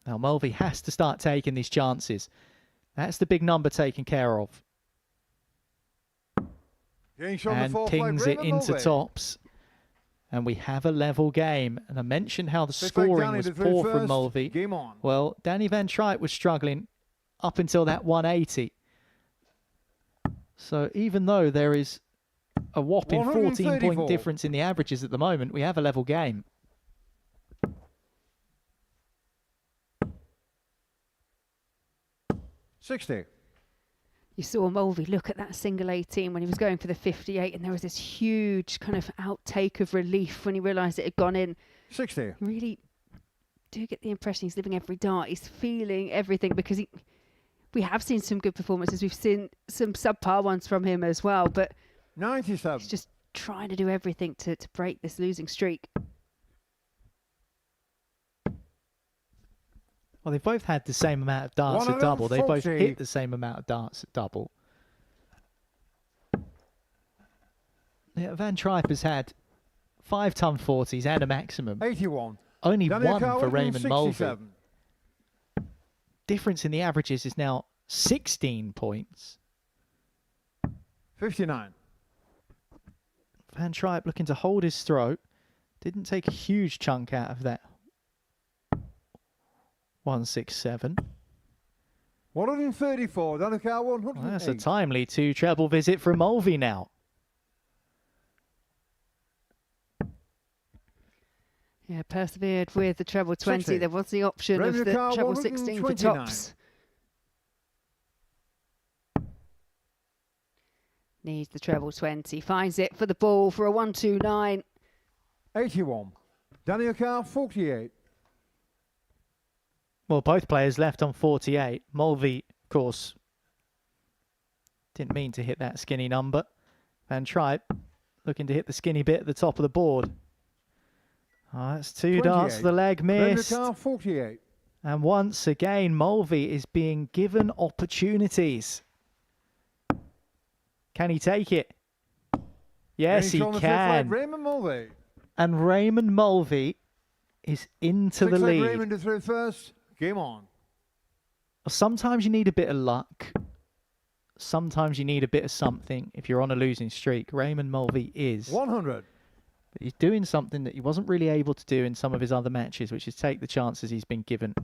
Now Mulvy has to start taking these chances. That's the big number taken care of. And pings it into tops. And we have a level game. And I mentioned how the scoring was poor from Mulvy. Game on. Well, Danny Van Tripe was struggling up until that 180. So even though there is a whopping 14-point difference in the averages at the moment, we have a level game. $60. You saw Mulvy look at that single 18 when he was going for the 58, and there was this huge kind of outtake of relief when he realised it had gone in. 60. Really do get the impression he's living every dart. He's feeling everything because we have seen some good performances. We've seen some subpar ones from him as well, but 97. he's just trying to do everything to break this losing streak. Well, they've both had the same amount of darts at double. They both hit the same amount of darts at double. Yeah, Van Tripe has had 5-ton 40s and a maximum. 81. Only Daniel one Carr, for Raymond Mulvy. 167. Difference in the averages is now 16 points. 59. Van Tripe looking to hold his throat. Didn't take a huge chunk out of that. 167. 134. Daniel Carr, 108. Well, that's a timely 2 treble visit from Mulvy now. Yeah, persevered with the treble 20. 60. There was the option of the Carr, treble 16 for 129. tops. Needs the treble 20. Finds it for the ball for a 129. 81. Daniel Carr, 48. Well, both players left on 48. Mulvy, of course, didn't mean to hit that skinny number. Van Tripe looking to hit the skinny bit at the top of the board. Oh, that's 2 darts to the leg, missed. Carr, 48. And once again, Mulvy is being given opportunities. Can he take it? Yes, he can. Raymond Mulvy. And Raymond Mulvy is into the lead. Raymond is through first. Game on. Sometimes you need a bit of luck. Sometimes you need a bit of something if you're on a losing streak. Raymond Mulvy is. 100. But he's doing something that he wasn't really able to do in some of his other matches, which is take the chances he's been given.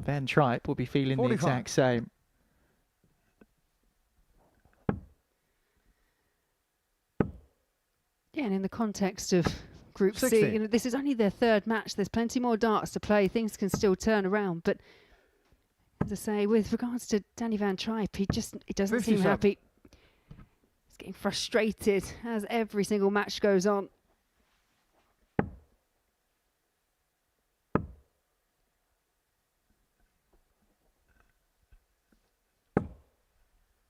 Van Tripe will be feeling 45. the exact same. Yeah, and in the context of Group 60. C, this is only their 3rd match. There's plenty more darts to play. Things can still turn around. But as I say, with regards to Danny Van Tripe, he doesn't 57. seem happy. He's getting frustrated as every single match goes on.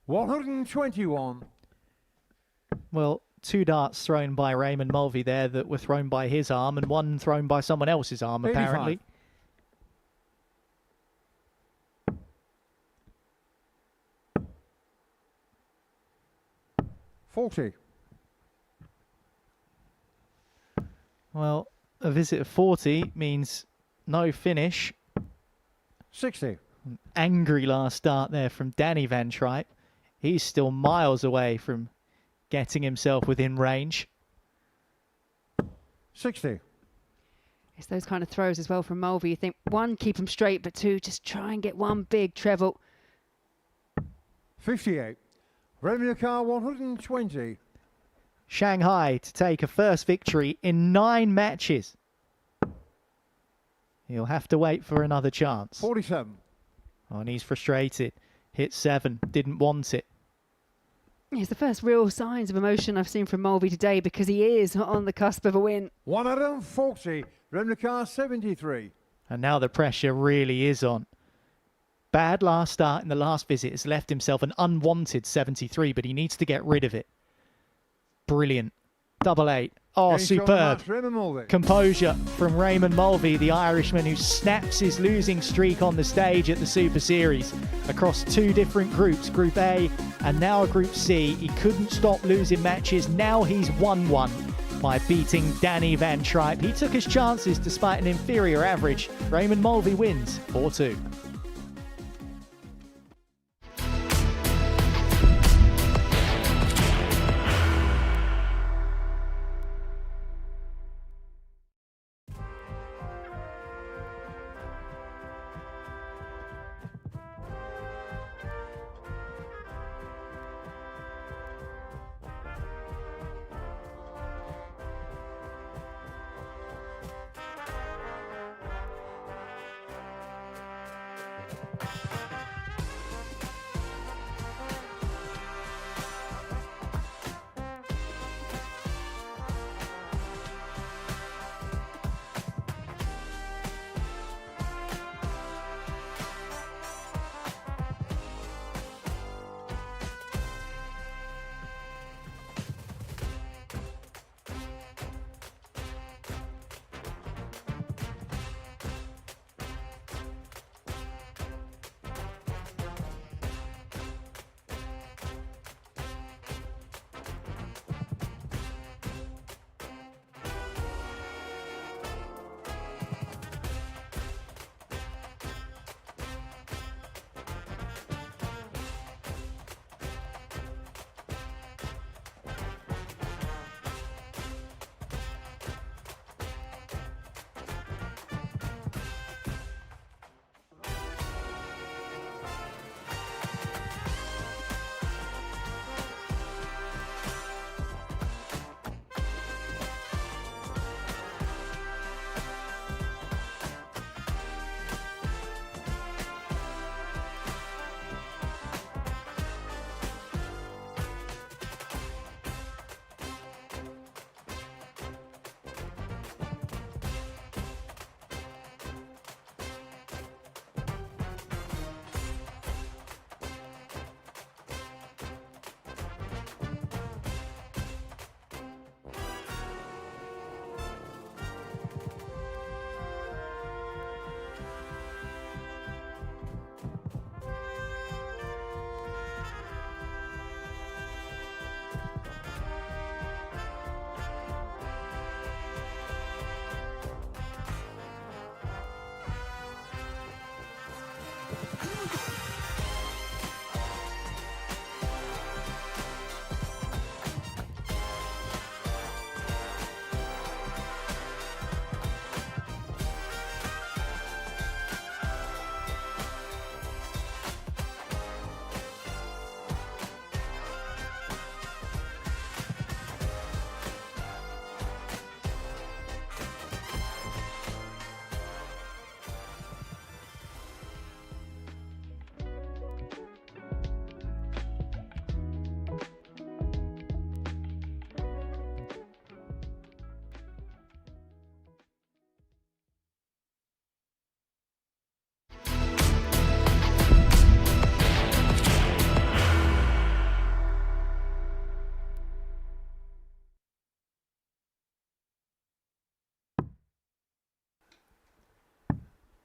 $121. Well, 2 darts thrown by Raymond Mulvy there that were thrown by his arm, and 1 thrown by someone else's arm, 85. apparently. $40. Well, a visit of 40 means no finish. 60. An angry last start there from Danny Van Tripe. He's still miles away from getting himself within range. 60. It's those kind of throws as well from Mulvy. You think, 1, keep them straight, but 2, just try and get 1 big treble. 58. Raymond Carr, 120. Shanghai to take a first victory in 9 matches. He'll have to wait for another chance. 47. Oh, and he's frustrated. Hit 7, didn't want it. It's the first real signs of emotion I've seen from Mulvy today, because he is on the cusp of a win. 140. Raymond Carr, 73. And now the pressure really is on. Bad last start in the last visit has left himself an unwanted 73, but he needs to get rid of it. Brilliant. 88. Oh, superb. Composure from Raymond Mulvy, the Irishman who snaps his losing streak on the stage at the Super Series across 2 different groups, Group A and now Group C. He couldn't stop losing matches. Now he's won one by beating Danny Van Tripe. He took his chances despite an inferior average. Raymond Mulvy wins 4-2.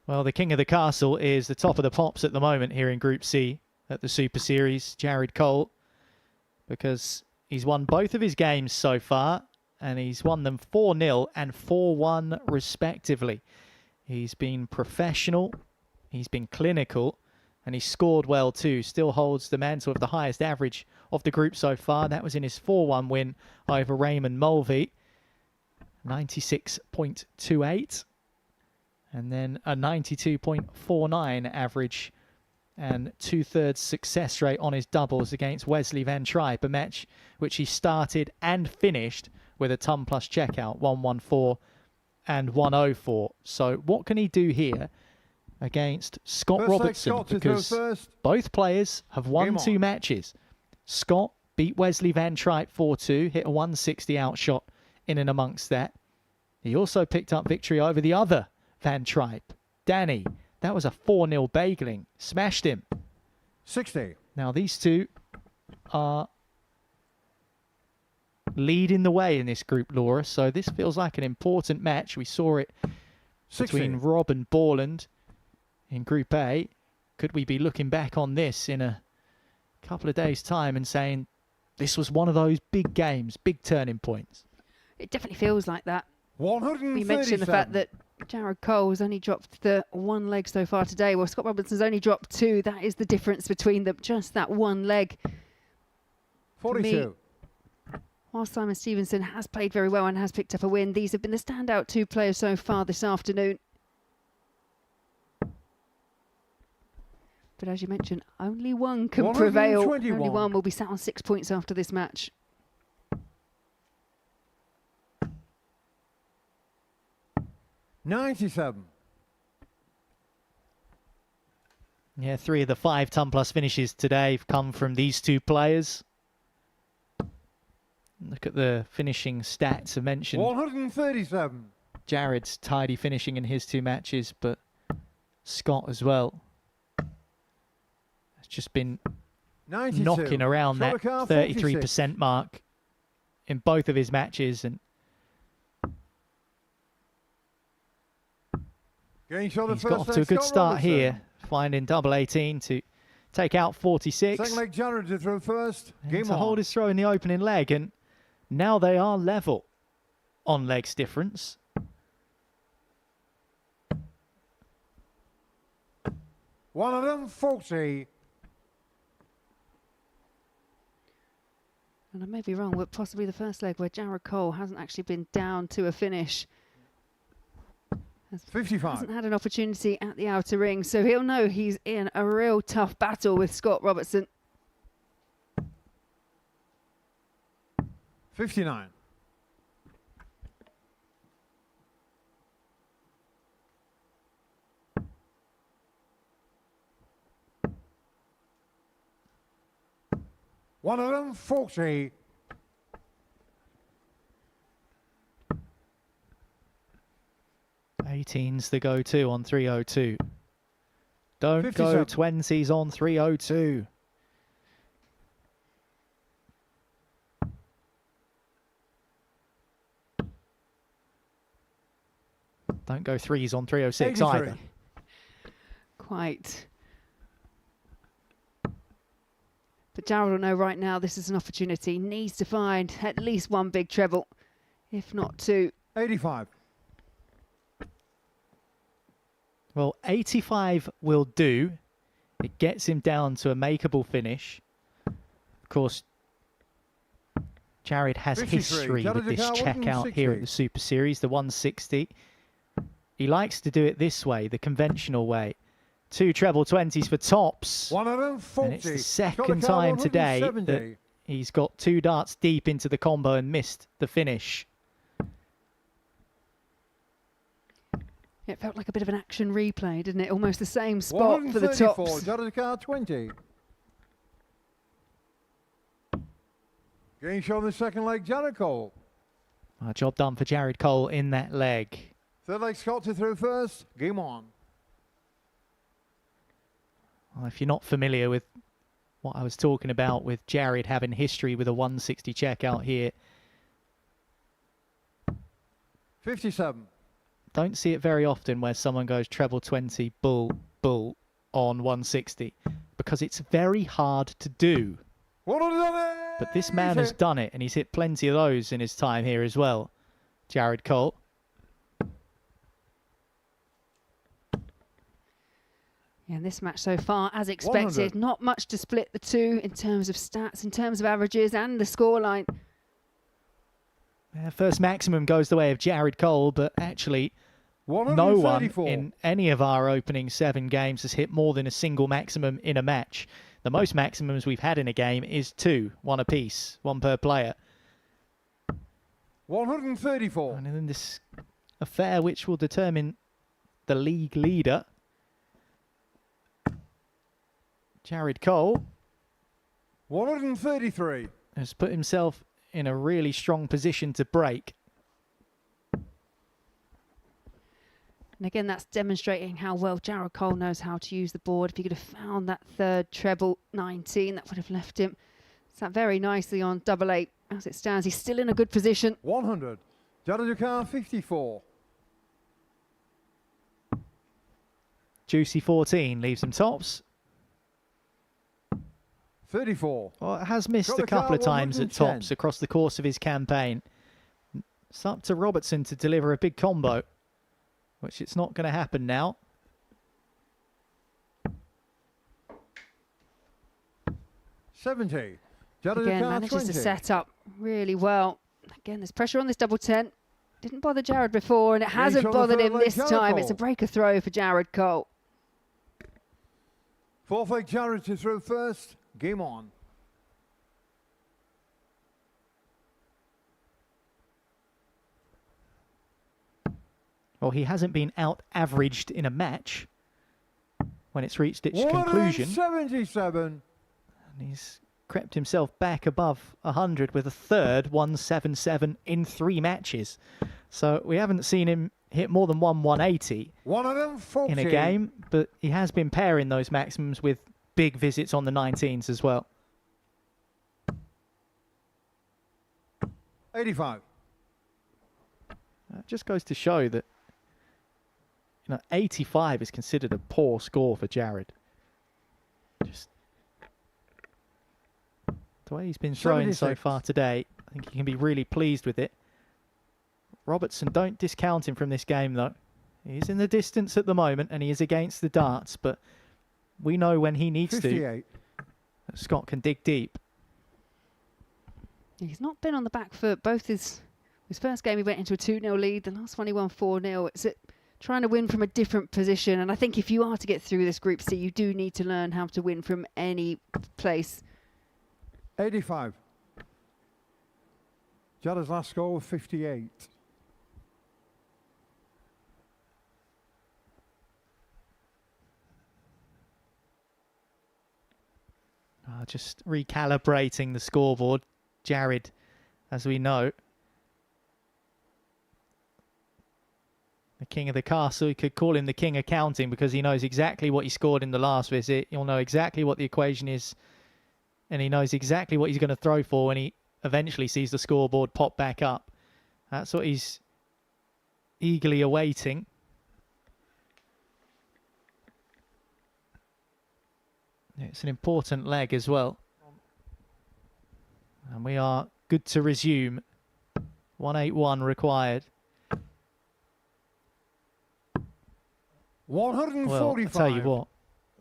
Well, the king of the castle is the top of the pops at the moment here in Group C at the Super Series, Jared Cole, because he's won both of his games so far, and he's won them 4-0 and 4-1 respectively. He's been professional, he's been clinical, and he's scored well too. Still holds the mantle of the highest average of the group so far. That was in his 4-1 win over Raymond Mulvy, 96.28. And then a 92.49 average and 2/3 success rate on his doubles against Wesley Vanri, a match which he started and finished with a ton plus checkout, 114 and 104. So what can he do here against Scott Robertson? Because both players have won 2 matches. Scott beat Wesley Vanri 4-2, hit a 160 outshot in and amongst that. He also picked up victory over the other Van Tripe, Danny. That was a 4-0 bageling. Smashed him. 60. Now these two are leading the way in this group, Laura. So this feels like an important match. We saw it 60. between Rob and Borland in Group A. Could we be looking back on this in a couple of days' time and saying this was one of those big games, big turning points? It definitely feels like that. 137. We mentioned the fact that Jared Cole has only dropped the 1 leg so far today. Well, Scott Robertson's only dropped 2. That is the difference between them, just that 1 leg. 42. While Simon Stevenson has played very well and has picked up a win, these have been the standout 2 players so far this afternoon. But as you mentioned, only one can prevail. Only one will be sat on 6 points after this match. $97. Yeah, 3 of the 5 ton plus finishes today have come from these 2 players. Look at the finishing stats I mentioned. 137. Jared's tidy finishing in his 2 matches, but Scott as well. It's just been 92. knocking around that 33% mark in both of his matches, and he's got off to a good start here, finding double 18 to take out 46. Second leg, Jared to throw first. Game to hold his throw in the opening leg, and now they are level on legs difference. One of them, 40. And I may be wrong, but possibly the first leg where Jared Cole hasn't actually been down to a finish. 55. Hasn't had an opportunity at the outer ring, so he'll know he's in a real tough battle with Scott Robertson. 59. One of them, 40. '18's the go-to on 302. Don't 57. go 20s on 302. Don't go 3s on 306 83. either. Quite. But Jared will know right now this is an opportunity. Needs to find at least 1 big treble, if not 2. 85. Well, 85 will do. It gets him down to a makeable finish. Of course, Jared has 53. history Jared with this checkout here at the Super Series, the 160. He likes to do it this way, the conventional way. 2 treble 20s for tops. 140. And it's the second time today that he's got 2 darts deep into the combo and missed the finish. It felt like a bit of an action replay, didn't it? Almost the same spot for the tops. Jared 20. Game shot in the second leg, Jared Cole. Job done for Jared Cole in that leg. Third leg, Scott to throw first. Game on. Well, if you're not familiar with what I was talking about with Jared having history with a 160 checkout here. 57. don't see it very often where someone goes treble 20, bull, bull on 160, because it's very hard to do. But this man has done it, and he's hit plenty of those in his time here as well. Jared Cole. Yeah, this match so far, as expected, 100. Not much to split the two in terms of stats, in terms of averages and the scoreline. First maximum goes the way of Jared Cole, but actually no one in any of our opening 7 games has hit more than a single maximum in a match. The most maximums we've had in a game is 2, 1 apiece, 1 per player. 134. And in this affair which will determine the league leader, Jared Cole 133 has put himself in a really strong position to break. And again, that's demonstrating how well Jared Cole knows how to use the board. If he could have found that third treble 19, that would have left him sat very nicely on double 8. As it stands, he's still in a good position. 100. Jared Cole 54. Juicy 14 leaves him tops. 34. Well, has missed a couple of times at tops across the course of his campaign. It's up to Robertson to deliver a big combo, which it's not going to happen now. 70. Again, manages to set up really well. Again, there's pressure on this double 10. Didn't bother Jared before, and it hasn't bothered him this time. It's a breaker throw for Jared Cole. 4-fake Jared to throw first. Game on. Well, he hasn't been out-averaged in a match when it's reached its conclusion. 177. And he's crept himself back above 100 with a third 177 in 3 matches. So we haven't seen him hit more than 180 in a game, but he has been pairing those maximums with big visits on the 19s as well. 85. That just goes to show that 85 is considered a poor score for Jared. Just the way he's been throwing so far today, I think he can be really pleased with it. Robertson, don't discount him from this game, though. He's in the distance at the moment, and he is against the darts, but we know when he needs 58. to, Scott can dig deep. He's not been on the back foot. Both his first game, he went into a 2-0 lead. The last one, he won 4-0. It's trying to win from a different position, and I think if you are to get through this Group C, you do need to learn how to win from any place. 85. Jared's last score was 58. Just recalibrating the scoreboard. Jared, as we know, the king of the castle. You could call him the king of counting because he knows exactly what he scored in the last visit. He'll know exactly what the equation is, and he knows exactly what he's going to throw for when he eventually sees the scoreboard pop back up. That's what he's eagerly awaiting. It's an important leg as well. And we are good to resume. 181 required. 145. Well, I'll tell you what,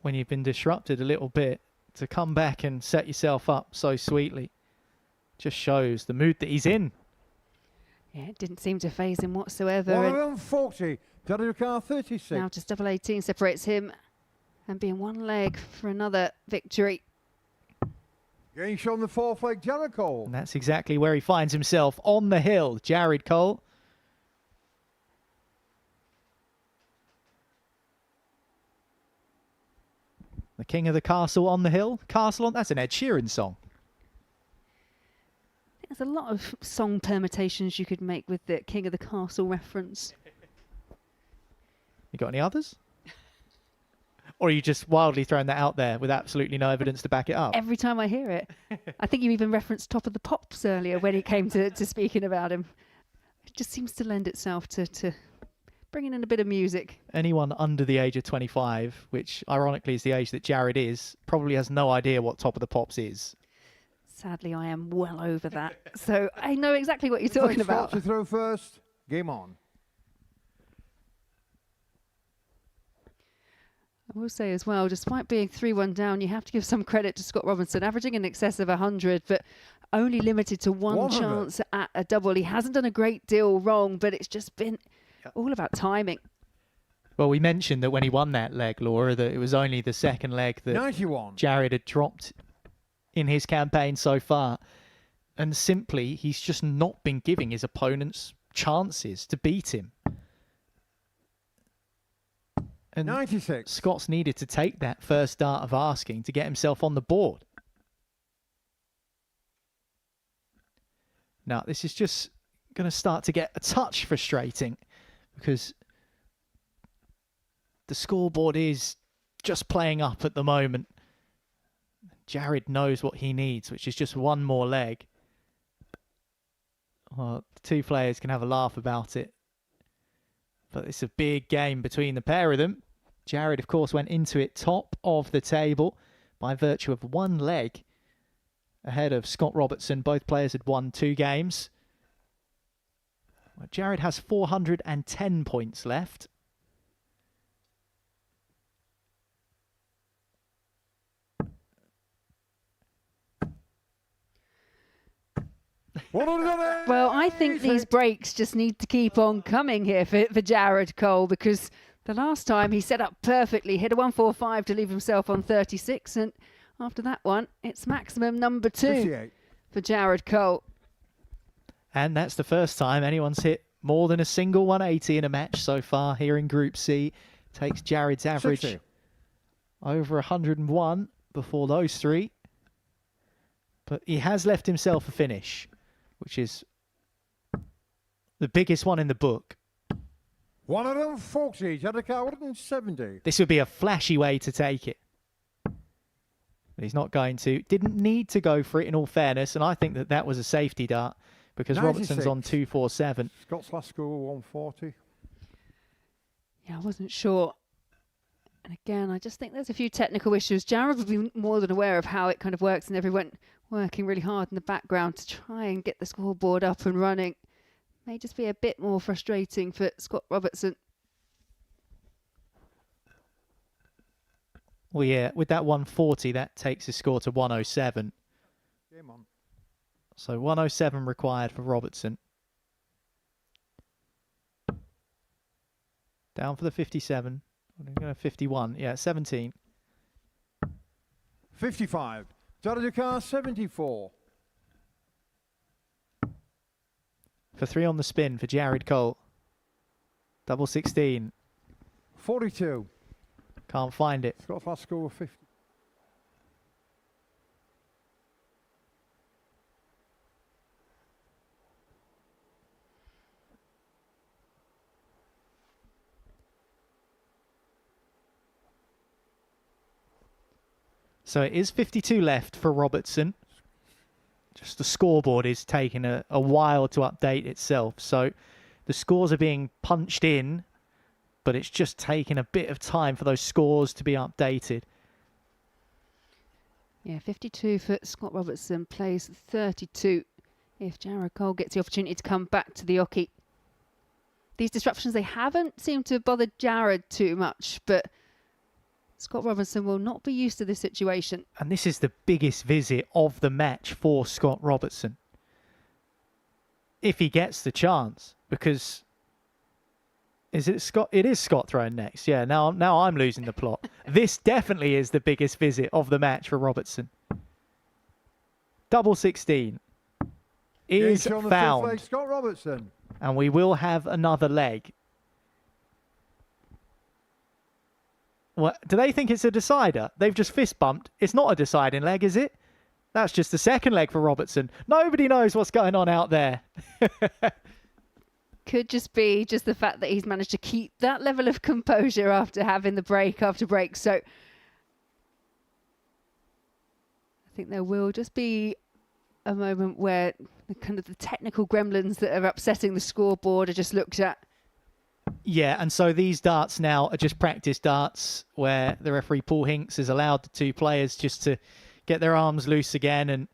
when you've been disrupted a little bit, to come back and set yourself up so sweetly just shows the mood that he's in. Yeah, it didn't seem to faze him whatsoever. 140. Jared Cole 36. Now just double 18 separates him and being one leg for another victory. Getting shown the 4-fake Jared Cole. And that's exactly where he finds himself, on the hill. Jared Cole. The king of the castle on the hill. Castle on, that's an Ed Sheeran song. There's a lot of song permutations you could make with the king of the castle reference. You got any others? Or are you just wildly throwing that out there with absolutely no evidence to back it up? Every time I hear it. I think you even referenced Top of the Pops earlier when it came to speaking about him. It just seems to lend itself to bringing in a bit of music. Anyone under the age of 25, which ironically is the age that Jared is, probably has no idea what Top of the Pops is. Sadly, I am well over that. So I know exactly what you're talking about. To throw first. Game on. I will say as well, despite being 3-1 down, you have to give some credit to Scott Robertson, averaging in excess of 100, but only limited to one chance at a double. He hasn't done a great deal wrong, but it's just been all about timing. Well, we mentioned that when he won that leg, Laura, that it was only the second leg that 91. Jared had dropped in his campaign so far. And simply, he's just not been giving his opponents chances to beat him. And 96. Scott's needed to take that first dart of asking to get himself on the board. Now, this is just going to start to get a touch frustrating because the scoreboard is just playing up at the moment. Jared knows what he needs, which is just one more leg. Well, the two players can have a laugh about it. But it's a big game between the pair of them. Jared, of course, went into it top of the table by virtue of one leg ahead of Scott Robertson. Both players had won 2 games. Well, Jared has 410 points left. Well, I think these breaks just need to keep on coming here for Jared Cole, because the last time he set up perfectly, hit a 145 to leave himself on 36, and after that one, it's maximum number 2 58. for Jared Cole. And that's the first time anyone's hit more than a single 180 in a match so far here in Group C. Takes Jared's average 60. over 101 before those 3. But he has left himself a finish, which is the biggest one in the book. 140, Jadaka 170. This would be a flashy way to take it. But he's not going to. Didn't need to go for it, in all fairness, and I think that that was a safety dart because 96. Robertson's on 247. Scott's last score 140. Yeah, I wasn't sure. And again, I just think there's a few technical issues. Jared would be more than aware of how it kind of works, and everyone working really hard in the background to try and get the scoreboard up and running. May just be a bit more frustrating for Scott Robertson. Well, yeah, with that 140, that takes his score to 107. Game on. So 107 required for Robertson. Down for the 57. I'm going to 51. Yeah, 17. 55. Jadaka 74. For 3 on the spin for Jared Cole. Double 16. 42. Can't find it. Scott's last score 50. So it is 52 left for Robertson. Just the scoreboard is taking a while to update itself. So the scores are being punched in, but it's just taking a bit of time for those scores to be updated. Yeah, 52 for Scott Robertson, plays 32 if Jared Cole gets the opportunity to come back to the oche. These disruptions, they haven't seemed to bother Jared too much, but Scott Robertson will not be used to this situation. And this is the biggest visit of the match for Scott Robertson. If he gets the chance, because is it Scott? It is Scott throwing next. Yeah, now I'm losing the plot. This definitely is the biggest visit of the match for Robertson. Double 16 is found. Leg, Scott Robertson. And we will have another leg. What, do they think it's a decider? They've just fist bumped. It's not a deciding leg, is it? That's just the second leg for Robertson. Nobody knows what's going on out there. Could just be just the fact that he's managed to keep that level of composure after having the break after break. So I think there will just be a moment where the kind of the technical gremlins that are upsetting the scoreboard are just looked at. Yeah, and so these darts now are just practice darts where the referee Paul Hinks has allowed the two players just to get their arms loose again and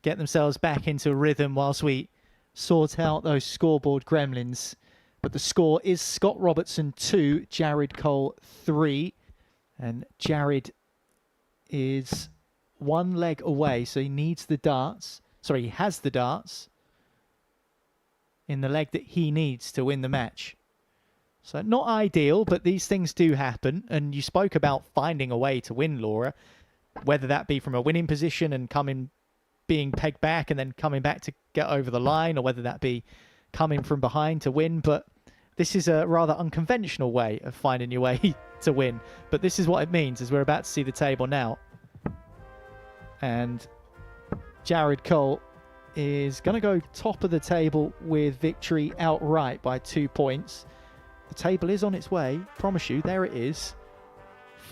get themselves back into a rhythm whilst we sort out those scoreboard gremlins. But the score is Scott Robertson 2, Jared Cole 3. And Jared is one leg away, so he needs the darts. Sorry, he has the darts in the leg that he needs to win the match. So not ideal, but these things do happen. And you spoke about finding a way to win, Laura, whether that be from a winning position and being pegged back and then coming back to get over the line, or whether that be coming from behind to win. But this is a rather unconventional way of finding your way to win. But this is what it means, as we're about to see the table now. And Jared Cole is going to go top of the table with victory outright by 2 points. The table is on its way, promise you, there it is.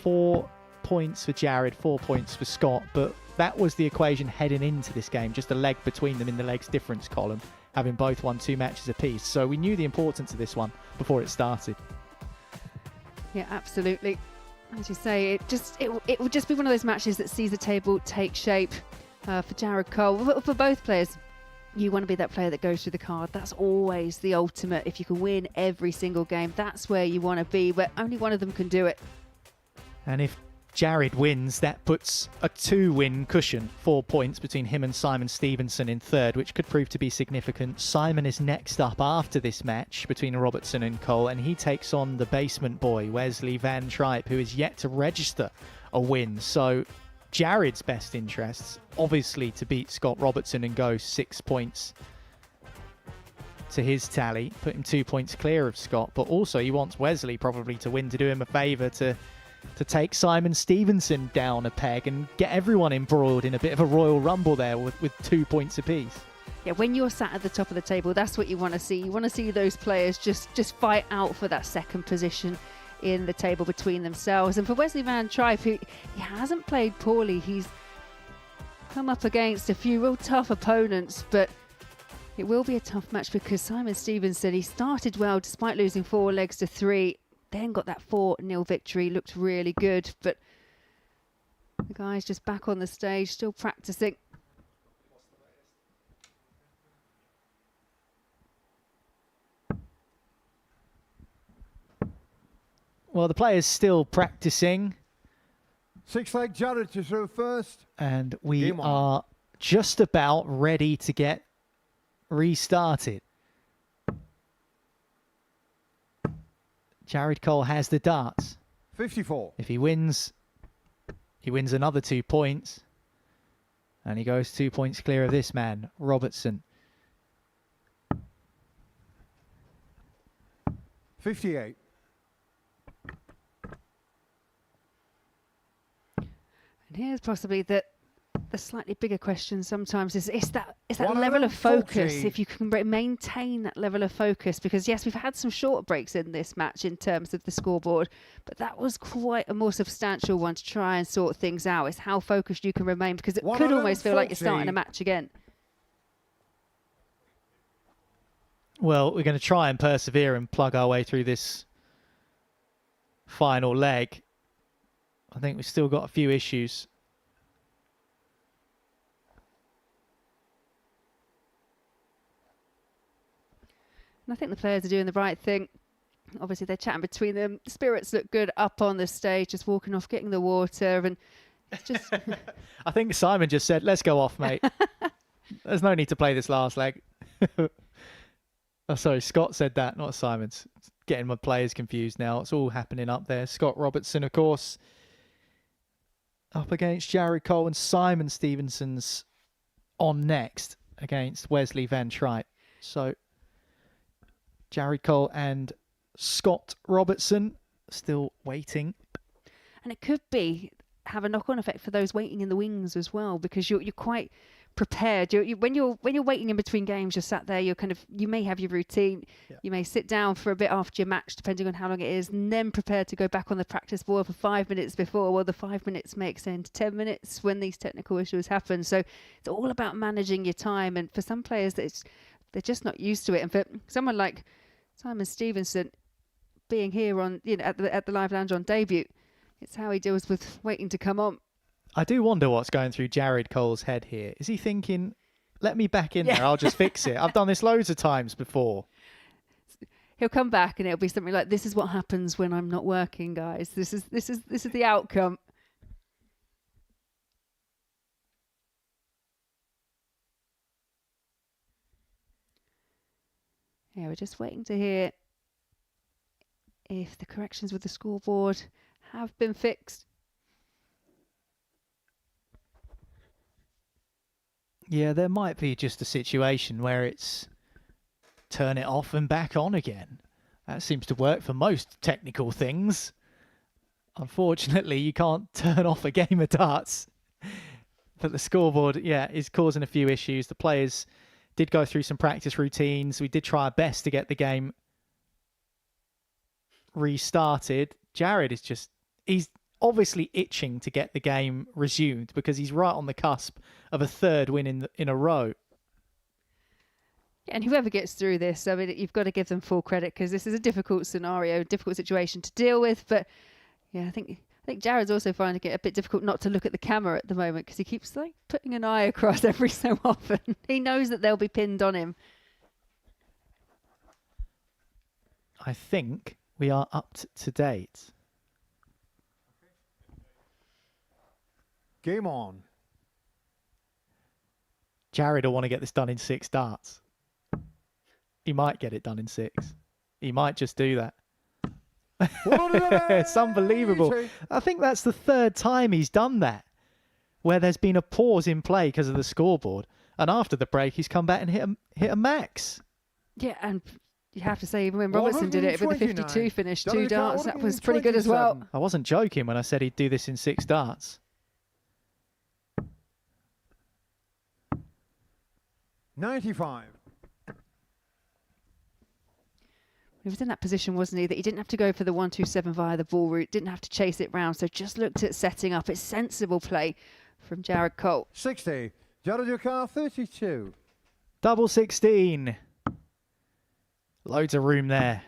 4 points for Jared, 4 points for Scott, but that was the equation heading into this game, just a leg between them in the legs difference column, having both won 2 matches apiece. So we knew the importance of this one before it started. Yeah, absolutely. As you say, it will just be one of those matches that sees the table take shape for Jared Cole. For both players, you want to be that player that goes through the card. That's always the ultimate. If you can win every single game, that's where you want to be, but only one of them can do it. And if Jared wins, that puts a 2-win cushion, 4 points between him and Simon Stevenson in third, which could prove to be significant. Simon is next up after this match between Robertson and Cole, and he takes on the basement boy, Wesley Van Tripe, who is yet to register a win. So Jared's best interests, obviously, to beat Scott Robertson and go 6 points to his tally, put him 2 points clear of Scott, but also he wants Wesley probably to win to do him a favour to take Simon Stevenson down a peg and get everyone embroiled in a bit of a Royal Rumble there with 2 points apiece. Yeah, when you're sat at the top of the table, that's what you want to see. You want to see those players just fight out for that second position in the table between themselves. And for Wesley Van Tripe, who he hasn't played poorly, he's come up against a few real tough opponents, but it will be a tough match because Simon Stevenson, he started well despite losing 4 legs to 3. Then got that 4-0 victory, looked really good, but the guy's just back on the stage, still practicing. Well, the player's still practicing. 6-leg Jared to throw first. And we are just about ready to get restarted. Jared Cole has the darts. 54. If he wins another 2 points. And he goes 2 points clear of this man, Robertson. 58. And here's possibly the slightly bigger question sometimes is that level of focus, if you can maintain that level of focus, because yes, we've had some short breaks in this match in terms of the scoreboard, but that was quite a more substantial one to try and sort things out. It's how focused you can remain, because it could almost feel like you're starting a match again. Well, we're going to try and persevere and plug our way through this final leg. I think we've still got a few issues. And I think the players are doing the right thing. Obviously, they're chatting between them. The spirits look good up on the stage, just walking off, getting the water, and it's just... I think Simon just said, let's go off, mate. There's no need to play this last leg. Oh, sorry, Scott said that, not Simon. It's getting my players confused now. It's all happening up there. Scott Robertson, of course, up against Jared Cole, and Simon Stevenson's on next against Wesley Van Tripe. So Jared Cole and Scott Robertson still waiting. And it could have a knock-on effect for those waiting in the wings as well, because you're quite prepared. When you're waiting in between games, you're sat there. You may have your routine. Yeah. You may sit down for a bit after your match, depending on how long it is, and then prepare to go back on the practice board for 5 minutes before. Well, the 5 minutes may extend to 10 minutes when these technical issues happen. So it's all about managing your time. And for some players, they're just not used to it. And for someone like Simon Stevenson, being here on, at the Live Lounge on debut. It's how he deals with waiting to come on. I do wonder what's going through Jared Cole's head here. Is he thinking, let me back in there, I'll just fix it. I've done this loads of times before. He'll come back and it'll be something like, this is what happens when I'm not working, guys. This is the outcome. Yeah, we're just waiting to hear if the corrections with the scoreboard have been fixed. Yeah, there might be just a situation where it's turn it off and back on again. That seems to work for most technical things. Unfortunately, you can't turn off a game of darts. But the scoreboard, yeah, is causing a few issues. The players did go through some practice routines. We did try our best to get the game restarted. Jared is he's obviously itching to get the game resumed because he's right on the cusp of a third win in a row. Yeah, and whoever gets through this, I mean, you've got to give them full credit because this is a difficult scenario, difficult situation to deal with. But yeah, I think Jared's also finding it a bit difficult not to look at the camera at the moment because he keeps like putting an eye across every so often. He knows that they'll be pinned on him. I think we are up to date. Game on. Jared will want to get this done in 6 darts. He might get it done in 6. He might just do that. It's unbelievable. I think that's the 3rd time he's done that, where there's been a pause in play because of the scoreboard, and after the break he's come back and hit a max. Yeah, and you have to say, even when Robertson did it with the 52 finish, 2 darts, that was pretty good as well. I wasn't joking when I said he'd do this in 6 darts. 95. He was in that position, wasn't he, that he didn't have to go for the 1-2-7 via the ball route, didn't have to chase it round, so just looked at setting up. It's sensible play from Jared Cole. 60. Jared Dukar, 32. Double 16. Loads of room there.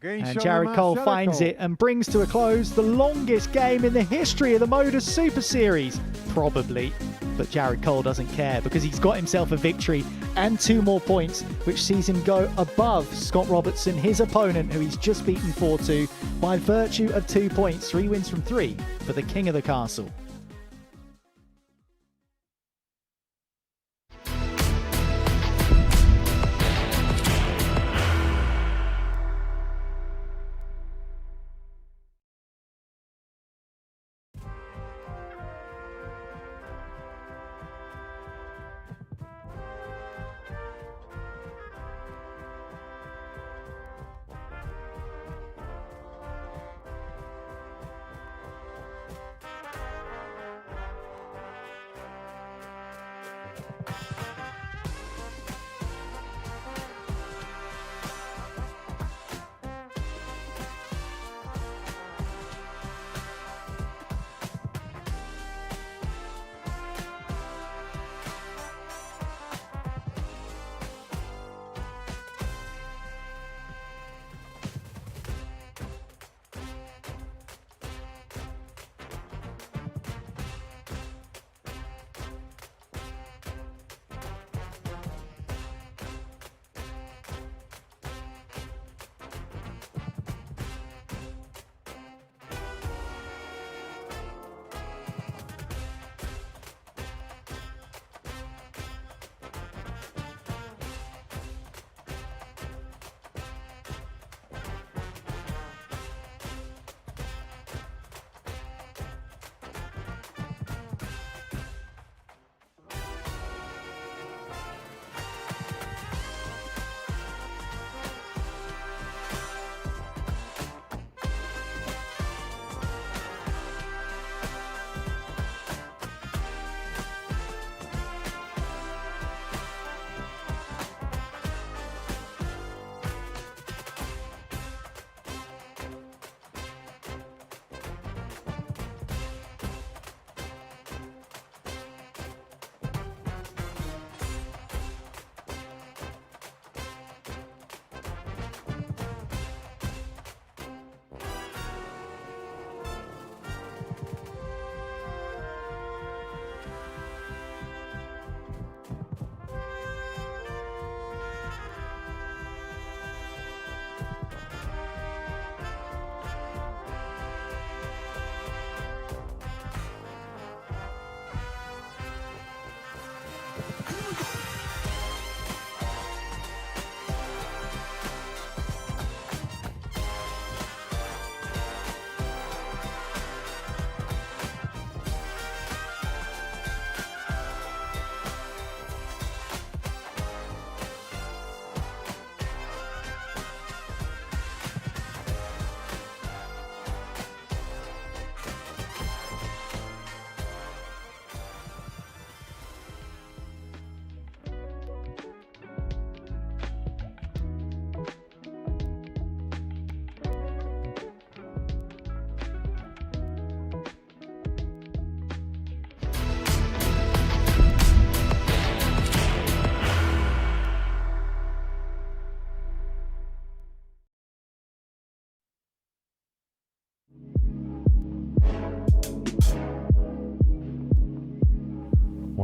And Jared Cole finds it and brings to a close the longest game in the history of the Modus Super Series. Probably. But Jared Cole doesn't care because he's got himself a victory and 2 more points, which sees him go above Scott Robertson, his opponent, who he's just beaten 4-2 by virtue of 2 points. 3 wins from 3 for the King of the Castle.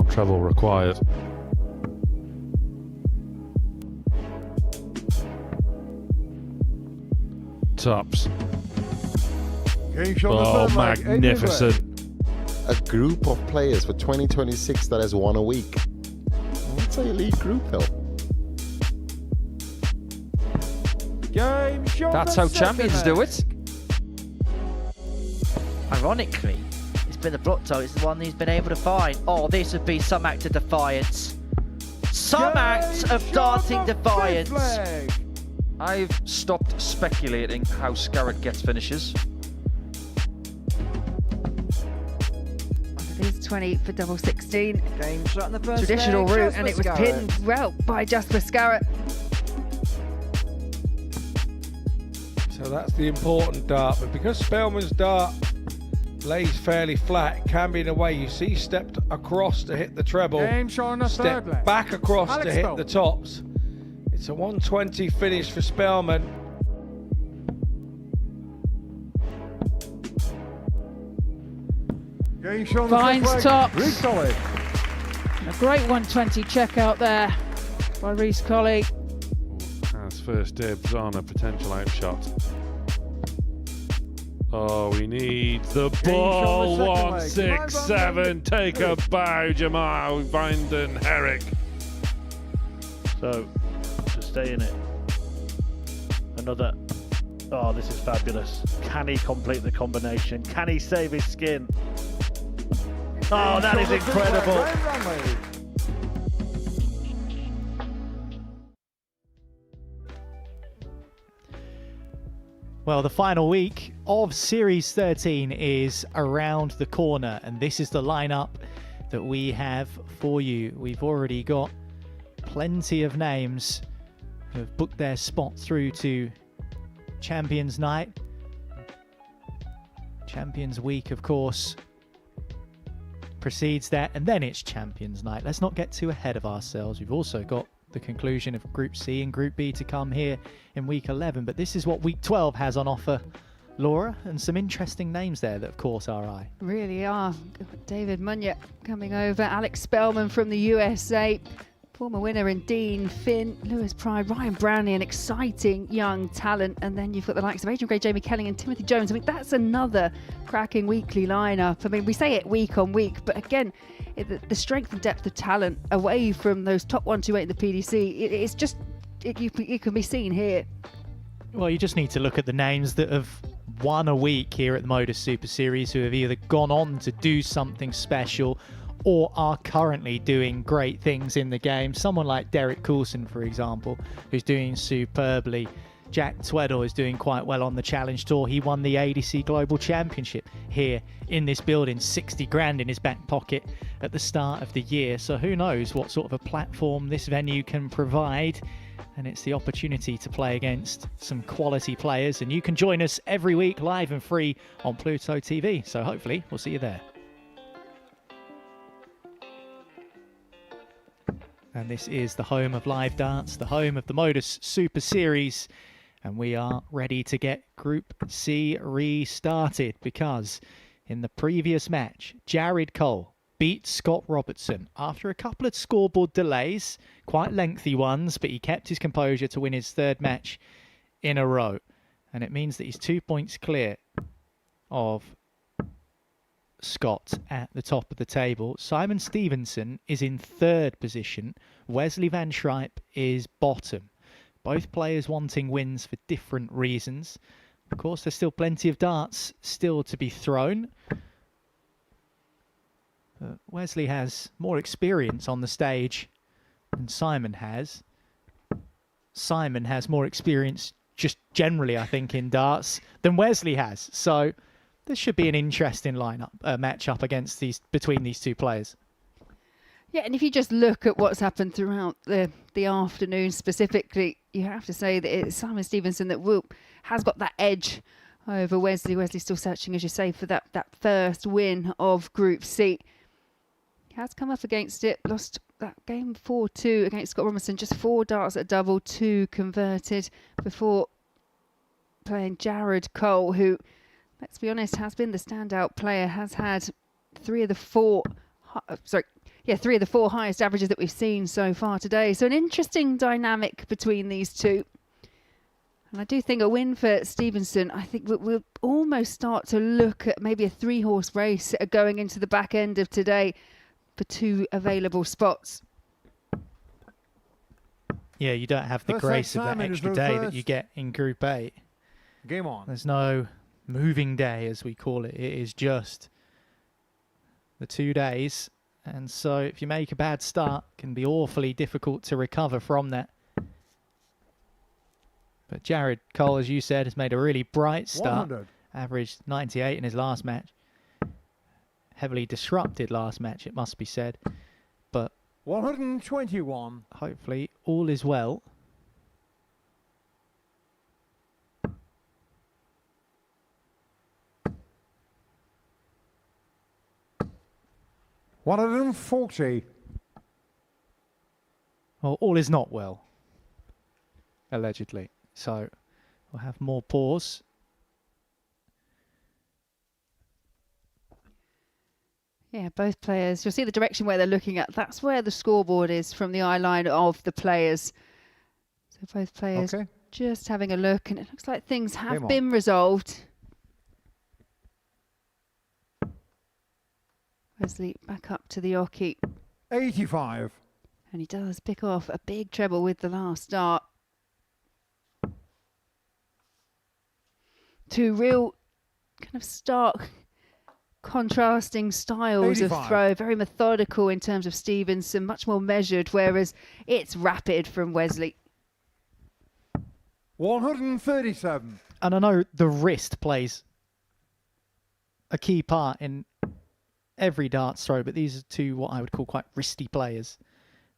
treble required. Tops. Oh, magnificent. A group of players for 2026 that has won a week. That's an elite group, though. That's how champions do it. Ironically, it's been the block toe. It's the one he's been able to find. Oh, this would be some act of defiance. Some act of darting defiance. I've stopped speculating how Scarrett gets finishes. It is 20 for double 16. Game shot in the first Traditional leg, route, Jasper and it was Scarrett. pinned well by Jasper Scarrett. So that's the important dart, but because Spellman's dart lays fairly flat, it can be in a way. You see, stepped across to hit the treble, Game shot in the third step leg. back across Alex to hit Spellman. the tops. It's a 120 finish for Spellman. Game shot in the Finds fifth leg. tops. Reece Colley. A great 120 check out there by Reece Colley. Has first dibs on a potential outshot. Oh, we need the ball. 167. Take a bow, Jamal Vinden Herrick. So, to stay in it. Another. Oh, this is fabulous. Can he complete the combination? Can he save his skin? Oh, that is incredible. Well, the final week of Series 13 is around the corner, and this is the lineup that we have for you. We've already got plenty of names who have booked their spot through to Champions Night. Champions Week, of course, precedes that, and then it's Champions Night. Let's not get too ahead of ourselves. We've also got the conclusion of Group C and Group B to come here in Week 11, but this is what Week 12 has on offer, Laura, and some interesting names there that have caught our eye. Really are. David Munyet coming over, Alex Spellman from the USA, former winner in Dean, Finn, Lewis Pride, Ryan Brownlee, an exciting young talent, and then you've got the likes of Adrian Gray, Jamie Kelling and Timothy Jones. I mean, that's another cracking weekly lineup. I mean, we say it week on week, but again, the strength and depth of talent away from those top 128 in the PDC, it's just, it can be seen here. Well, you just need to look at the names that have won a week here at the Modus Super Series, who have either gone on to do something special or are currently doing great things in the game. Someone like Derek Coulson, for example, who's doing superbly. Jack Tweddle is doing quite well on the Challenge Tour. He won the ADC Global Championship here in this building, 60 grand in his back pocket at the start of the year. So who knows what sort of a platform this venue can provide. And it's the opportunity to play against some quality players. And you can join us every week live and free on Pluto TV. So hopefully we'll see you there. And this is the home of live darts, the home of the Modus Super Series. And we are ready to get Group C restarted, because in the previous match, Jared Cole beat Scott Robertson after a couple of scoreboard delays, quite lengthy ones, but he kept his composure to win his third match in a row. And it means that he's 2 points clear of Scott at the top of the table. Simon Stevenson is in third position. Wesley Van Schrijp is bottom. Both players wanting wins for different reasons. Of course, there's still plenty of darts still to be thrown. Wesley has more experience on the stage than Simon has. Simon has more experience just generally, I think, in darts than Wesley has. So this should be an interesting lineup, matchup against between these two players. Yeah, and if you just look at what's happened throughout the afternoon specifically, you have to say that it's Simon Stevenson that has got that edge over Wesley. Wesley's still searching, as you say, for that first win of Group C. He has come up against it, lost that game 4-2 against Scott Robertson, just 4 darts at double, 2 converted before playing Jared Cole, who, let's be honest, has been the standout player, has had 3 of the 4... 3 of the 4 highest averages that we've seen so far today. So an interesting dynamic between these two. And I do think a win for Stevenson, I think we'll almost start to look at maybe a 3-horse race going into the back end of today for 2 available spots. Yeah, you don't have the grace of that extra day that you get in Group A. Game on. There's no moving day, as we call it. It is just the 2 days. And so if you make a bad start, it can be awfully difficult to recover from that. But Jared Cole, as you said, has made a really bright start. 100. Averaged 98 in his last match. Heavily disrupted last match, it must be said. But 121. hopefully all is well. $140. Well, all is not well, allegedly. So we'll have more pause. Yeah, both players. You'll see the direction where they're looking at. That's where the scoreboard is from the eye line of the players. So both players just having a look, and it looks like things have been resolved. Wesley back up to the oche. 85. And he does pick off a big treble with the last dart. 2 real kind of stark contrasting styles 85. of throw, very methodical in terms of Stevenson, much more measured, whereas it's rapid from Wesley. 137. And I know the wrist plays a key part in every darts throw, but these are 2 what I would call quite wristy players.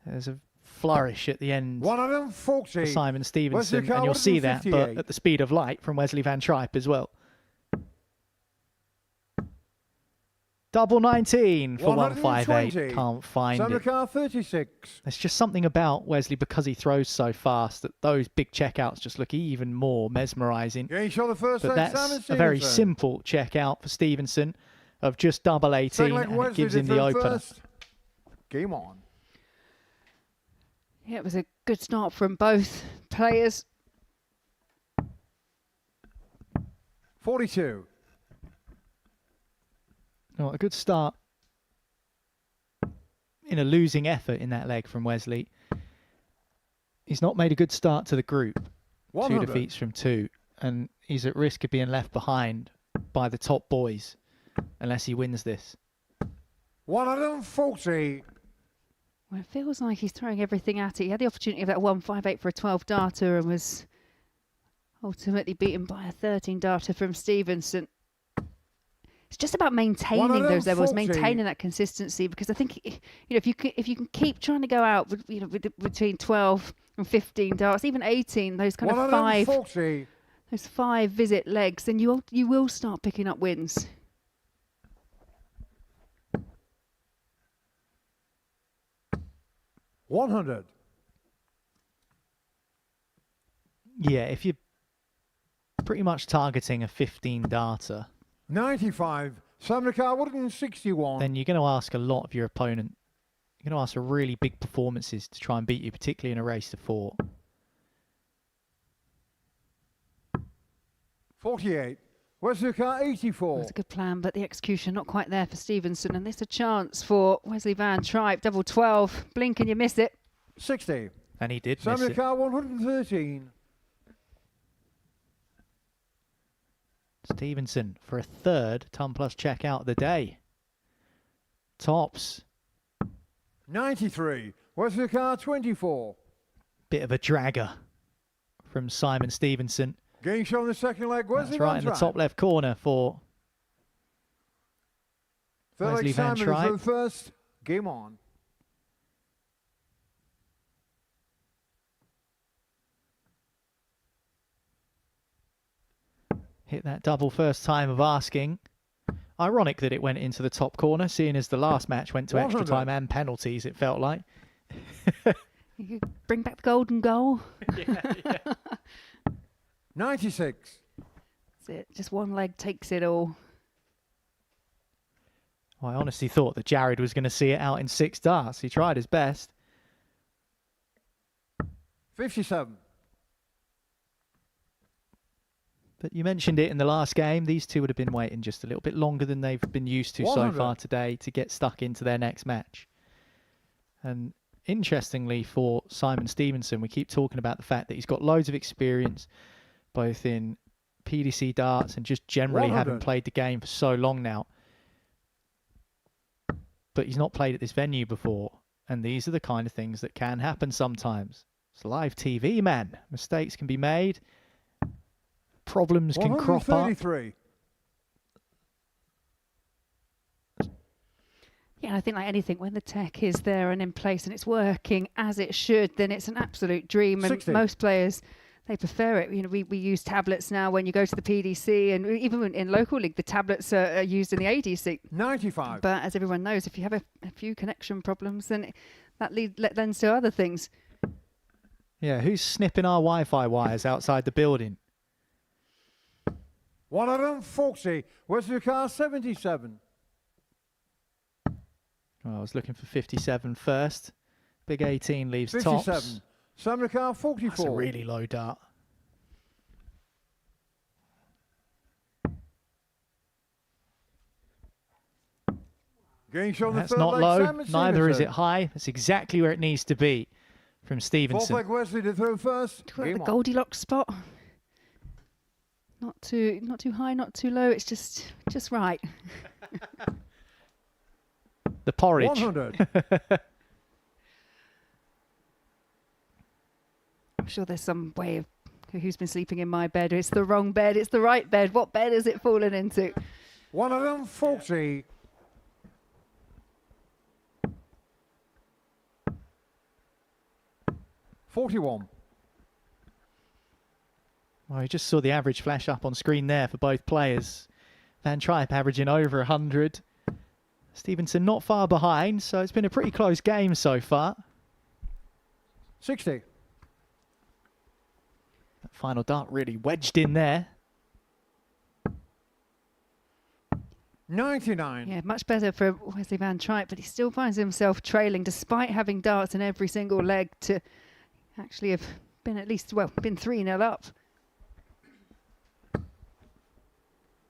There's a flourish at the end 140. for Simon Stevenson, and you'll see that, but at the speed of light from Wesley Van Tripe as well. Double 19 for 158. Can't find it. Car 36. There's just something about Wesley, because he throws so fast, that those big checkouts just look even more mesmerising. Yeah, he shot the first But leg, that's Simon a very Stevenson. simple checkout for Stevenson of just double 18, Second leg, and it Wesley gives him did the through opener. first. Game on. Yeah, it was a good start from both players. 42. Oh, a good start in a losing effort in that leg from Wesley. He's not made a good start to the group. 100. 2 defeats from 2, and he's at risk of being left behind by the top boys unless he wins this. 140. Well, it feels like he's throwing everything at it. He had the opportunity of that 158 for a 12 darter and was ultimately beaten by a 13 darter from Stevenson. It's just about maintaining those levels, maintaining that consistency, because I think, you know, if you can keep trying to go out with, you know, between 12 and 15 darts, even 18, those kind of 5 visit legs, then you will start picking up wins. $100. Yeah, if you're pretty much targeting a 15 darter, 95. Samrakar 161. then you're going to ask a lot of your opponent. You're going to ask for really big performances to try and beat you, particularly in a race to 4. 48. Wesley Car 84. That's a good plan, but the execution not quite there for Stevenson, and there's a chance for Wesley Van Tripe. Double 12. Blink and you miss it. 60. And he did miss it. Samrakar 113. Stevenson for a 3rd ton plus check out of the day. Tops. 93. Wesley Car 24. Bit of a dragger from Simon Stevenson. Game shot on the second leg. Wesley That's right in the top left corner for Third Wesley leg Van Simon Tripe. is first. Game on. Hit that double first time of asking. Ironic that it went into the top corner, seeing as the last match went to extra 100. time and penalties, it felt like. You could bring back the golden goal. 96. That's it. Just one leg takes it all. Well, I honestly thought that Jared was going to see it out in 6 darts. He tried his best. 57. But you mentioned it in the last game. These two would have been waiting just a little bit longer than they've been used to so far today to get stuck into their next match. And interestingly for Simon Stevenson, we keep talking about the fact that he's got loads of experience both in PDC darts and just generally having played the game for so long now. But he's not played at this venue before. And these are the kind of things that can happen sometimes. It's live TV, man. Mistakes can be made. Problems can crop up. Yeah, I think like anything, when the tech is there and in place and it's working as it should, then it's an absolute dream. And 60. Most players, they prefer it. You know, we use tablets now when you go to the PDC, and even in local league, the tablets are used in the ADC. 95. But as everyone knows, if you have a few connection problems, then that lends to other things. Yeah, who's snipping our Wi-Fi wires outside the building? 140. Wesley car 77. Well, I was looking for 57 first. Big 18 leaves 57. tops. Samra car 44. That's a really low dart. That's not low. Neither is it high. That's exactly where it needs to be from Stevenson. Full flag Wesley to throw first. The Goldilocks spot. Not too high, not too low. It's just right. The porridge. 100. I'm sure there's some way of who's been sleeping in my bed. It's the wrong bed. It's the right bed. What bed has it fallen into? 140. $41. Well, you just saw the average flash up on screen there for both players. Van Tripe averaging over 100. Stevenson not far behind, so it's been a pretty close game so far. 60. That final dart really wedged in there. 99. Yeah, much better for Wesley Van Tripe, but he still finds himself trailing despite having darts in every single leg to actually have been at least, well, been 3-0 up.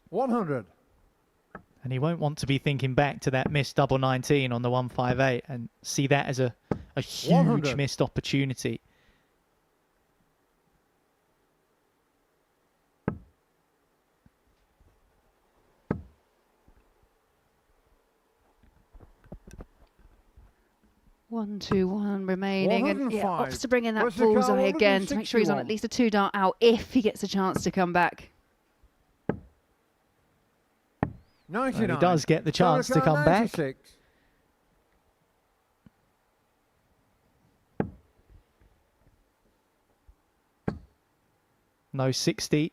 100. And he won't want to be thinking back to that missed double 19 on the 158 and see that as a huge 100. missed opportunity. One, 2, 1 remaining, and yeah, 105. opts to bring in that Wesley bullseye Carroll, again to make sure he's on 61. at least a 2 dart out if he gets a chance to come back. 99. Well, he does get the chance to come back. 96. No 60.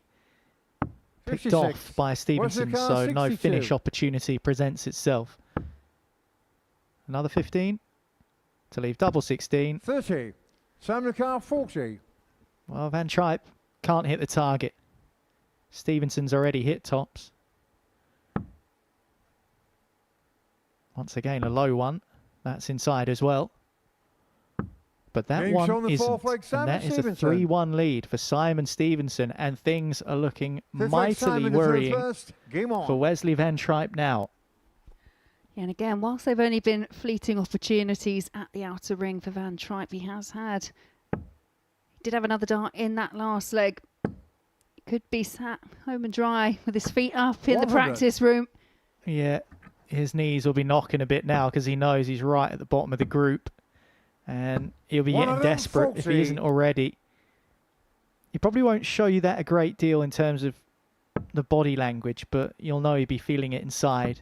Picked 56. off by Stevenson, Wesley so Carroll, no 62. finish opportunity presents itself. Another 15 to leave double 16. 30. Samra car 40. Well, Van Tripe can't hit the target. Stevenson's already hit tops. Once again, a low one. That's inside as well. But that Game's on one the isn't. fourth leg, And Simon that is a Stevenson. 3-1 lead for Simon Stevenson. And things are looking Fifth leg, mightily Simon to throw worrying first. Game on. for Wesley Van Tripe now. Yeah, and again, whilst they've only been fleeting opportunities at the outer ring for Van Tripe, he did have another dart in that last leg. He could be sat home and dry with his feet up in the 100. practice room. Yeah, his knees will be knocking a bit now because he knows he's right at the bottom of the group. And he'll be getting desperate if he isn't already. He probably won't show you that a great deal in terms of the body language, but you'll know he'll be feeling it inside.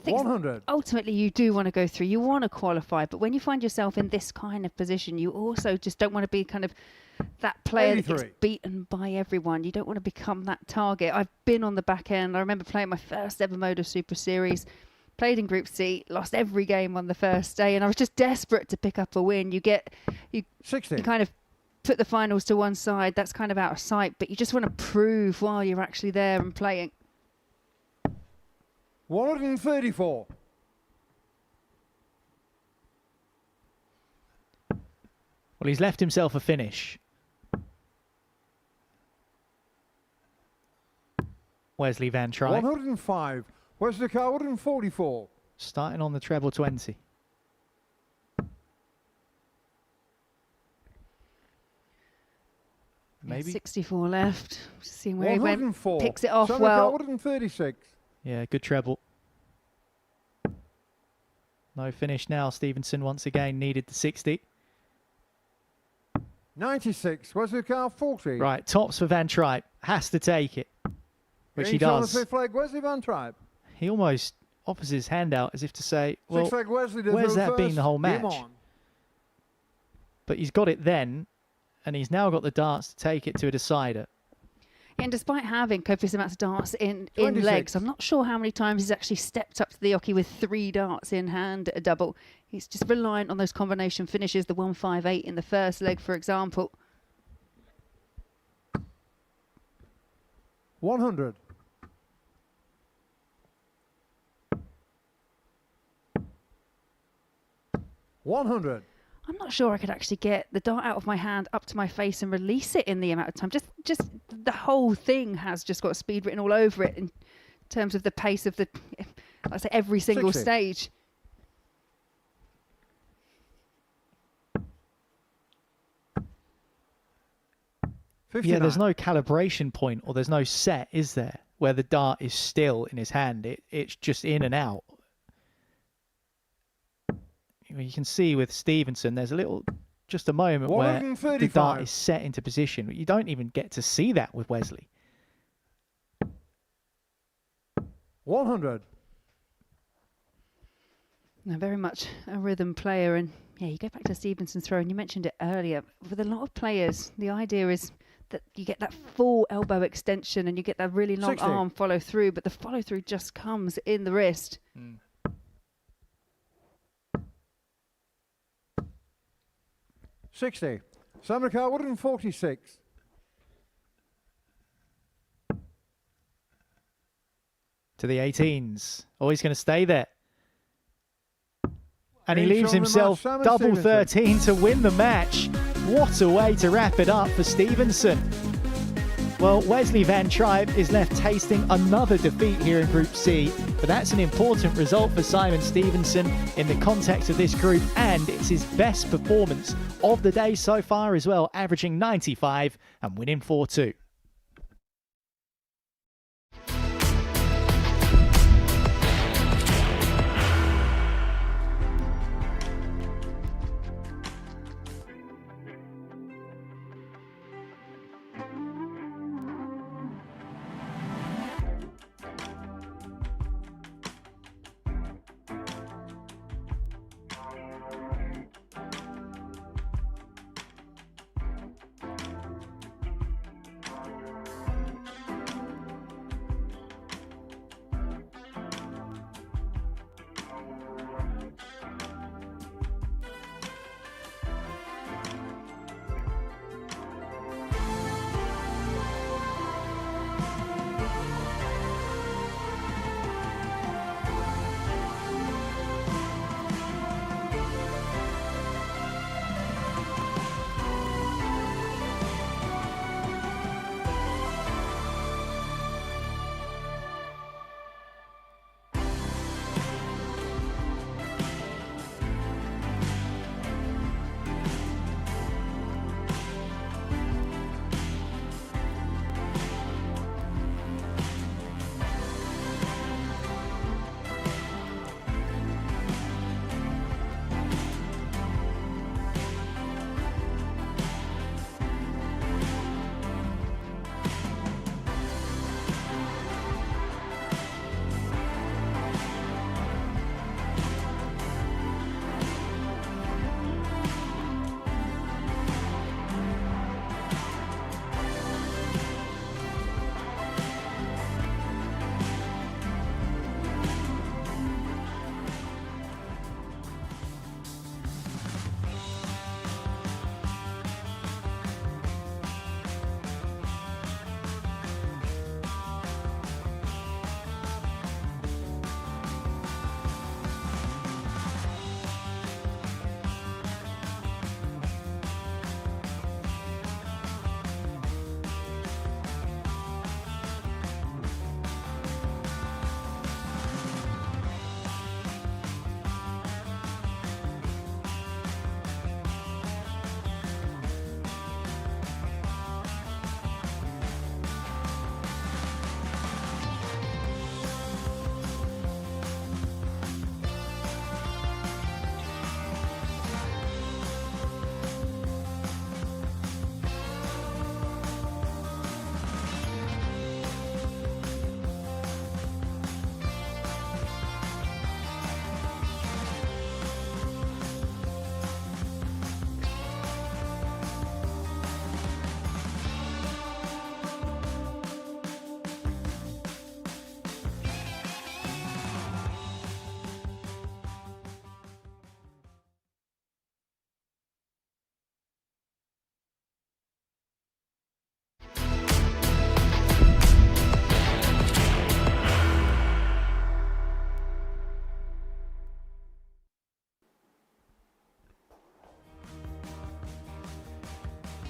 100. Ultimately, you do want to go through. You want to qualify, but when you find yourself in this kind of position, you also just don't want to be kind of that player that gets 83. beaten by everyone. You don't want to become that target. I've been on the back end. I remember playing my first ever Modus Super Series. Played in Group C, lost every game on the first day, and I was just desperate to pick up a win. You 60. kind of put the finals to one side. That's kind of out of sight, but you just want to prove while you're actually there and playing. 134. Well, he's left himself a finish. Wesley Van Tripe. 105. Wesley Carr, 144. Starting on the treble 20. Maybe. 64 left. Just seeing where he went. 104. Picks it off Simon well. Carr, 136. Yeah, good treble. No finish now. Stevenson once again needed the 60. 96. Wesley Carr, 40. Right, tops for Van Tripe. Has to take it. Which he Green on the does. fifth leg, Wesley Van Tripe. He almost offers his hand out as if to say, well, Sixth leg, Wesley to where's through that been first. the whole Game match? on. But he's got it then, and he's now got the darts to take it to a decider. And despite having copious amounts of darts in 26. legs, I'm not sure how many times he's actually stepped up to the oche with 3 darts in hand at a double. He's just reliant on those combination finishes, the 158 in the first leg, for example. 100. 100. I'm not sure I could actually get the dart out of my hand up to my face and release it in the amount of time. Just the whole thing has just got speed written all over it in terms of the pace of the, I say, every single 60. stage. Yeah, there's no calibration point or there's no set, is there? Where the dart is still in his hand. It's just in and out. You can see with Stevenson, there's just a moment where the dart is set into position. You don't even get to see that with Wesley. 100. No, very much a rhythm player. And yeah, you go back to Stevenson's throw, and you mentioned it earlier. With a lot of players, the idea is that you get that full elbow extension and you get that really long 60. arm follow through, but the follow through just comes in the wrist. 60. Simon Carr, 146. To the 18s. Oh, he's going to stay there. And he Green leaves on the mark, himself Simon double Stevenson. 13 to win the match. What a way to wrap it up for Stevenson. Well, Wesley Van Tripe is left tasting another defeat here in Group C, but that's an important result for Simon Stevenson in the context of this group, and it's his best performance of the day so far as well, averaging 95 and winning 4-2.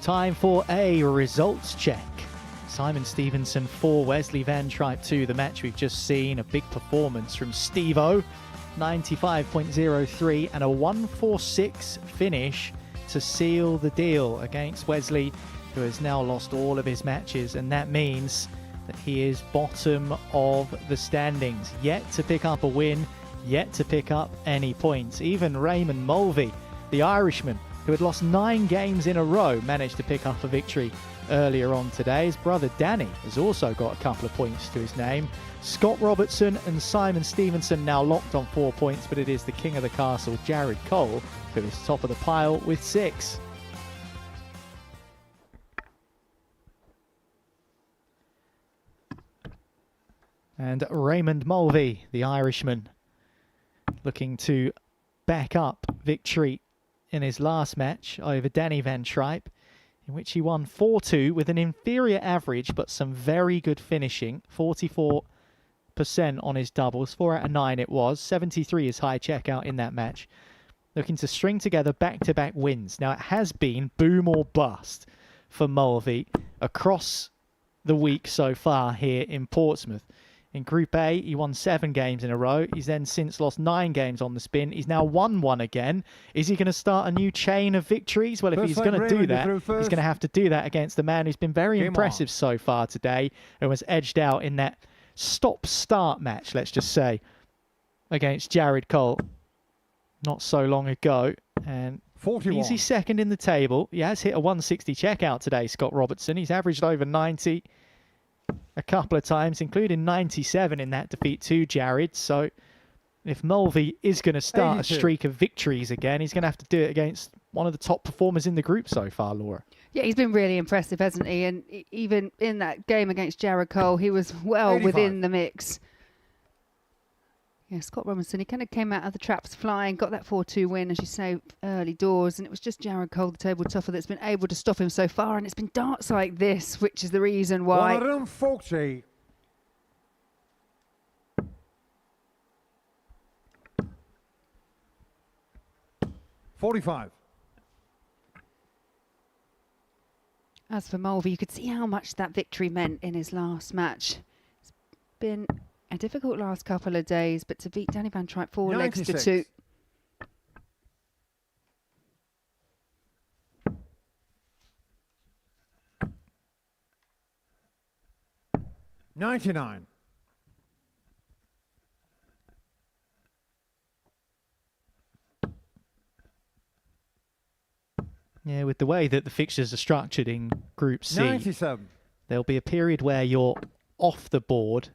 Time for a results check. Simon Stevenson 4, Wesley Van Tripe 2. The match we've just seen, a big performance from Steve-O, 95.03 and a 146 finish to seal the deal against Wesley, who has now lost all of his matches, and that means that he is bottom of the standings, yet to pick up a win, yet to pick up any points. Even Raymond Mulvy, the Irishman, who had lost 9 games in a row, managed to pick up a victory earlier on today. His brother Danny has also got a couple of points to his name. Scott Robertson and Simon Stevenson now locked on 4 points, but it is the king of the castle, Jared Cole, who is top of the pile with 6. And Raymond Mulvy, the Irishman, looking to back up victory in his last match over Danny Van Tripe, in which he won 4-2 with an inferior average, but some very good finishing. 44% on his doubles, 4 out of 9 it was. 73 is high checkout in that match. Looking to string together back-to-back wins. Now, it has been boom or bust for Mulvy across the week so far here in Portsmouth. In Group A, he won 7 games in a row. He's then since lost 9 games on the spin. He's now won 1 again. Is he going to start a new chain of victories? Well, if he's going to do that, he's going to have to do that against the man who's been very impressive so far today and was edged out in that stop-start match, let's just say, against Jared Cole not so long ago. And 41. Easy second in the table. He has hit a 160 checkout today, Scott Robertson. He's averaged over 90 a couple of times, including 97 in that defeat to Jared. So if Mulvy is going to start 82. a streak of victories again, he's going to have to do it against one of the top performers in the group so far, Laura. Yeah, he's been really impressive, hasn't he? And even in that game against Jared Cole, he was well 85. within the mix. Yeah, Scott Robertson, he kind of came out of the traps flying, got that 4-2 win, as you say, early doors, and it was just Jared Cole, the table topper, that's been able to stop him so far, and it's been darts like this, which is the reason why... 140. $45. As for Mulvy, you could see how much that victory meant in his last match. It's been a difficult last couple of days, but to beat Danny Van Tripe 4 legs to 2. $99. Yeah, with the way that the fixtures are structured in Group C, 97. there'll be a period where you're off the board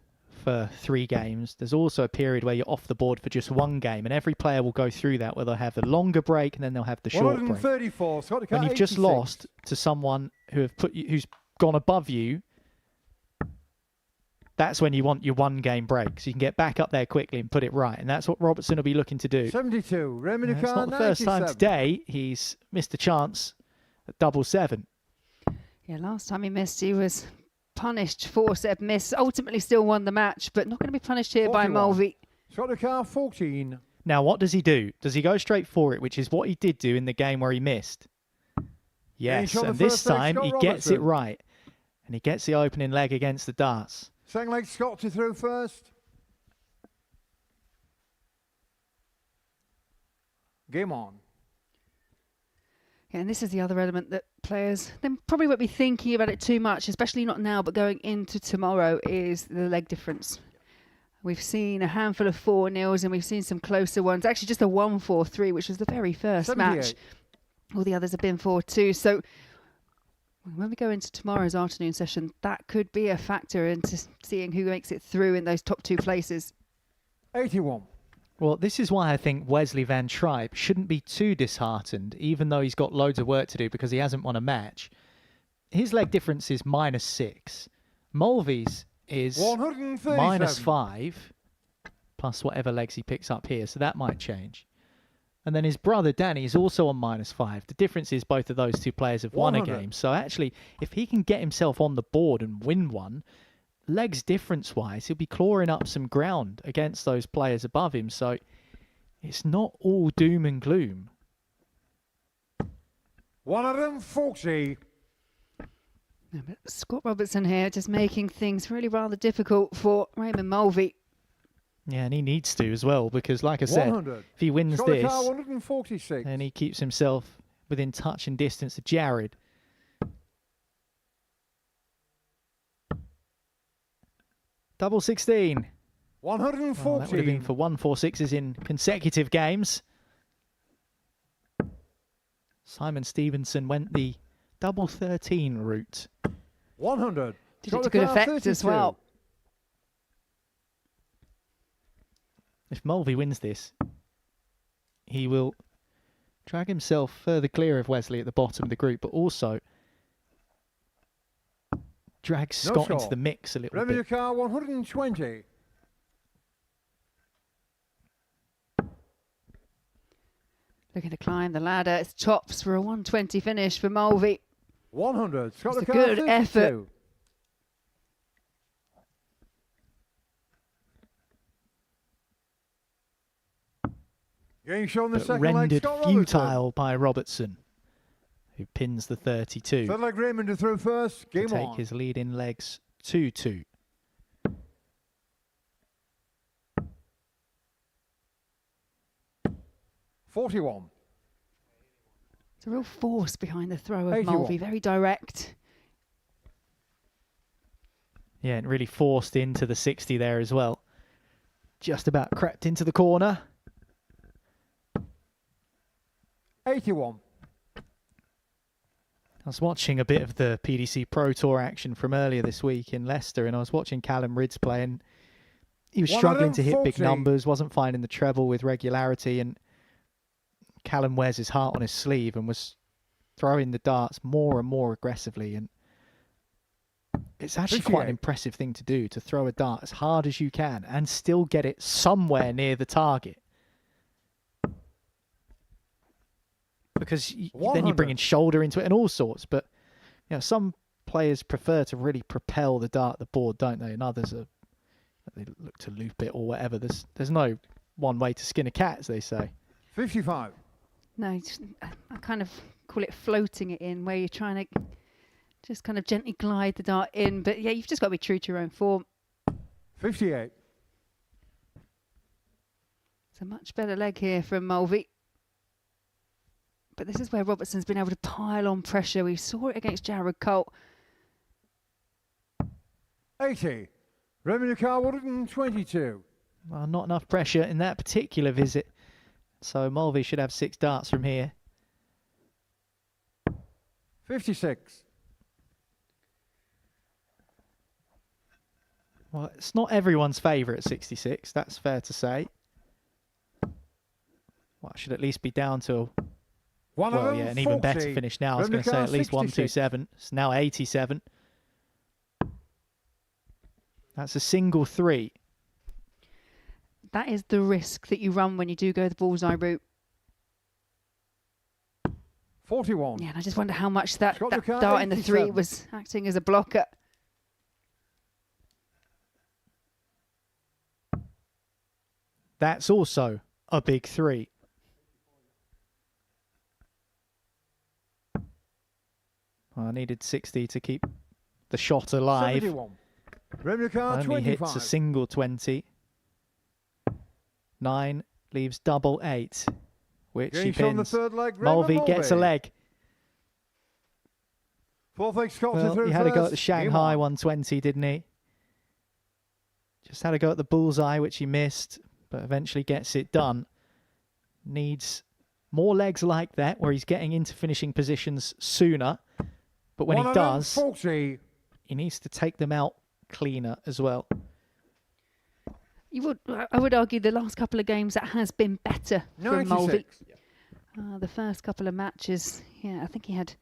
for 3 games. There's also a period where you're off the board for just 1 game, and every player will go through that, where they'll have the longer break and then they'll have the short break. 134. When you've just lost to someone who's gone above you, that's when you want your 1 game break, so you can get back up there quickly and put it right, and that's what Robertson will be looking to do. 72. Raymond It's not the first time today he's missed a chance at 7. Yeah, last time he missed, he was punished, 4-set miss, ultimately still won the match, but not going to be punished here 41. by Mulvy. Shot the car 14. Now, what does he do? Does he go straight for it, which is what he did do in the game where he missed? Yes, shot the and this first leg, time Scott he gets it Robertson. right, and he gets the opening leg against the darts. Second leg, Scott to through first. Game on. Yeah, and this is the other element that players, they probably won't be thinking about it too much, especially not now, but going into tomorrow, is the leg difference. We've seen a handful of 4-0s and we've seen some closer ones. Actually, just a 1-4-3, which was the very first 78. match. All the others have been 4-2. So when we go into tomorrow's afternoon session, that could be a factor into seeing who makes it through in those top 2 places. 81. Well, this is why I think Wesley Van Tripe shouldn't be too disheartened, even though he's got loads of work to do because he hasn't won a match. His leg difference is -6. Mulvy's is 137. -5, plus whatever legs he picks up here, so that might change. And then his brother Danny is also on -5. The difference is both of those 2 players have won a 100. game. So actually, if he can get himself on the board and win one, legs difference-wise, he'll be clawing up some ground against those players above him. So it's not all doom and gloom. 140. No, but Scott Robertson here just making things really rather difficult for Raymond Mulvy. Yeah, and he needs to as well, because like I said, 100. if he wins Scott this, 146. then he keeps himself within touch and distance of Jared. Double 16. 140. Well, that would have been for 146s in consecutive games. Simon Stevenson went the double 13 route. 100. Did it to good effect as well. If Mulvy wins this, he will drag himself further clear of Wesley at the bottom of the group, but also drag Scott into the mix a little Revenue bit. car 120. Looking to climb the ladder. It's tops for a 120 finish for Mulvy. 100. Scott It's a car good 52. effort. Getting shown the But second leg, rendered Scott Robertson. futile by Robertson, who pins the 32 Third leg Raymond to through first. Game to take on. his lead in legs 2-2. $41. It's a real force behind the throw of 81. Mulvy. Very direct. Yeah, and really forced into the 60 there as well. Just about crept into the corner. 81. I was watching a bit of the PDC Pro Tour action from earlier this week in Leicester, and I was watching Callum Ridds play, and he was struggling to hit big 140. numbers, wasn't finding the treble with regularity, and Callum wears his heart on his sleeve and was throwing the darts more and more aggressively, and it's actually quite an 58. impressive thing to do, to throw a dart as hard as you can and still get it somewhere near the target. Because then you bring in shoulder into it and all sorts. But you know, some players prefer to really propel the dart at the board, don't they? And others they look to loop it or whatever. There's no one way to skin a cat, as they say. 55. No, I kind of call it floating it in, where you're trying to just kind of gently glide the dart in. But yeah, you've just got to be true to your own form. 58. It's a much better leg here from Mulvy. But this is where Robertson's been able to pile on pressure. We saw it against Jared Cole. 80. Revenue car 122. Well, not enough pressure in that particular visit. So Mulvy should have 6 darts from here. 56. Well, it's not everyone's favourite at 66, that's fair to say. Well, it should at least be down to, well, yeah, an even better finish now. I was going to say at least 127. It's now 87. That's a single 3. That is the risk that you run when you do go the bullseye route. 41. Yeah, and I just wonder how much that Scott Lucan, dart in the 3 87. was acting as a blocker. That's also a big 3. Well, I needed 60 to keep the shot alive. 71. Revenue car Only 25. hits a single 20. 9 leaves double 8, which he Getting shown the pins. third leg, Raymond Mulvy gets a Mulvy. leg. Fourth leg Scott to Well, through he had a go at first. the Game Shanghai on. 120, didn't he? Just had a go at the bullseye, which he missed, but eventually gets it done. Needs more legs like that, where he's getting into finishing positions sooner. But when he does, 140. he needs to take them out cleaner as well. I would argue the last couple of games that has been better from Mulvy. 96. The first couple of matches, yeah, I think he had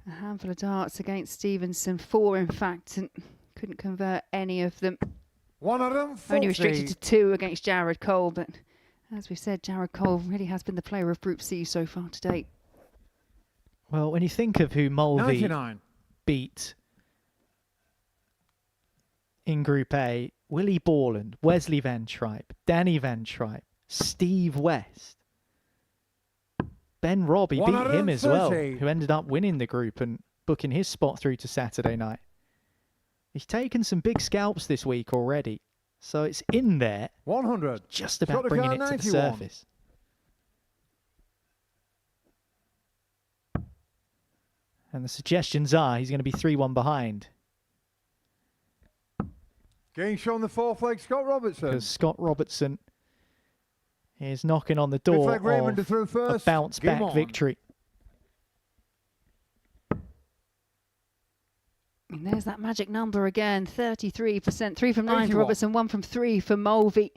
a handful of darts against Stevenson, 4 in fact, and couldn't convert any of them. 140. Only restricted to 2 against Jared Cole, but as we said, Jared Cole really has been the player of Group C so far to date. Well, when you think of who Mulvy 99. beat in Group A, Willie Borland, Wesley Van Tripe, Danny Van Tripe, Steve West, Ben Robb, he beat him as well, 130. who ended up winning the group and booking his spot through to Saturday night. He's taken some big scalps this week already, so it's in there. 100. Just about bringing it to the surface. And the suggestions are he's going to be 3-1 behind. Getting shown the fourth leg, Scott Robertson. Because Scott Robertson is knocking on the door Fifth leg, Raymond of through a first. bounce-back victory. And there's that magic number again, 33%. 3 from 9 for 81. Robertson, 1 from 3 for Mulvy.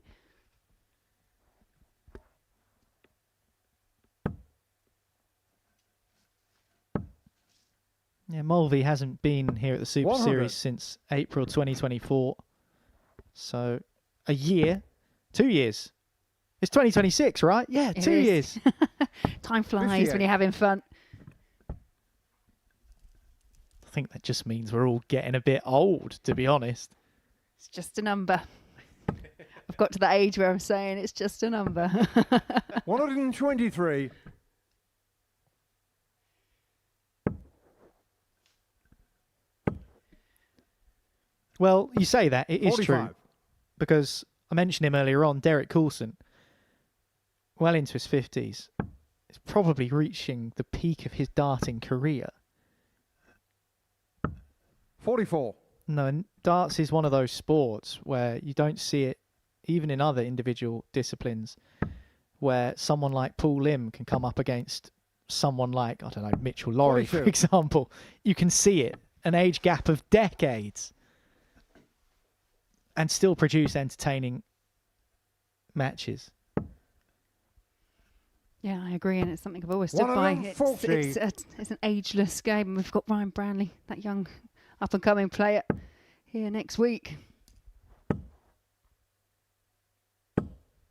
Yeah, Mulvy hasn't been here at the Super 100. Series since April 2024. So, a year, 2 years. It's 2026, right? Yeah, It 2 is. years. Time flies when you're having fun. I think that just means we're all getting a bit old, to be honest. It's just a number. I've got to that age where I'm saying it's just a number. 123. Well, you say that, it is 45. true. Because I mentioned him earlier on, Derek Coulson, well into his 50s, is probably reaching the peak of his darting career. 44. No, and darts is one of those sports where you don't see it, even in other individual disciplines, where someone like Paul Lim can come up against someone like, I don't know, Mitchell Laurie, for 42. example. You can see it, an age gap of decades, and still produce entertaining matches. Yeah, I agree, and it's something I've always stood by. It's an ageless game, and we've got Ryan Branley, that young up-and-coming player, here next week.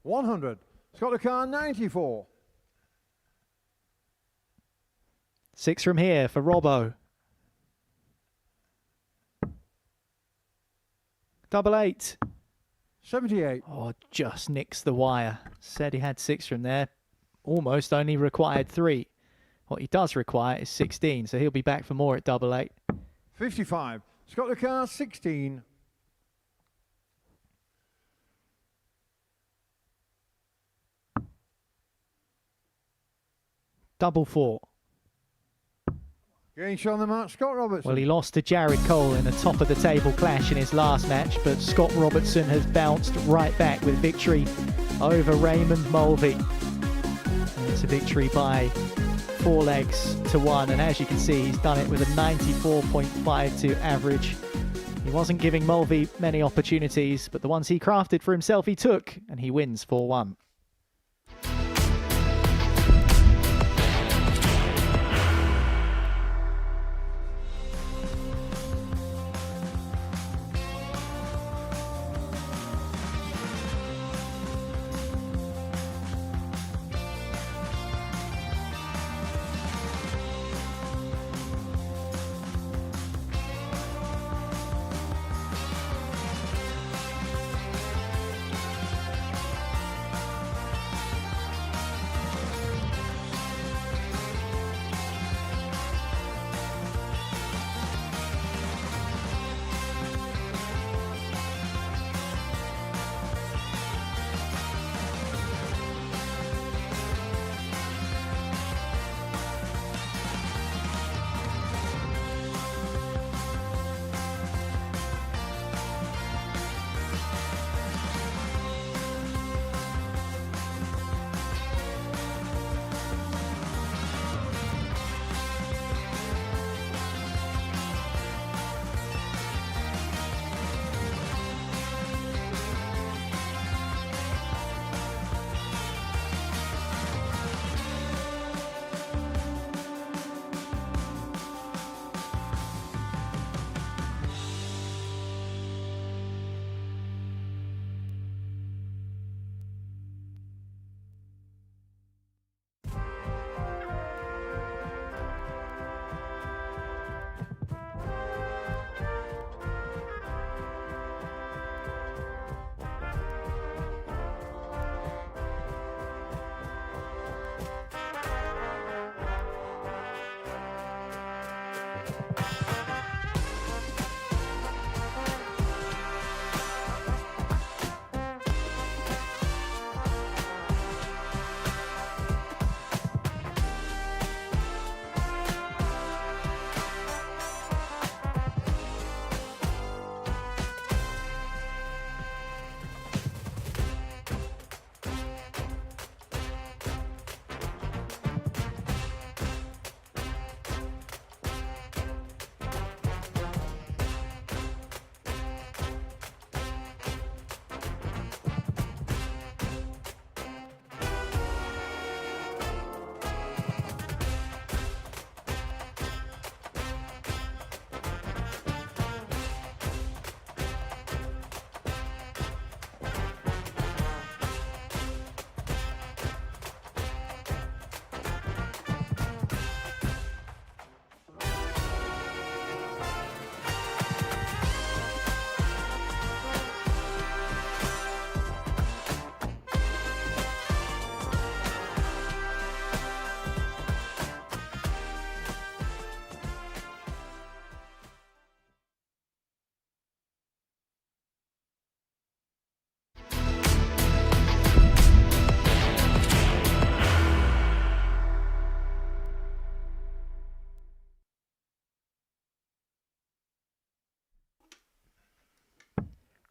100. Scott Dakar, 94. 6 from here for Robbo. 88. 78. Oh, just nicks the wire. Said he had 6 from there. Almost only required 3. What he does require is 16, so he'll be back for more at 88. 55. Scott Dakar, 16. 4. Getting shown the mark, Scott Robertson. Well, he lost to Jared Cole in a top-of-the-table clash in his last match, but Scott Robertson has bounced right back with victory over Raymond Mulvy. And it's a victory by 4 legs to 1, and as you can see, he's done it with a 94.52 average. He wasn't giving Mulvy many opportunities, but the ones he crafted for himself he took, and he wins 4-1.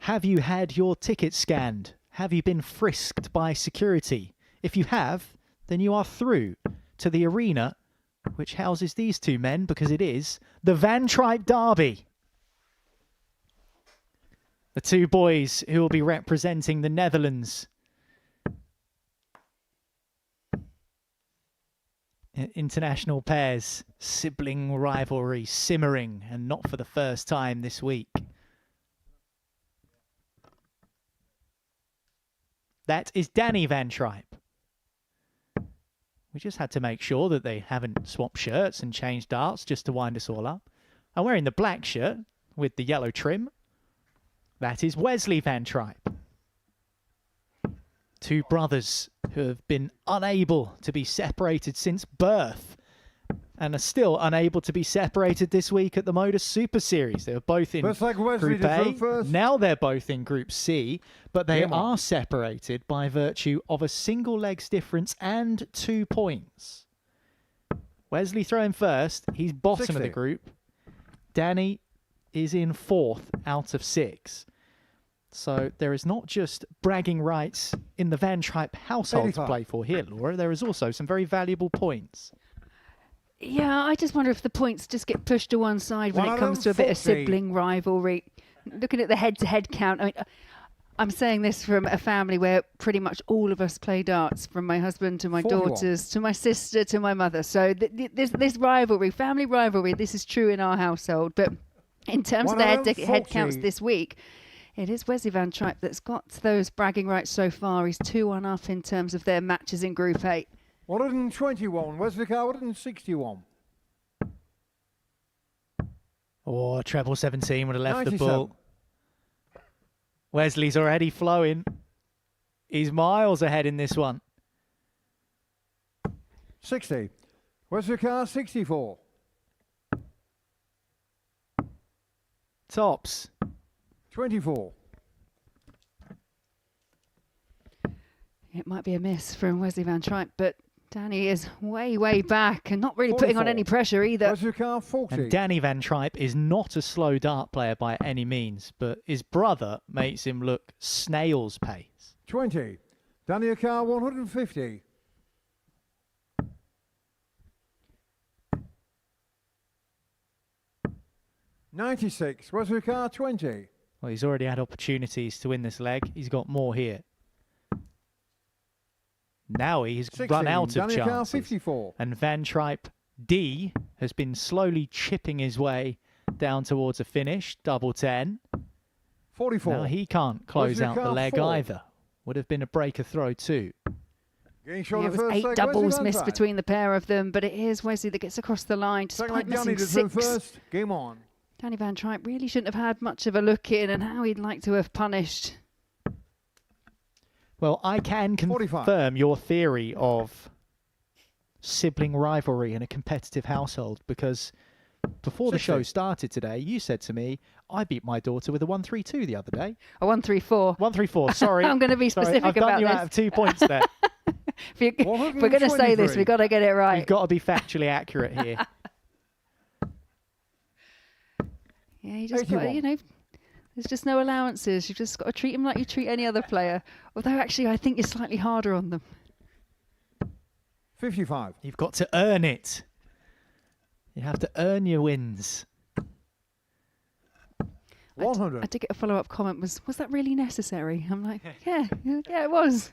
Have you had your ticket scanned? Have you been frisked by security? If you have, then you are through to the arena which houses these two men, because it is the Van Tripe Derby. The two boys who will be representing the Netherlands international pairs, sibling rivalry simmering, and not for the first time this week. That is Danny Van Tripe. We just had to make sure that they haven't swapped shirts and changed darts just to wind us all up. I'm wearing the black shirt with the yellow trim. That is Wesley Van Tripe. Two brothers who have been unable to be separated since birth and are still unable to be separated this week at the Modus Super Series. They were both in Group A. Now they're both in Group C, but they are separated by virtue of a single legs difference and 2 points. Wesley throwing first. He's bottom of the group. Danny is in 4th out of 6. So there is not just bragging rights in the Van Tripe household to play for here, Laura. There is also some very valuable points. Yeah, I just wonder if the points just get pushed to one side when it comes to a bit of sibling rivalry. Looking at the head-to-head count, I mean, I'm saying this from a family where pretty much all of us play darts, from my husband to my daughters to my sister to my mother. So this rivalry, family rivalry, this is true in our household. But in terms of the head counts this week, it is Wesley Van Tripe that's got those bragging rights so far. He's 2-1 up in terms of their matches in Group 8. 121, Wesley Carr 161. Oh, treble 17 would have left 97. The ball. Wesley's already flowing. He's miles ahead in this one. 60, Wesley Carr 64. Tops. 24. It might be a miss from Wesley Van Tripe, but Danny is way back and not really putting on any pressure either. Wesley Carr 40. And Danny Van Tripe is not a slow dart player by any means, but his brother makes him look snail's pace. 20, Danny Carr 150. $96, Wesley Carr 20. Well, he's already had opportunities to win this leg. He's got more here. Now he's 16, run out of Danny Carr chances. 54. And Van Tripe D has been slowly chipping his way down towards a finish. Double 10. 44. Now he can't close Wesley out the Carr leg 4. either. Would have been a breaker throw too. It was 8 doubles missed between the pair of them, but it is Wesley that gets across the line despite missing 6. First. Game on. Danny Van Tripe really shouldn't have had much of a look in, and how he'd like to have punished. Well, I can confirm your theory of sibling rivalry in a competitive household, because before the show started today, you said to me, I beat my daughter with a 132 the other day. A 134. 134, sorry. I'm going to be specific I've about done you this. out of 2 points there. If we're going to say this, we've got to get it right. You've got to be factually accurate here. Yeah, you just got to, you know, there's just no allowances. You've just got to treat them like you treat any other player. Although, actually, I think you're slightly harder on them. 55. You've got to earn it. You have to earn your wins. 100. I did get a follow-up comment. Was that really necessary? I'm like, yeah, it was.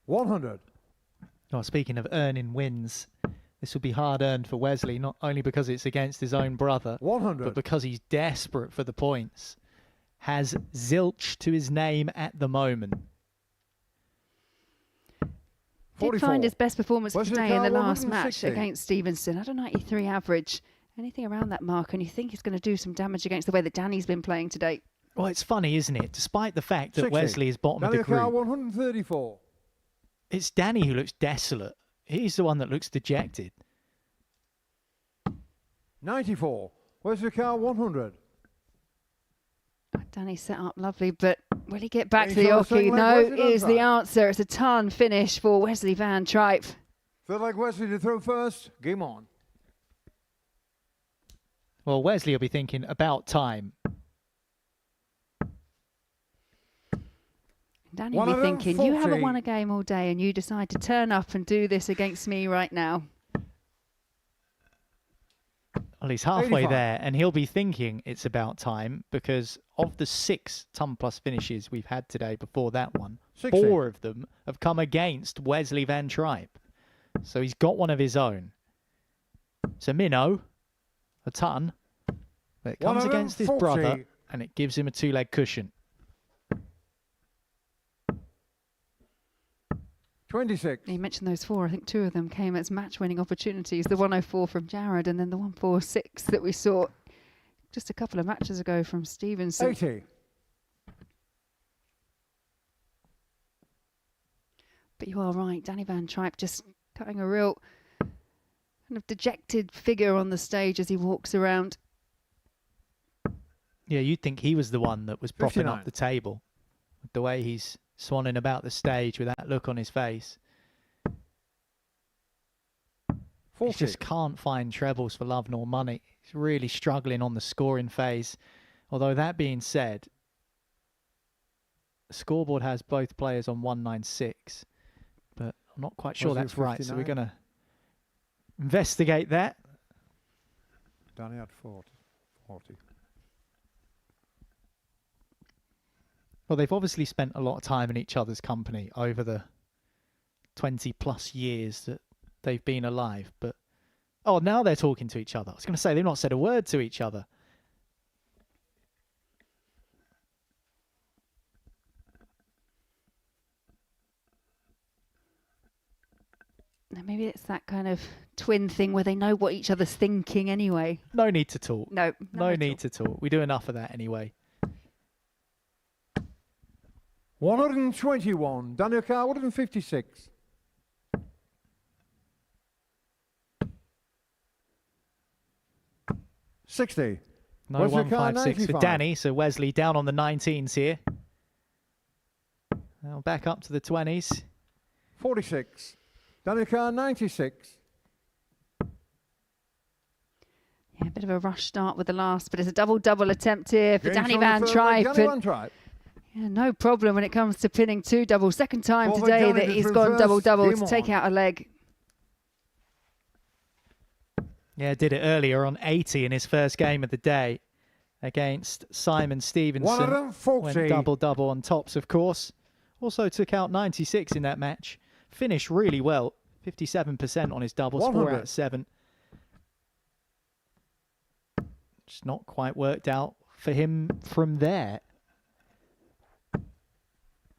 100. Well, speaking of earning wins, this will be hard-earned for Wesley, not only because it's against his own brother, 100. but because he's desperate for the points. Has zilch to his name at the moment. Did find his best performance Wesley today in the Carr, last match 160. against Stevenson. Had a 93 average. Anything around that mark, and you think he's going to do some damage against the way that Danny's been playing today. Well, it's funny, isn't it? Despite the fact that 60. Wesley is bottom Danny of the Carr group, 134. it's Danny who looks desolate. He's the one that looks dejected. 94. Wesley Carr 100. Danny set up lovely, but will he get back to Any the sort of Oki? second leg, No, Wesley is Van the Tripe. answer. It's a ton finish for Wesley Van Tripe. Third leg Wesley to throw first. Game on. Well, Wesley will be thinking about time. Danny will be thinking, you haven't won a game all day and you decide to turn up and do this against me right now. Well, he's halfway 85. there, and he'll be thinking it's about time because of the 6 ton plus finishes we've had today before that one, 60. 4 of them have come against Wesley Van Tripe. So he's got one of his own. It's a minnow, a ton, but it comes against his brother, and it gives him a 2-leg cushion. 26. You mentioned those 4. I think 2 of them came as match-winning opportunities. The 104 from Jared and then the 146 that we saw just a couple of matches ago from Stevenson. 80. But you are right, Danny Van Tripe just cutting a real kind of dejected figure on the stage as he walks around. Yeah, you'd think he was the one that was propping 59. up the table. With the way he's swanning about the stage with that look on his face. 40. He just can't find trebles for love nor money. He's really struggling on the scoring phase. Although that being said, the scoreboard has both players on 196. But I'm not quite sure that's right, so we're going to investigate that. Danny had 40. Well, they've obviously spent a lot of time in each other's company over the 20 plus years that they've been alive. But, oh, now they're talking to each other. I was going to say, they've not said a word to each other. Now maybe it's that kind of twin thing where they know what each other's thinking anyway. No need to talk. No need to talk. We do enough of that anyway. 121. Daniel Carr, 156. $60. No Wesley Carr, 156 for 95. Danny, so Wesley down on the 19s here. Now back up to the 20s. 46. Daniel Carr, 96. Yeah, a bit of a rush start with the last, but it's a double-double attempt here for Gains Danny on the Van third, Tripe. Danny Van Tripe. Yeah, no problem when it comes to pinning 2 doubles. Second time Forward today Johnny that to he's through gone first. double-double Game to take on. out a leg. Yeah, did it earlier on 80 in his first game of the day against Simon Stevenson. 140. Went double-double on tops, of course. Also took out 96 in that match. Finished really well. 57% on his doubles, 4 out of 7. Just not quite worked out for him from there.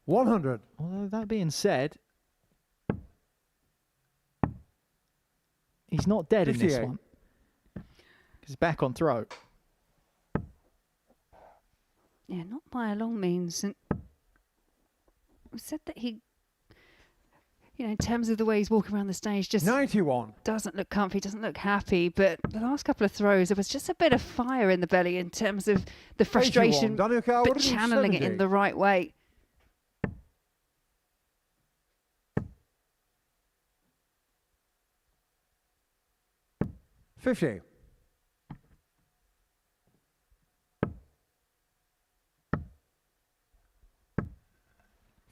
100. Although that being said, he's not dead in this 58. one. He's back on throw. Yeah, not by a long means. And we said that he, you know, in terms of the way he's walking around the stage, just 91. Doesn't look comfy, doesn't look happy. But the last couple of throws, there was just a bit of fire in the belly in terms of the frustration, 81. Daniel Carr, but channeling it in 170. the right way. $50.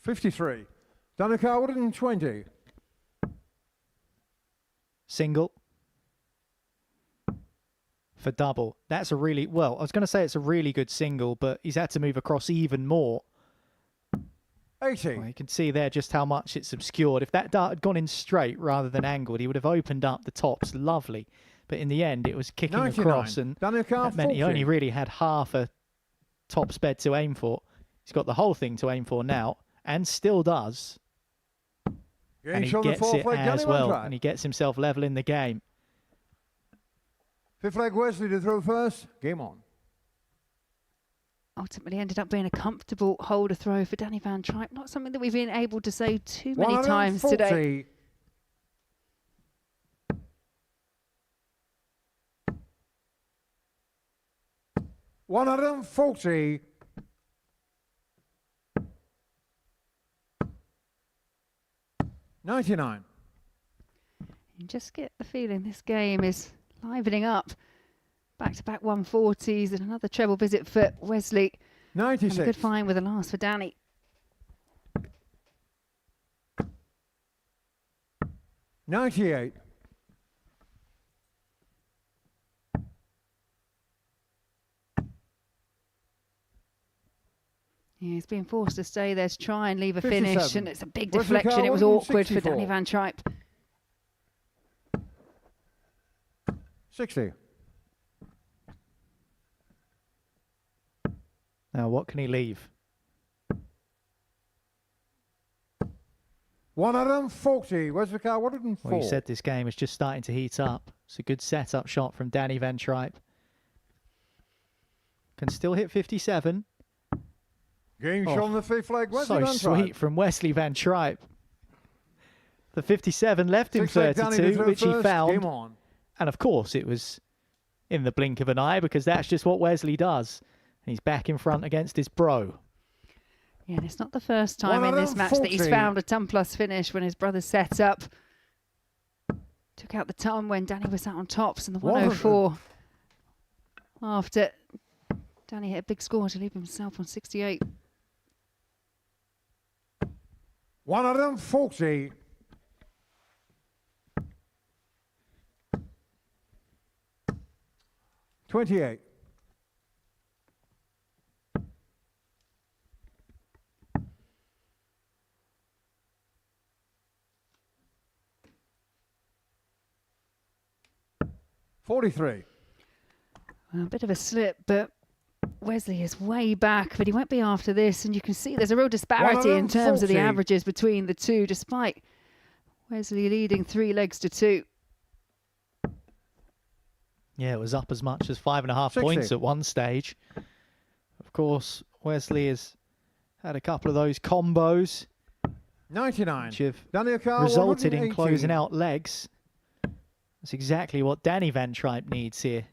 $53. Daniel Carr, 120. Single for double. That's a really, well, I was going to say it's a really good single, but he's had to move across even more. 80. Well, you can see there just how much it's obscured. If that dart had gone in straight rather than angled, he would have opened up the tops lovely. But in the end, it was kicking 99. across, and Daniel Carr, that meant he 40. only really had half a top bed to aim for. He's got the whole thing to aim for now, and still does. And he Gains on the gets fourth it leg, as Danny Van well, Tripe. and he gets himself level in the game. Fifth leg, Wesley to throw first. Game on. Ultimately ended up being a comfortable holder throw for Danny Van Tripe. Not something that we've been able to say too many times today. 140. $99. You just get the feeling this game is livening up. Back-to-back 140s and another treble visit for Wesley. 96. And a good find with the last for Danny. $98. Yeah, he's being forced to stay there to try and leave a 57. finish, and it's a big Wesley deflection. Carr, It was awkward for 164. Danny Van Tripe. 60. Now, what can he leave? 140. Wesley Carr, 104. Well, you said this game is just starting to heat up. It's a good setup shot from Danny Van Tripe. Can still hit 57. Game shot on the fifth leg. Wesley So Van sweet Tripe. from Wesley Van Tripe. The 57 left him Six leg Danny 32, to which he first. found. Game on. And of course, it was in the blink of an eye because that's just what Wesley does. He's back in front against his bro. Yeah, and it's not the first time in this match that he's 140. found a ton plus finish when his brother set up. Took out the ton when Danny was out on tops, and the 104 after Danny hit a big score to leave himself on 68. 140. $28. $43. Well, a bit of a slip, but Wesley is way back, but he won't be after this, and you can see there's a real disparity in terms of the 140. averages between the two, despite Wesley leading 3 legs to 2. Yeah, it was up as much as 5.5 60. points at one stage. Of course, Wesley has had a couple of those combos 99. which have Daniel Carr, resulted in 118. closing out legs. That's exactly what Danny Van Tripe needs here.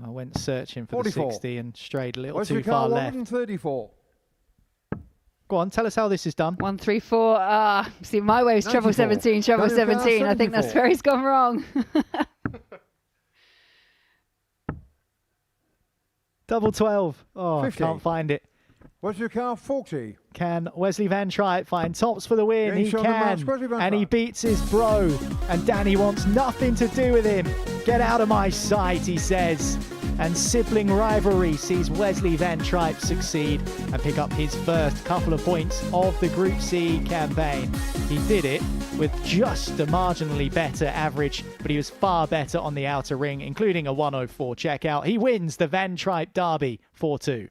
I went searching for 44. the 60 and strayed a little Wesley too far Carr, left. 134. Go on, tell us how this is done. 134. See, my way was treble 94. 17, treble Daniel Carr, 17. I think that's 74. where he's gone wrong. Double 12. Oh, 50. can't find it. Wesley Carr, 40. Can Wesley Van Tripe find tops for the win? Game He shot on the can. match, Wesley Van And he Tripe. beats his bro. And Danny wants nothing to do with him. Get out of my sight, he says. And sibling rivalry sees Wesley Van Tripe succeed and pick up his first couple of points of the Group C campaign. He did it with just a marginally better average, but he was far better on the outer ring, including a 104 checkout. He wins the Van Tripe Derby 4-2.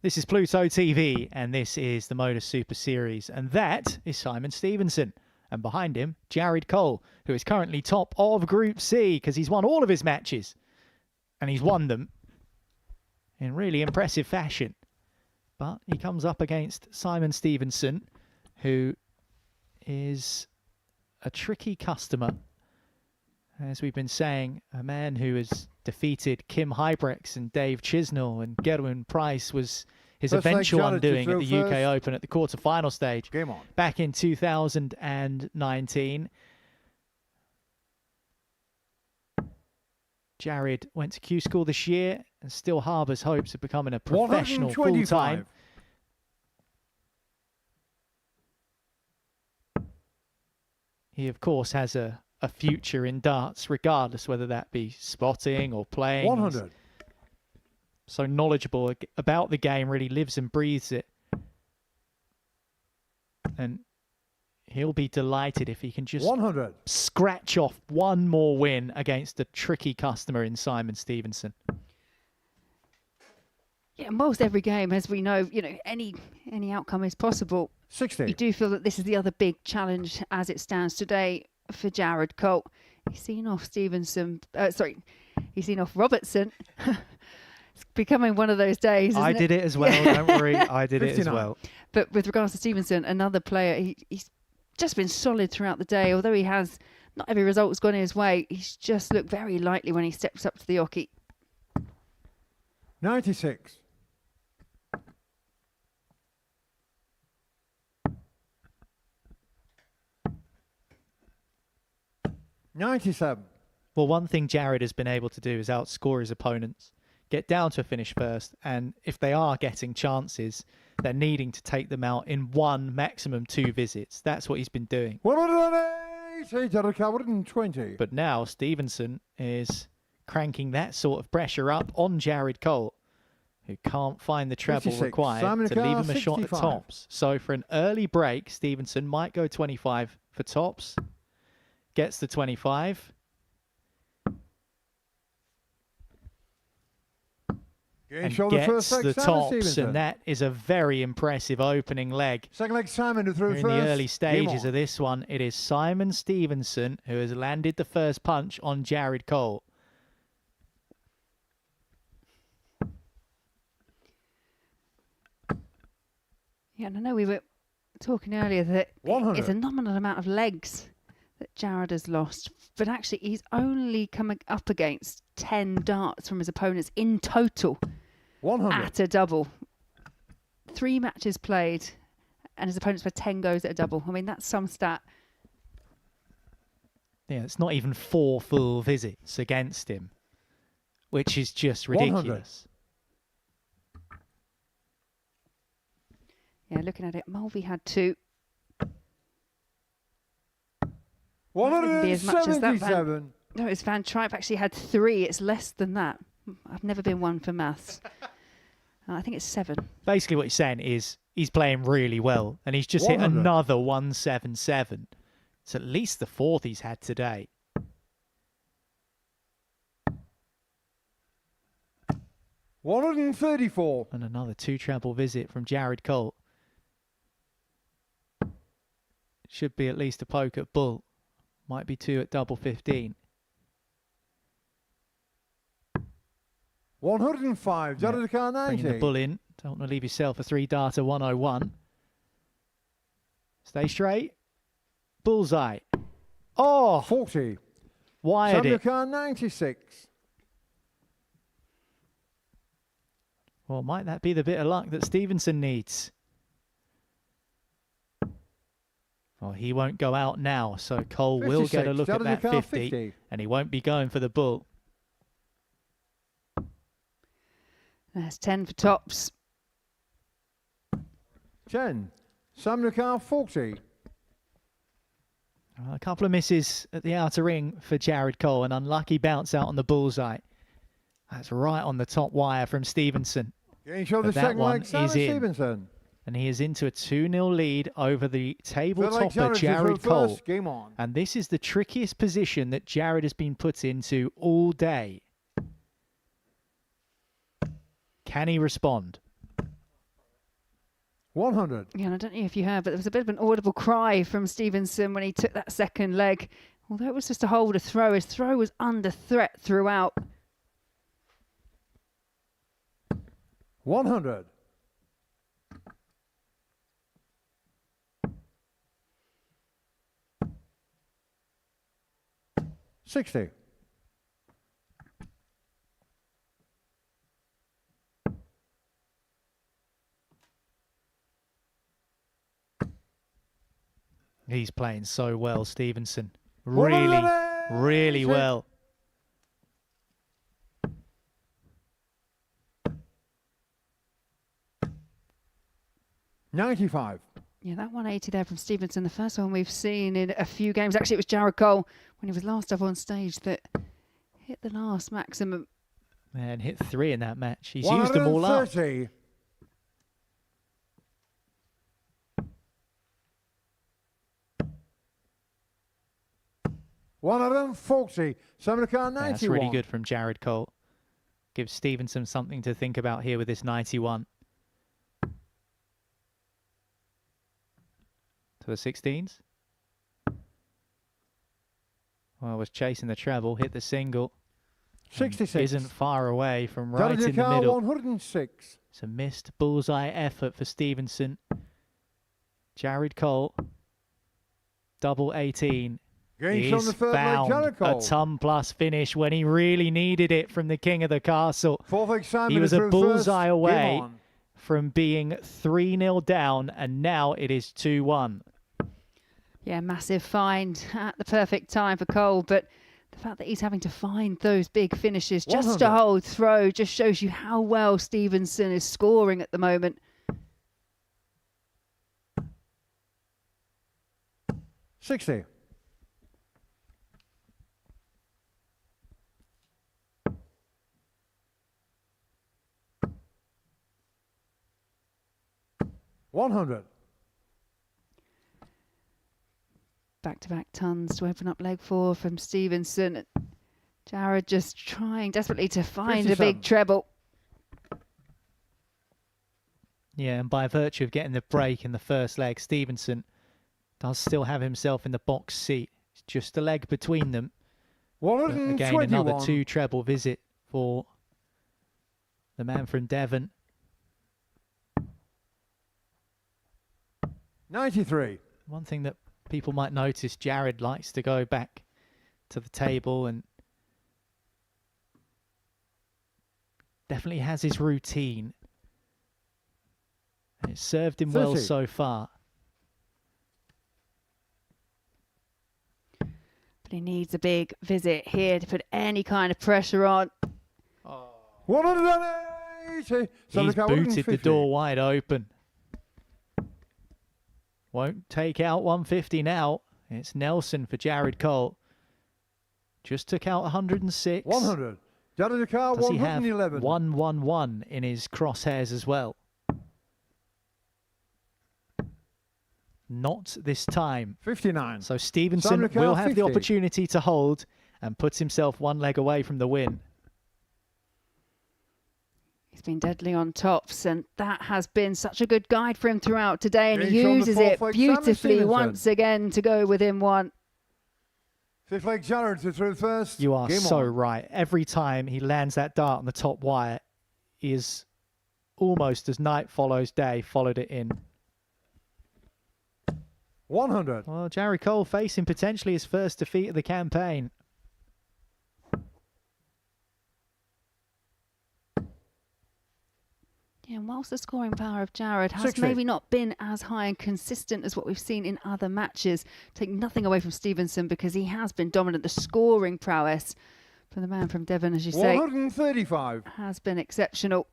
This is Pluto TV, and this is the Modus Super Series, and that is Simon Stevenson. And behind him, Jared Cole, who is currently top of Group C because he's won all of his matches. And he's won them in really impressive fashion. But he comes up against Simon Stevenson, who is a tricky customer. As we've been saying, a man who has defeated Kim Hybrex and Dave Chisnell, and Gerwin Price was his eventual undoing at the UK Open at the quarter-final stage back in 2019. Jared went to Q School this year and still harbours hopes of becoming a professional full-time. He, of course, has a future in darts, regardless whether that be spotting or playing. 100. He's so knowledgeable about the game, really lives and breathes it. And he'll be delighted if he can just 100. Scratch off one more win against a tricky customer in Simon Stevenson. Yeah, most every game, as we know, any outcome is possible. 60. You do feel that this is the other big challenge as it stands today for Jared Cole. He's seen off Stevenson. He's seen off Robertson. It's becoming one of those days. I did it as well. Don't worry, I did 59. It as well. But with regards to Stevenson, another player, he's just been solid throughout the day. Although he has not every result's gone his way, he's just looked very lightly when he steps up to the oche. 96. $97. Well, one thing Jared has been able to do is outscore his opponents, get down to a finish first, and if they are getting chances, they're needing to take them out in one, maximum 2 visits. That's what he's been doing. 120. But now Stevenson is cranking that sort of pressure up on Jared Cole, who can't find the treble 56. required to leave him a shot at 65. tops. So for an early break, Stevenson might go 25 for tops. Gets the 25. And gets the tops, and that is a very impressive opening leg. Second leg, Simon, who threw in first. the early stages of this one, it is Simon Stevenson who has landed the first punch on Jared Cole. Yeah, and I know we were talking earlier that 100. it's a nominal amount of legs that Jared has lost, but actually he's only coming up against 10 darts from his opponents in total 100. at a double. 3 matches played and his opponents were 10 goes at a double. I mean, that's some stat. Yeah, it's not even 4 full visits against him, which is just ridiculous. 100. Yeah, looking at it, Mulvy had 2. 177. No, it's Van Tripe actually had 3. It's less than that. I've never been one for maths. I think it's 7. Basically what he's saying is he's playing really well, and he's just 100. hit another 177. It's at least the 4th he's had today. $134. And another 2 treble visit from Jared Cole. Should be at least a poke at bull. Might be 2 at double 15. 105. Judge the car 90. Bringing the bull in. Don't want to leave yourself a 3-darter 101. Stay straight. Bullseye. Oh! 40. Wired it. car 96. Well, might that be the bit of luck that Stevenson needs? Well, he won't go out now, so Cole 56. will get a look at that 50, 50, and he won't be going for the bull. That's 10 for tops. 10. Sam car 40. A couple of misses at the outer ring for Jared Cole, an unlucky bounce out on the bullseye. That's right on the top wire from Stevenson. But that one is in. Stevenson. And he is into a 2-0 lead over the table topper, Jared Cole. Game on. And this is the trickiest position that Jared has been put into all day. Can he respond? 100. Yeah, and I don't know if you heard, but there was a bit of an audible cry from Stevenson when he took that second leg. Although it was just a hold a throw, his throw was under threat throughout. 100. $60. He's playing so well, Stevenson. Really, really well. $95. Yeah, that 180 there from Stevenson, the first one we've seen in a few games. Actually, it was Jared Cole when he was last up on stage that hit the last maximum. And hit 3 in that match. He's used them all up. 130. $140. Samarican 91. That's really good from Jared Cole. Gives Stevenson something to think about here with this 91. To the 16s. Well, was chasing the treble, hit the single. 66. Isn't far away from right in the middle. 106. It's a missed bullseye effort for Stevenson. Jared Cole. Double 18. Gains on He's the third leg, found Jared a Cole. ton plus finish when he really needed it from the king of the castle. Fourth leg, Simon He was is a through bullseye first. away Game on. from being 3-0 down, and now it is 2-1. Yeah, massive find at the perfect time for Cole, but the fact that he's having to find those big finishes just 100. to hold throw just shows you how well Stevenson is scoring at the moment. $60. $100. Back-to-back tons to open up leg 4 from Stevenson. Jared just trying desperately to find a big 57. treble. Yeah, and by virtue of getting the break in the first leg, Stevenson does still have himself in the box seat. It's just a leg between them. But again, another 121. 2 treble visit for the man from Devon. 93. One thing that people might notice, Jared likes to go back to the table and definitely has his routine. And it's served him well 30. so far. But he needs a big visit here to put any kind of pressure on. 180. He's booted the door wide open. Won't take out 150 now. It's Nelson for Jared Cole. Just took out 106. 100. Jared Cole, Does he have 111. 111 in his crosshairs as well? Not this time. 59. So Stevenson Simon will Cowell, have 50. the opportunity to hold and puts himself 1 leg away from the win. He's been deadly on tops, and that has been such a good guide for him throughout today, and he Gains on the uses fourth it leg, beautifully Stevenson. once again to go within 1. Fifth leg, Jared to through first. You are Game so on. right. Every time he lands that dart on the top wire, he is almost as night follows day, followed it in. 100. Well, Jared Cole facing potentially his first defeat of the campaign. Yeah, and whilst the scoring power of Jared has 60. maybe not been as high and consistent as what we've seen in other matches, take nothing away from Stevenson because he has been dominant. The scoring prowess from the man from Devon, as you say, 135. has been exceptional.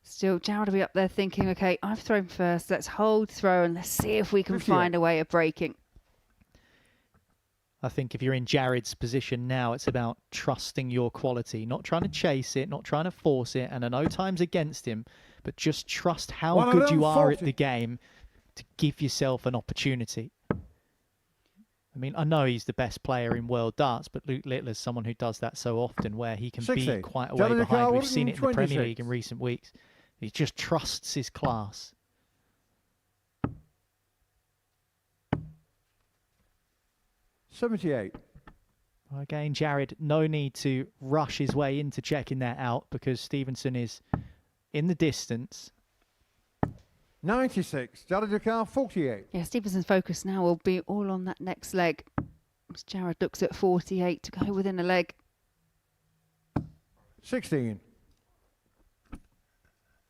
Still, Jared will be up there thinking, okay, I've thrown first, let's hold throw and let's see if we can 58. find a way of breaking. I think if you're in Jared's position now, it's about trusting your quality, not trying to chase it, not trying to force it, and I know time's against him, but just trust how good you are at 140. the game to give yourself an opportunity. mean, I know he's the best player in world darts, but Luke Littler's someone who does that so often where he can 60. be quite a way behind. We've seen it in the Premier League in recent weeks. He just trusts his class. $78. Again, Jared, no need to rush his way into checking that out because Stevenson is in the distance. 96. Jared Ducal, 48. Yeah, Stevenson's focus now will be all on that next leg. As Jared looks at 48 to go within a leg. 16.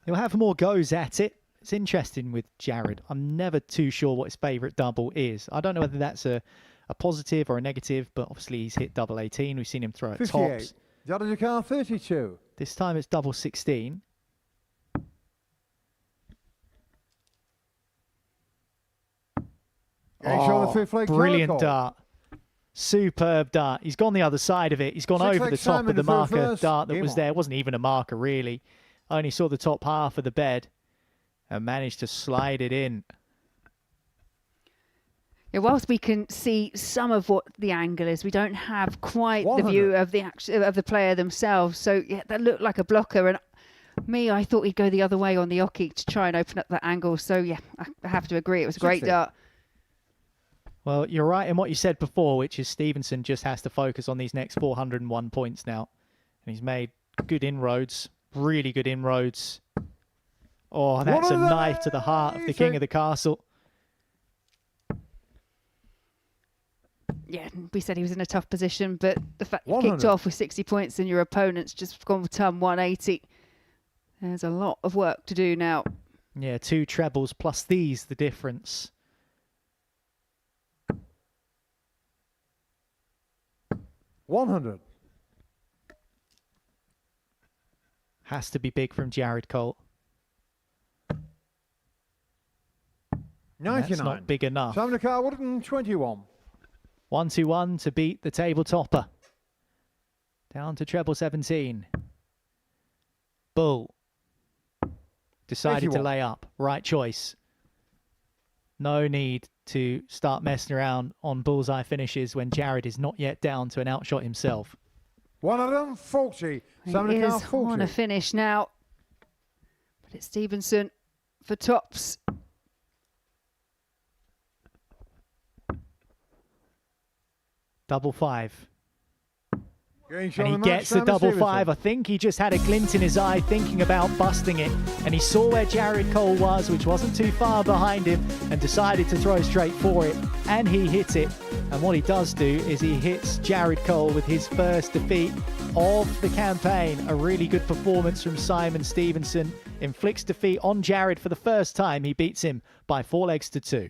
He'll have more goes at it. It's interesting with Jared. I'm never too sure what his favourite double is. I don't know whether that's a positive or a negative, but obviously he's hit double 18. We've seen him throw at 58. tops. Jared Ducal, 32. This time it's double 16. Brilliant dart. Superb dart. He's gone the other side of it. He's gone over the top of the marker dart that was there. It wasn't even a marker, really. I only saw the top half of the bed and managed to slide it in. Yeah, whilst we can see some of what the angle is, we don't have quite the view of the player themselves. So yeah, that looked like a blocker. And I thought he'd go the other way on the Oki to try and open up that angle. So yeah, I have to agree, it was a great dart. Well, you're right in what you said before, which is Stevenson just has to focus on these next 401 points now. And he's made good inroads, really good inroads. Oh, that's a knife to the heart of the king of the castle. Yeah, we said he was in a tough position, but the fact you kicked off with 60 points and your opponent's just gone for ton 180. There's a lot of work to do now. Yeah, 2 trebles plus these, the difference. $100. Has to be big from Jared Cole. 99. That's not big enough. Sam Ducal, 121. 1-2-1 to beat the table topper. Down to treble 17. Bull. Decided 81. to lay up. Right choice. No need to start messing around on bullseye finishes when Jared is not yet down to an outshot himself. 140. He is on a finish now. But it's Stevenson for tops. Double 5. And he gets the double 5. I think he just had a glint in his eye thinking about busting it. And he saw where Jared Cole was, which wasn't too far behind him, and decided to throw straight for it. And he hit it. And what he does do is he hits Jared Cole with his first defeat of the campaign. A really good performance from Simon Stevenson. Inflicts defeat on Jared for the first time. He beats him by 4 legs to 2.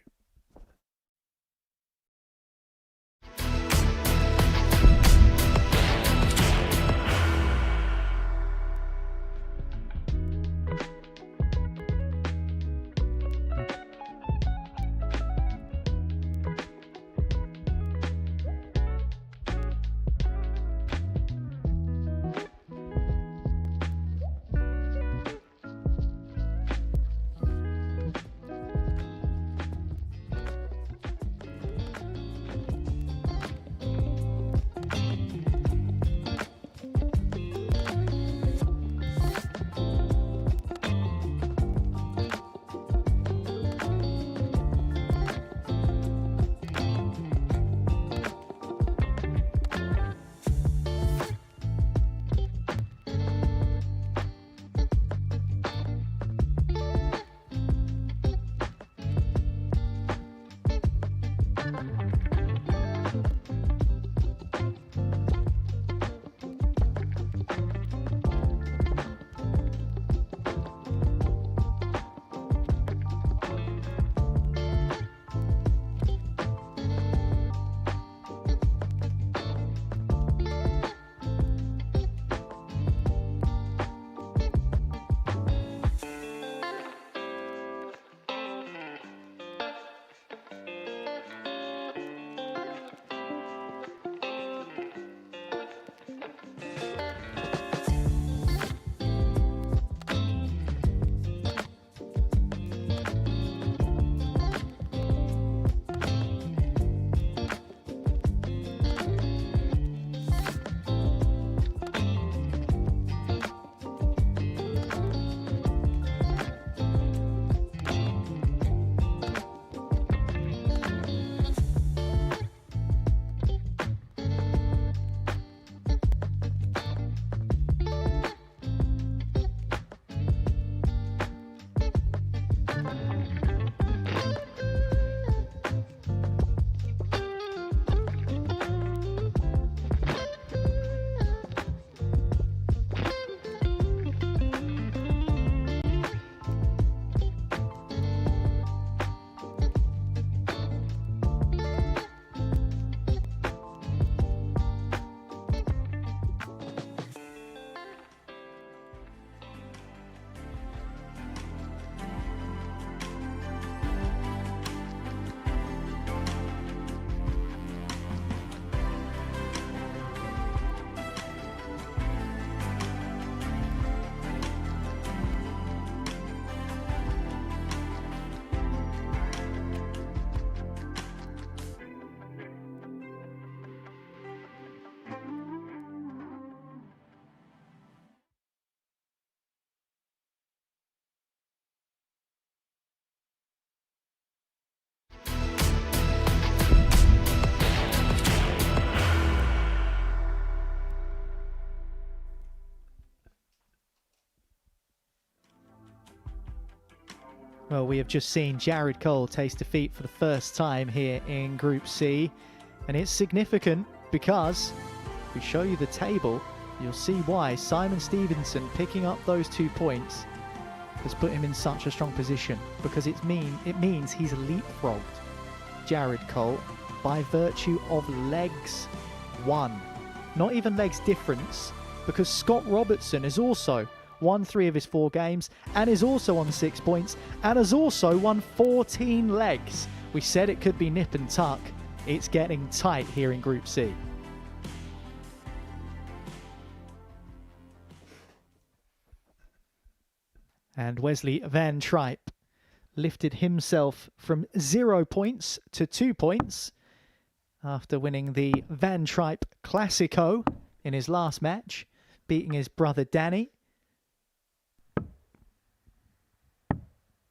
Well, we have just seen Jared Cole taste defeat for the first time here in Group C. And it's significant because if we show you the table, you'll see why Simon Stevenson picking up those 2 points has put him in such a strong position, because it means he's leapfrogged Jared Cole by virtue of legs won. Not even legs difference, because Scott Robertson has also won 3 of his 4 games and is also on 6 points and has also won 14 legs. We said it could be nip and tuck. It's getting tight here in Group C. And Wesley Van Tripe lifted himself from 0 points to 2 points after winning the Van Tripe Classico in his last match, beating his brother Danny.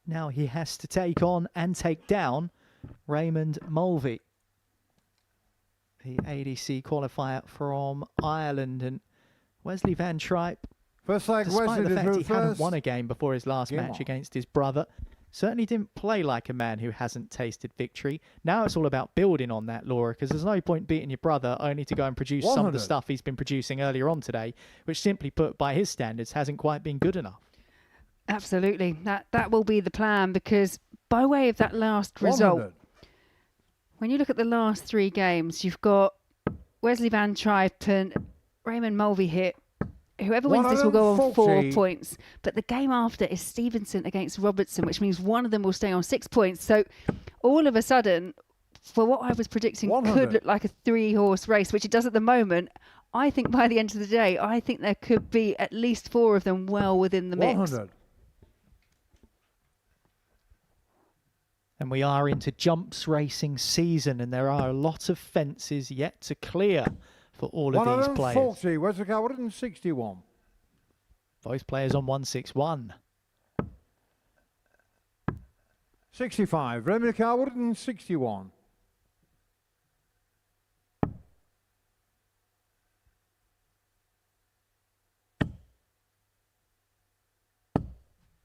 Now he has to take on and take down Raymond Mulvy, the ADC qualifier from Ireland. And Wesley Van Tripe, despite the fact he hadn't won a game before his last match against his brother, certainly didn't play like a man who hasn't tasted victory. Now it's all about building on that, Laura, because there's no point beating your brother only to go and produce some of the stuff he's been producing earlier on today, which simply put, by his standards, hasn't quite been good enough. Absolutely. That will be the plan, because by way of that last result, when you look at the last 3 games, you've got Wesley Van Tripe and Raymond Mulvy here. Whoever wins this will go on 4 points. But the game after is Stevenson against Robertson, which means one of them will stay on 6 points. So all of a sudden, for what I was predicting, could look like a 3-horse race, which it does at the moment. I think by the end of the day, I think there could be at least 4 of them well within the mix. 100. And we are into jumps racing season, and there are a lot of fences yet to clear for all of these players. 140, Wesley Coward, and 61. Both players on 161. 65, Raymond Coward, and 61.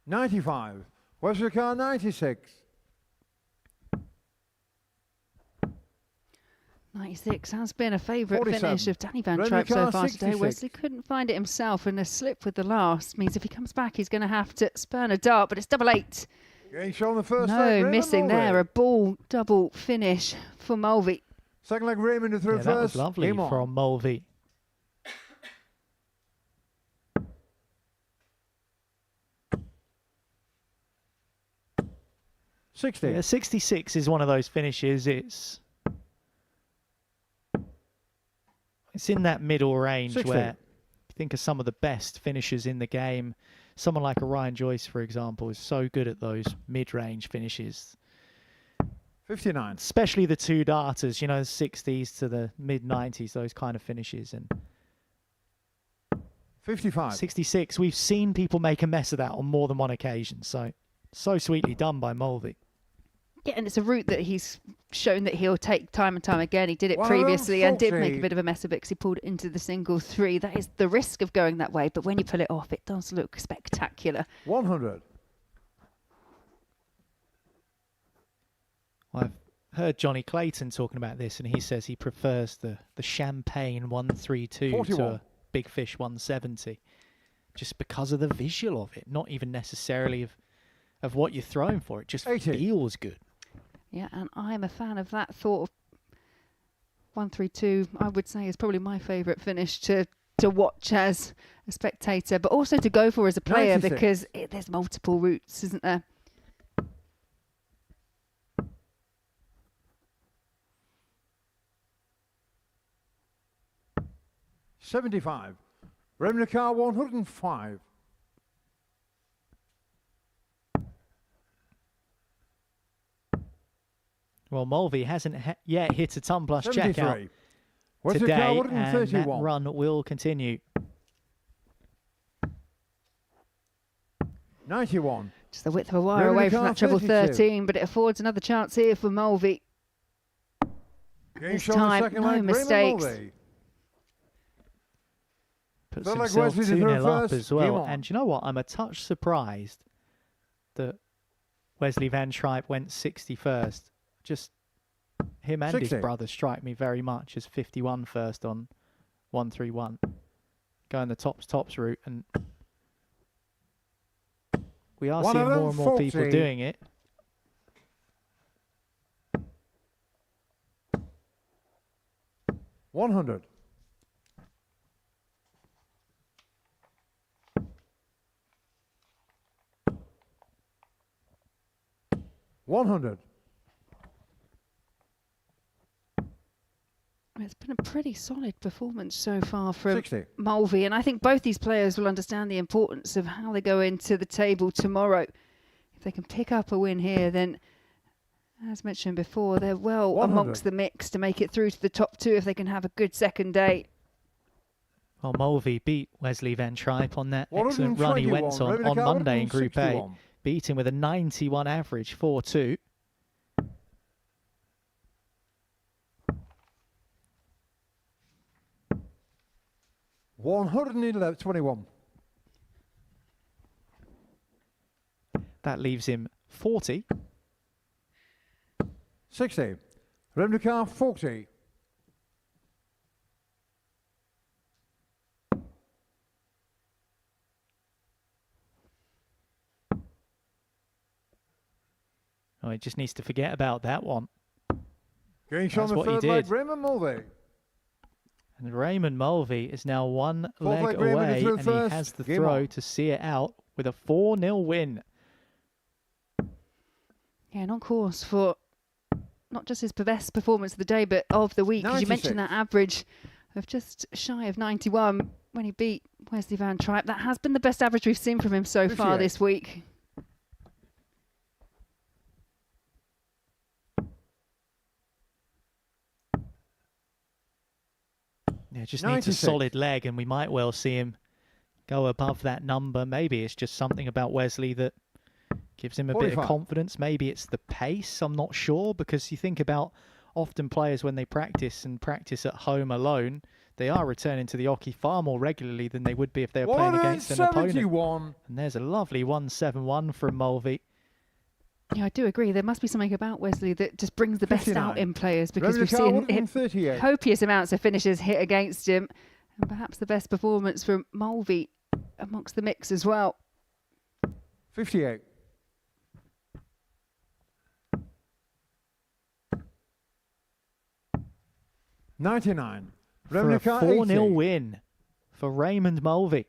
$95, Wesley Coward, 96. 96 has been a favourite finish of Danny Van Tripe so far today. Wesley couldn't find it himself, and a slip with the last means if he comes back, he's going to have to spurn a dart, but it's 88. On the first no, leg, missing Mulvy. there. A ball double finish for Mulvy. Second leg, Raymond through first. That was lovely from Mulvy. Yeah, 66 is one of those finishes. It's in that middle range 60. where you think of some of the best finishers in the game. Someone like a Ryan Joyce, for example, is so good at those mid-range finishes. 59. Especially the 2 darters, you know, the 60s to the mid-90s, those kind of finishes. And 55. 66, we've seen people make a mess of that on more than one occasion. So sweetly done by Mulvy. Yeah, and it's a route that he's shown that he'll take time and time again. He did it previously and did make a bit of a mess of it because he pulled it into the single 3. That is the risk of going that way, but when you pull it off, it does look spectacular. 100. I've heard Johnny Clayton talking about this, and he says he prefers the Champagne 132 41. to a Big Fish 170, just because of the visual of it, not even necessarily of what you're throwing for. It just 80. feels good. Yeah, and I'm a fan of that thought. 132, I would say, is probably my favourite finish to watch as a spectator, but also to go for as a player 96. because there's multiple routes, isn't there? $75. Raymond Car 105. Well, Mulvy hasn't yet hit a ton plus 73. checkout Wesley today, Car and that 131. run will continue. 91. Just the width of a wire away from that treble 13, but it affords another chance here for Mulvy. This time, no mistakes. Puts Felt like himself Wesley 2-0 up first. as well. Game on. And you know what? I'm a touch surprised that Wesley Van Tripe went 61st. Just him and 60. his brother strike me very much as 51 first on 131. Going the tops route, and we are seeing more and more people doing it. $100. $100. It's been a pretty solid performance so far from 60. Mulvy, and I think both these players will understand the importance of how they go into the table tomorrow. If they can pick up a win here, then, as mentioned before, they're well 100. amongst the mix to make it through to the top 2 if they can have a good second day. Well, Mulvy beat Wesley Van Tripe on that excellent run he went on Monday in Group A. Beat him with a 91 average, 4-2. $111.21. That leaves him 40. 60. Revenue car 40. Oh, he just needs to forget about that one. Going That's on the what he third did. leg, Raymond Mulvy. And Raymond Mulvy is now one Fourth leg leg, Raymond away, through and first. he has the Game throw on. to see it out with a 4-0 win. Yeah, and on course for not just his best performance of the day, but of the week. Because you 96. mentioned that average of just shy of 91 when he beat Wesley Van Tripe. That has been the best average we've seen from him so far 58. this week. Yeah, just needs a 96. solid leg, and we might well see him go above that number. Maybe it's just something about Wesley that gives him a bit of 45. confidence. Maybe it's the pace. I'm not sure, because you think about often players when they practice at home alone, they are returning to the oche far more regularly than they would be if they were playing against an opponent. 171. And there's a lovely 171 from Mulvy. Yeah, I do agree. There must be something about Wesley that just brings the best 59. out in players, because we've Revenue car seen 138. copious amounts of finishes hit against him. And perhaps the best performance from Mulvy amongst the mix as well. 58. $99. For Revenue a car 4-0 80. win for Raymond Mulvy.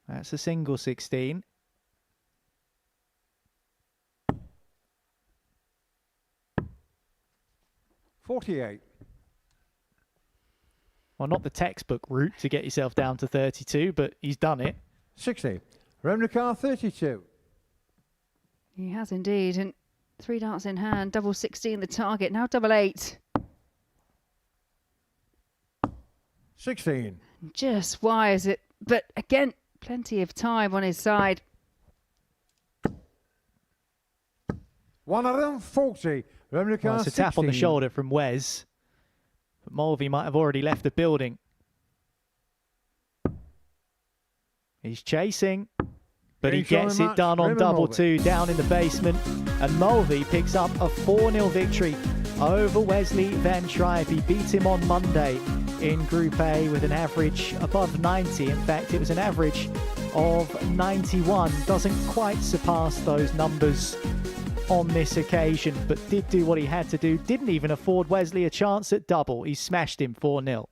That's a single 16. $48. Well, not the textbook route to get yourself down to 32, but he's done it. 60. Revenue car 32. He has indeed. And 3 darts in hand, double 16 the target, now double 8. 16. Just wires it. But again, plenty of time on his side. 140. Revenue car Well, it's a tap on the 16. shoulder from Wes. But Mulvy might have already left the building. He's chasing, but he He's on gets the it match, done on Raymond double Mulvy. 2 down in the basement. And Mulvy picks up a 4-0 victory over Wesley Van Tripe. He beat him on Monday in Group A with an average above 90. In fact, it was an average of 91. Doesn't quite surpass those numbers on this occasion, but did do what he had to do. Didn't even afford Wesley a chance at double. He smashed him 4-0.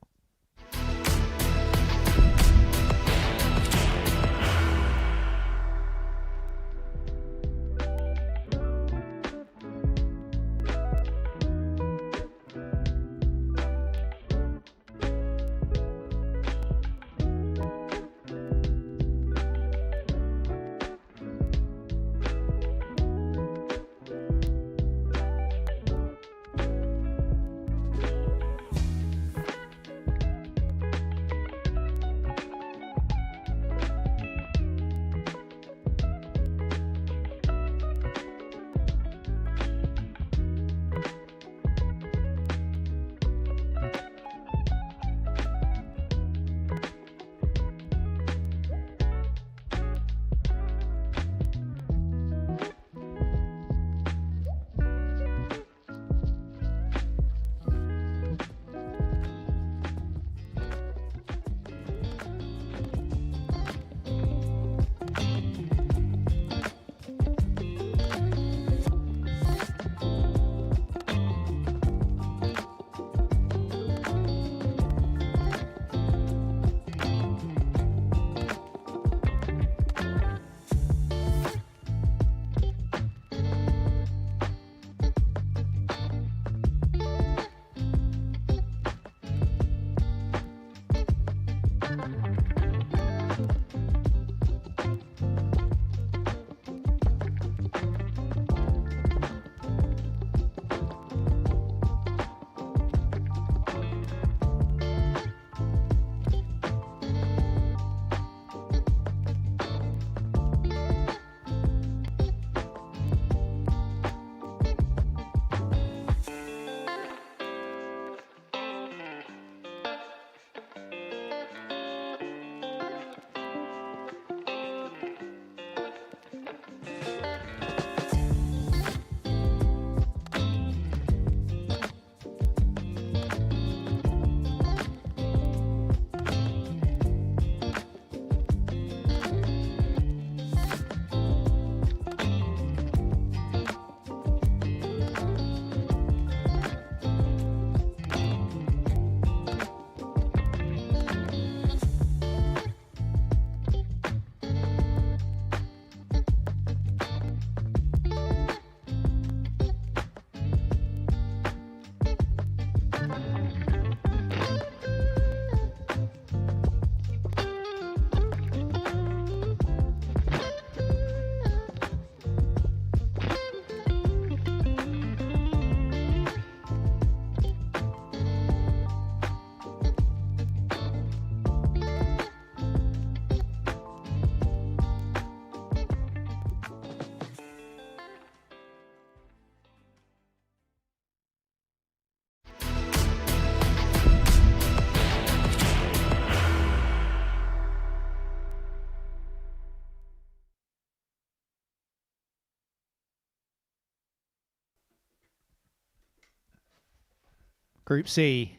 Group C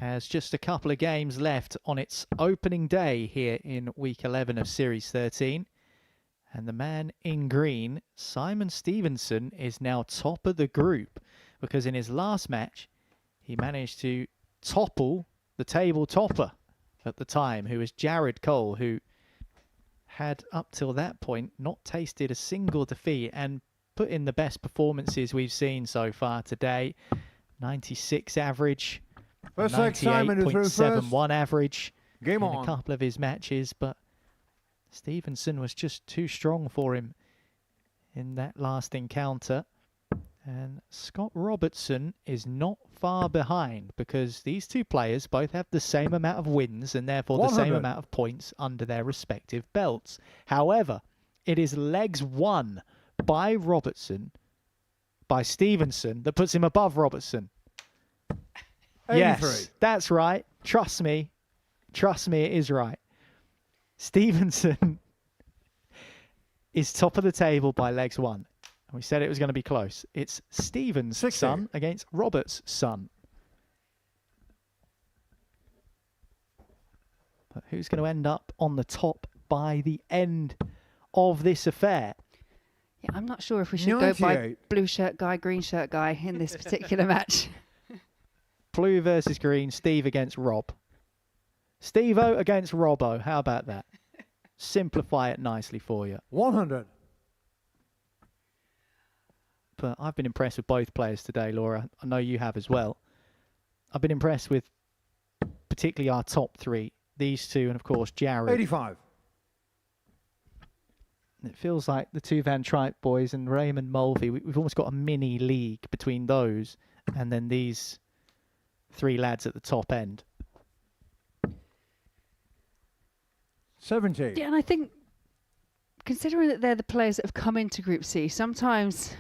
has just a couple of games left on its opening day here in week 11 of Series 13. And the man in green, Simon Stevenson, is now top of the group because in his last match, he managed to topple the table topper at the time, who was Jared Cole, who had up till that point not tasted a single defeat and put in the best performances we've seen so far today. 96 average, 98.71 average in a couple of his matches, but Stevenson was just too strong for him in that last encounter. And Scott Robertson is not far behind because these two players both have the same amount of wins and therefore the same amount of points under their respective belts. However, it is legs won by Stevenson that puts him above Robertson. 83. Yes, that's right. Trust me. Trust me, it is right. Stevenson is top of the table by legs won. And we said it was going to be close. It's Stevens' 60. son against Roberts' son. But who's going to end up on the top by the end of this affair? Yeah, I'm not sure if we should go by blue shirt guy, green shirt guy in this particular match. Blue versus green, Steve against Rob. Steve-O against Robbo. How about that? Simplify it nicely for you. 100. But I've been impressed with both players today, Laura. I know you have as well. I've been impressed with particularly our top three. These two and, of course, Jared. 85. It feels like the two Van Tripe boys and Raymond Mulvy, we've almost got a mini league between those and then these three lads at the top end. 70. Yeah, and I think, considering that they're the players that have come into Group C, sometimes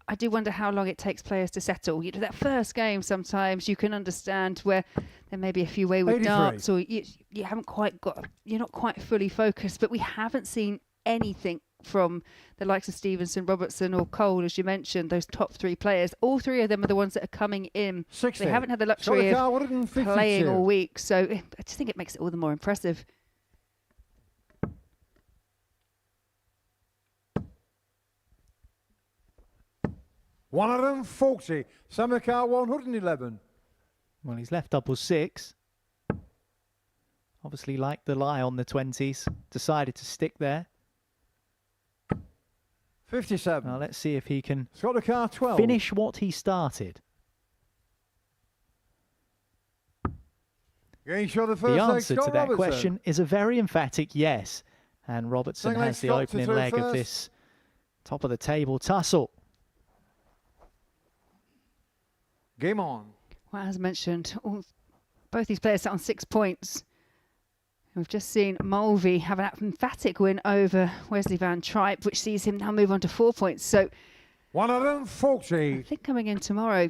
I do wonder how long it takes players to settle. You know, that first game, sometimes you can understand where there may be a few wayward 83. darts, or you haven't quite got, you're not quite fully focused. But we haven't seen anything from the likes of Stevenson, Robertson, or Cole, as you mentioned. Those top three players, all three of them are the ones that are coming in. 60. They haven't had the luxury of playing all week, so I just think it makes it all the more impressive. $140. Samakar 111. Well, he's left double six. Obviously liked the lie on the 20s. Decided to stick there. 57. Now let's see if he can Car 12. finish what he started. Game shot of The first leg, answer Scott to that Robertson. question is a very emphatic yes. And Robertson Second leg, has the Scott to opening throw leg of first. this top of the table tussle. Game on. Well, as mentioned, both these players sat on 6 points. We've just seen Mulvy have an emphatic win over Wesley Van Tripe, which sees him now move on to 4 points. So 140. I think coming in tomorrow,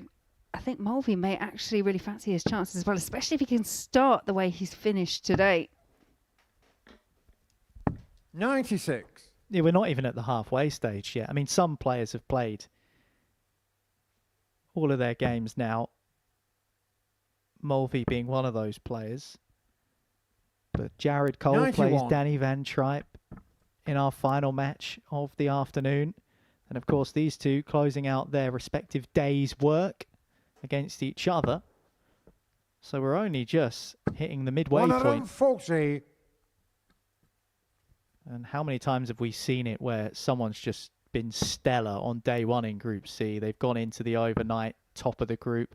I think Mulvy may actually really fancy his chances as well, especially if he can start the way he's finished today. 96. Yeah, we're not even at the halfway stage yet. I mean, some players have played all of their games now. Mulvy being one of those players. But Jared Cole 91. plays Danny Van Tripe in our final match of the afternoon. And of course, these two closing out their respective days' work against each other. So we're only just hitting the midway 140. point. And how many times have we seen it where someone's just been stellar on day one in Group C? They've gone into the overnight top of the group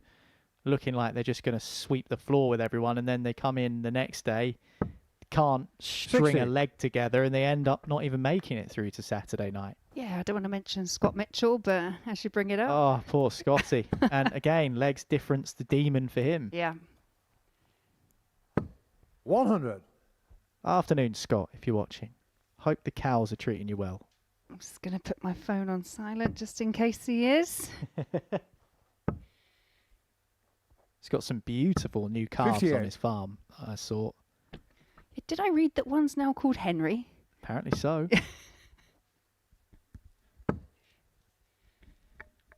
looking like they're just going to sweep the floor with everyone, and then they come in the next day, can't string 60. a leg together, and they end up not even making it through to Saturday night. Yeah, I don't want to mention Scott Mitchell, but I should bring it up. Oh, poor Scotty. And again, legs difference, the demon for him. Yeah. 100. Afternoon, Scott, if you're watching. Hope the cows are treating you well. I'm just going to put my phone on silent just in case he is. He's got some beautiful new calves 58. on his farm, I saw. Did I read that one's now called Henry? Apparently so.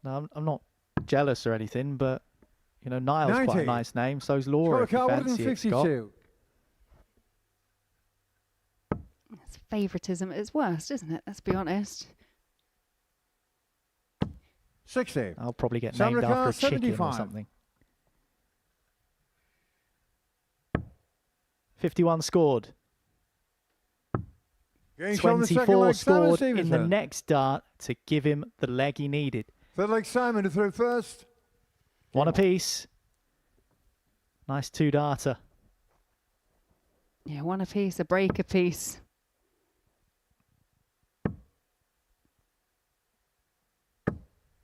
No, I'm not jealous or anything, but You know, Niall's quite a 90. nice name. So's Laura, if you fancy it, Scott. 52. It's favouritism at its worst, isn't it? Let's be honest. 60. I'll probably get Sam named after a Ricard, chicken 75. or something. 51 scored. Getting shot on the second 24 leg, Simon scored in the Stevenson. next dart to give him the leg he needed. Third leg, Simon to throw first. One apiece. Nice two-darter. Yeah, one apiece, a break apiece.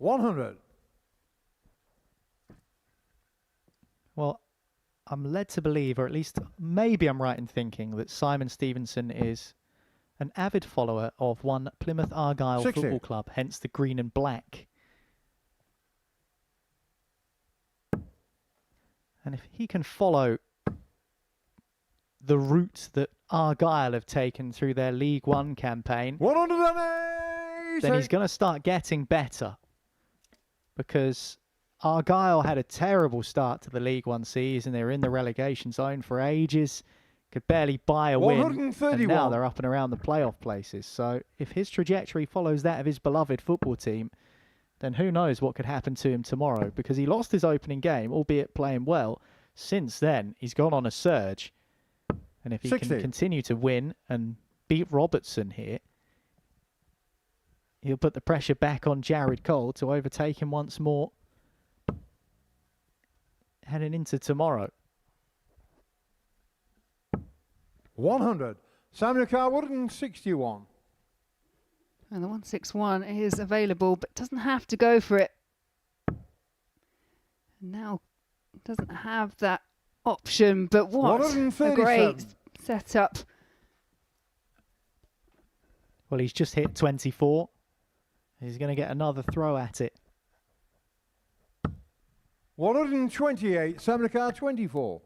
$100. Well, I'm led to believe, or at least maybe I'm right in thinking, that Simon Stevenson is an avid follower of one Plymouth Argyle 60. Football Club, hence the green and black. And if he can follow the route that Argyle have taken through their League One campaign, 180. then he's going to start getting better. Because Argyle had a terrible start to the League One season. They were in the relegation zone for ages, could barely buy a win, and 131. now they're up and around the playoff places. So if his trajectory follows that of his beloved football team, then who knows what could happen to him tomorrow, because he lost his opening game, albeit playing well. Since then, he's gone on a surge. And if he 60. can continue to win and beat Robertson here, he'll put the pressure back on Jared Cole to overtake him once more heading into tomorrow. 100. Samuel Carwood, 61. And the 161 is available, but doesn't have to go for it. Now doesn't have that option, but what a great setup. Well, he's just hit 24. He's going to get another throw at it. 128. Samuel Car, 24.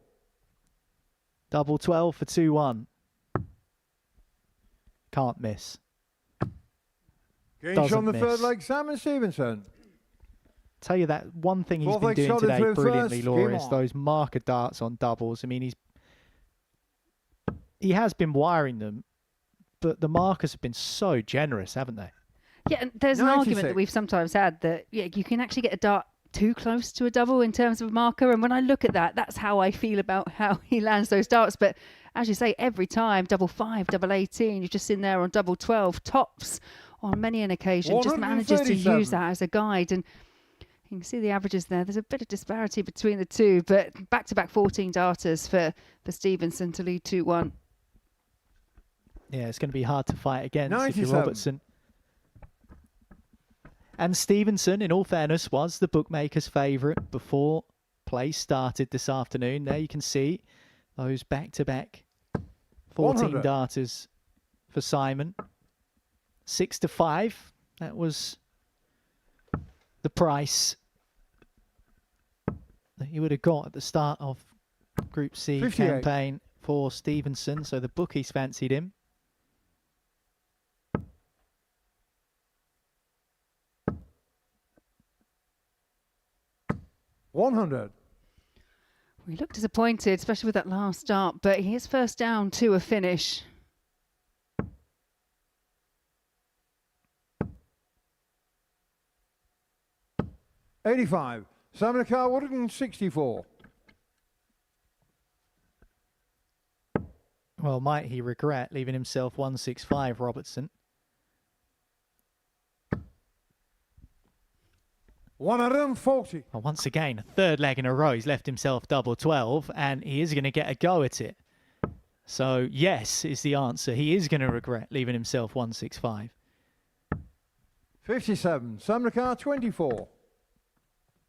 Double 12 for 2-1. Can't miss. Gage on the Doesn't third miss. leg, Simon Stevenson. Tell you that one thing he's Fourth been leg doing shot today through brilliantly, first. Laura, Game is on. those marker darts on doubles. I mean, he has been wiring them, but the markers have been so generous, haven't they? Yeah, and there's an argument 96. that we've sometimes had that you can actually get a dart too close to a double in terms of a marker. And when I look at that, that's how I feel about how he lands those darts. But as you say, every time, double 5, double 18, you're just in there on double 12, tops on many an occasion, just manages to use that as a guide. And you can see the averages there. There's a bit of disparity between the two, but back-to-back 14 darters for Stevenson to lead 2-1. Yeah, it's going to be hard to fight against if you're 97. Robertson. And Stevenson, in all fairness, was the bookmaker's favourite before play started this afternoon. There you can see those back-to-back 14 100. darters for Simon. 6-5. That was the price that he would have got at the start of Group C 58. campaign for Stevenson. So the bookies fancied him. $100. We look disappointed, especially with that last start, but he is first down to a finish. $85. Simon Carwood, 64. Well, might he regret leaving himself 165, Robertson? 140. Well, once again, a third leg in a row, he's left himself double 12, and he is going to get a go at it. So, yes, is the answer. He is going to regret leaving himself 165. 57. Simon Car, 24.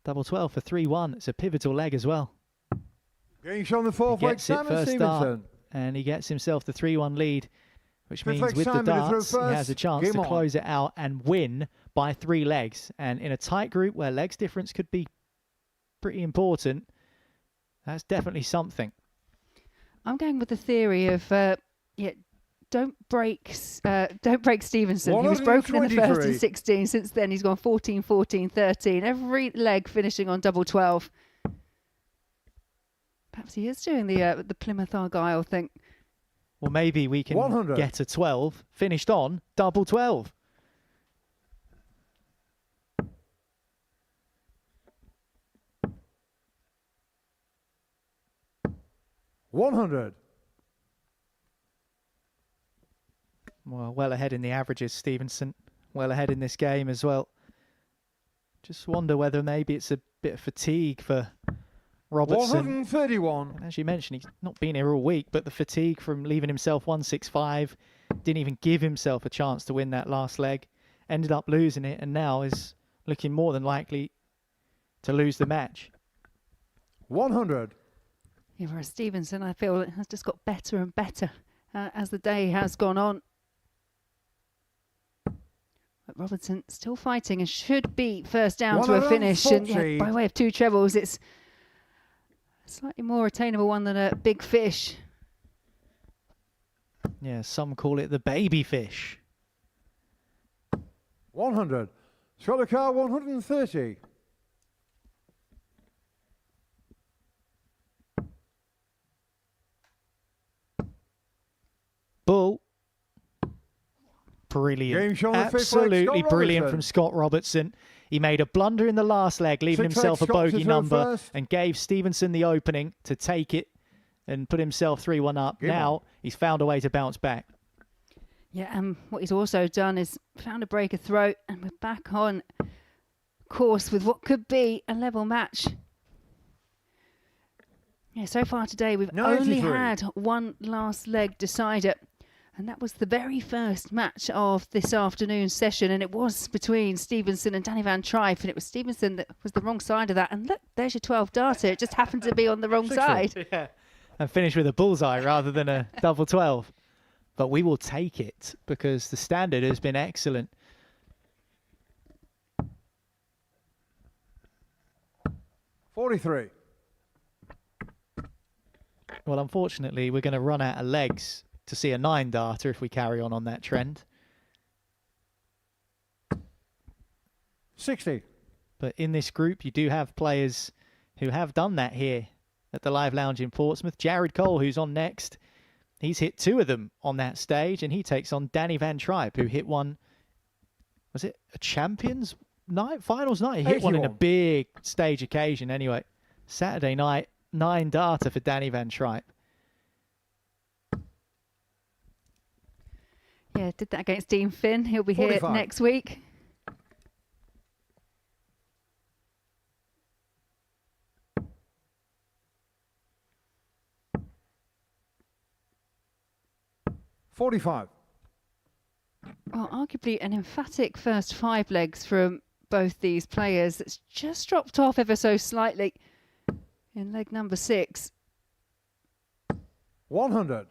Double 12 for 3-1. It's a pivotal leg as well. Gage on the fourth He leg, gets it Simon first start, Stevenson. and he gets himself the 3-1 lead, which Fifth means leg, with the Simon to throw darts, he has first. a chance Game to on. close it out and win by 3 legs. And in a tight group where legs difference could be pretty important, that's definitely something. I'm going with the theory of don't break Stevenson. He was broken in the first 123. and 16. Since then, he's gone 14, 14, 13. Every leg finishing on double 12. Perhaps he is doing the Plymouth Argyle thing. Well, maybe we can 100. get a 12 finished on double 12. $100. Well ahead in the averages, Stevenson. Well ahead in this game as well. Just wonder whether maybe it's a bit of fatigue for Robertson. 131. And as you mentioned, he's not been here all week, but the fatigue from leaving himself 165, didn't even give himself a chance to win that last leg, ended up losing it, and now is looking more than likely to lose the match. 100. Yeah, whereas Stevenson, I feel, has just got better and better as the day has gone on. But Robertson still fighting and should be first down to a finish. And yeah, by way of 2 trebles, it's a slightly more attainable one than a big fish. Yeah, some call it the baby fish. 100. Scott the car 130. Bull. Brilliant. Absolutely brilliant from Scott Robertson. He made a blunder in the last leg, leaving himself a bogey number, and gave Stevenson the opening to take it and put himself 3-1 up. Now he's found a way to bounce back. Yeah, and what he's also done is found a break of throat, and we're back on course with what could be a level match. Yeah, so far today we've only had one last leg decider, and that was the very first match of this afternoon's session, and it was between Stevenson and Danny Van Tripe, and it was Stevenson that was the wrong side of that. And look, there's your 12 darter. It just happened to be on the wrong side. Yeah, and finish with a bullseye rather than a double 12. But we will take it because the standard has been excellent. $43. Well, unfortunately, we're going to run out of legs to see a 9 darter if we carry on that trend. 60. But in this group, you do have players who have done that here at the Live Lounge in Portsmouth. Jared Cole, who's on next, he's hit 2 of them on that stage, and he takes on Danny Van Tripe, who hit one, was it a Champions night, finals night? He hit 81. one in a big stage occasion anyway. Saturday night, 9 darter for Danny Van Tripe. Yeah, did that against Dean Finn. He'll be 45. here next week. $45. Well, arguably an emphatic first 5 legs from both these players. It's just dropped off ever so slightly in leg number 6. 100.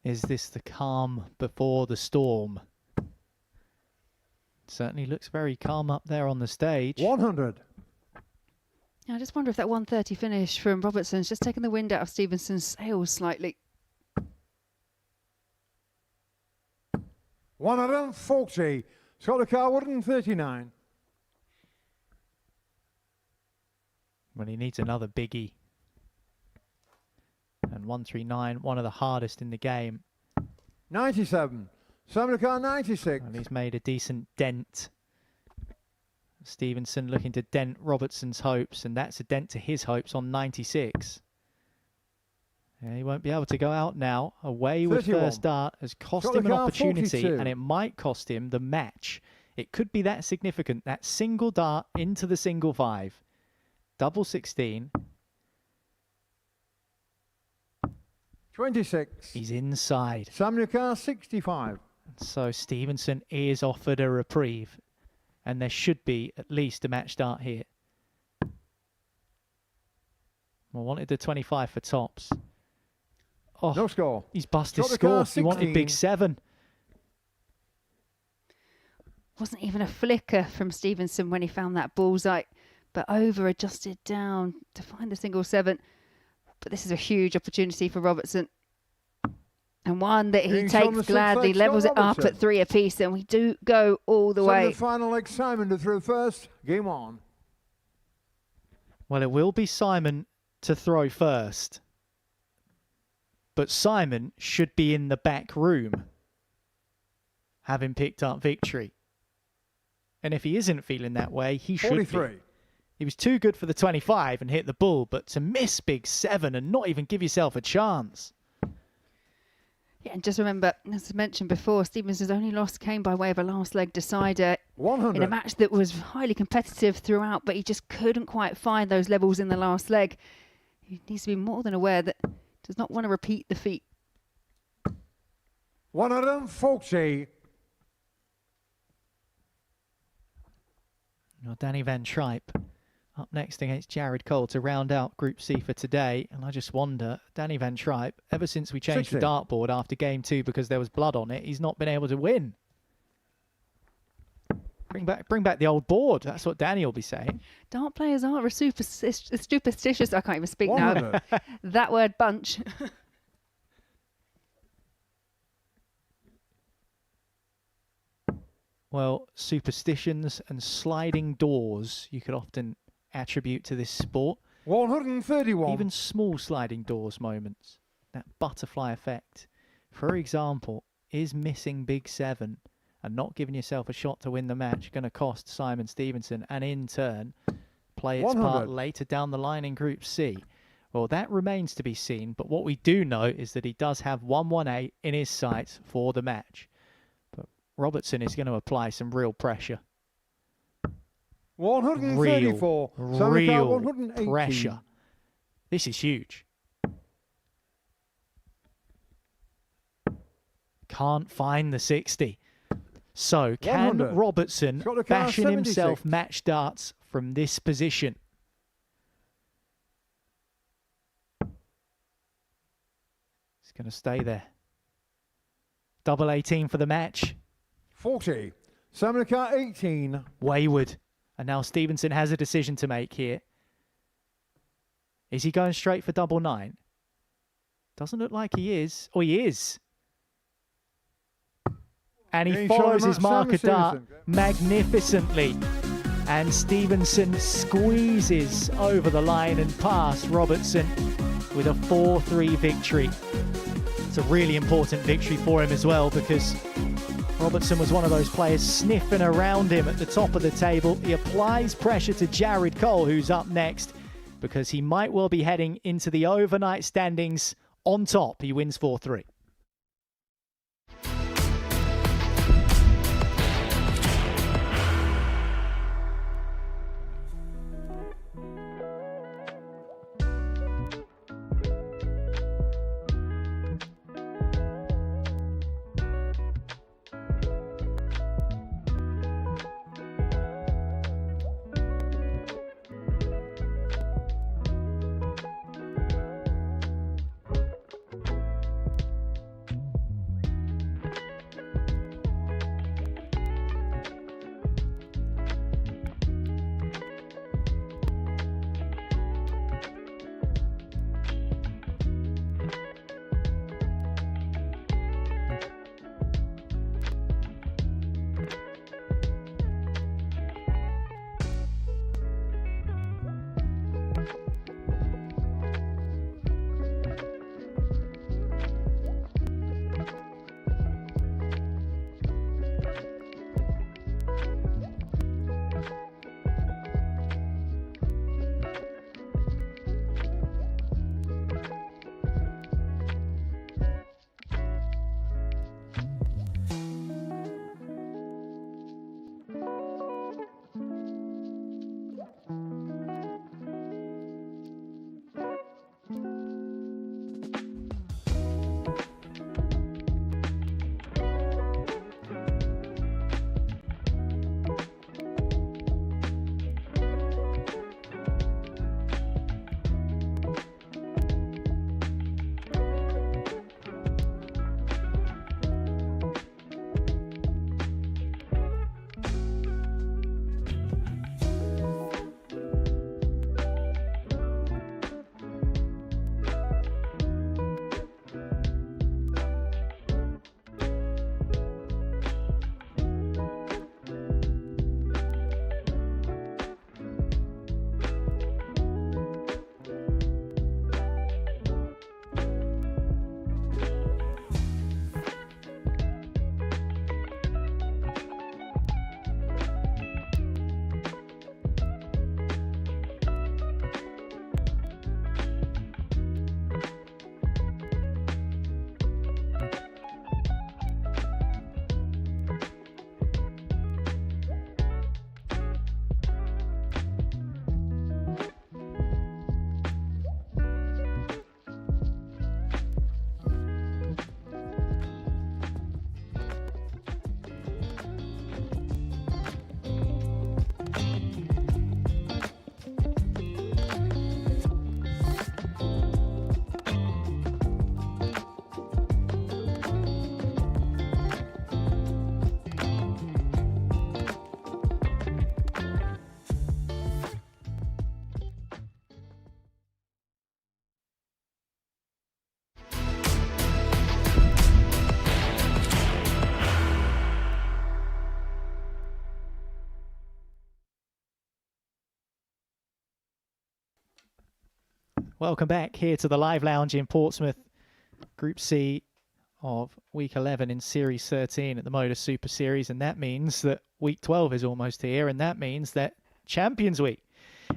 Is this the calm before the storm? Certainly looks very calm up there on the stage. 100. I just wonder if that 130 finish from Robertson's just taken the wind out of Stevenson's sails slightly. 140. Scott the car 139. Well, he needs another biggie. And 139, one of the hardest in the game. 97. Sam the car 96. And he's made a decent dent. Stevenson looking to dent Robertson's hopes, and that's a dent to his hopes on 96. Yeah, he won't be able to go out now. Away with 31. first dart has cost Got him the an car, opportunity, 42. and it might cost him the match. It could be that significant, that single dart into the single 5. Double 16. 26. He's inside. Sam the car 65. So Stevenson is offered a reprieve, and there should be at least a match start here. Well, wanted the 25 for tops. Oh, no score. He's busted Shot the score. car, He wanted big 7. Wasn't even a flicker from Stevenson when he found that bullseye, but over adjusted down to find the single 7. But this is a huge opportunity for Robertson. And one that he Innings on the takes sixth gladly, leg, levels it Scott up at Robertson. 3 apiece, and we do go all the So way. the final leg, Simon to throw first. Game on. Well, it will be Simon to throw first. But Simon should be in the back room, having picked up victory. And if he isn't feeling that way, he should 43. be. He was too good for the 25 and hit the bull, but to miss big 7 and not even give yourself a chance. Yeah, and just remember, as I mentioned before, Stevenson's only loss came by way of a last leg decider 100. in a match that was highly competitive throughout, but he just couldn't quite find those levels in the last leg. He needs to be more than aware that he does not want to repeat the feat. 140. Well, Danny Van Tripe up next against Jared Cole to round out Group C for today. And I just wonder, Danny Van Tripe, ever since we changed 60. the dartboard after game 2 because there was blood on it, he's not been able to win. Bring back the old board. That's what Danny will be saying. Dart players are a superstitious, I can't even speak now, 100. that word bunch. Well, superstitions and sliding doors you could often attribute to this sport. 131. Even small sliding doors moments. That butterfly effect. For example, is missing big 7 and not giving yourself a shot to win the match going to cost Simon Stevenson and in turn play its 100. part later down the line in Group C? Well, that remains to be seen, but what we do know is that he does have 118 in his sights for the match. But Robertson is going to apply some real pressure. 134. Real 118. pressure. This is huge. Can't find the 60. So can 100. Robertson He's got the car fashion himself 76. match darts from this position? He's going to stay there. Double 18 for the match. 40. Simon car 18. Wayward. And now Stevenson has a decision to make here. Is he going straight for double 9? Doesn't look like he is. Oh, he is. And he Getting follows shot his at marker Simon dart Stevenson. magnificently. And Stevenson squeezes over the line and past Robertson with a 4-3 victory. It's a really important victory for him as well because Robertson was one of those players sniffing around him at the top of the table. He applies pressure to Jared Cole, who's up next, because he might well be heading into the overnight standings on top. He wins 4-3. Welcome back here to the Live Lounge in Portsmouth, Group C of Week 11 in Series 13 at the Modus Super Series, and that means that Week 12 is almost here, and that means that Champions Week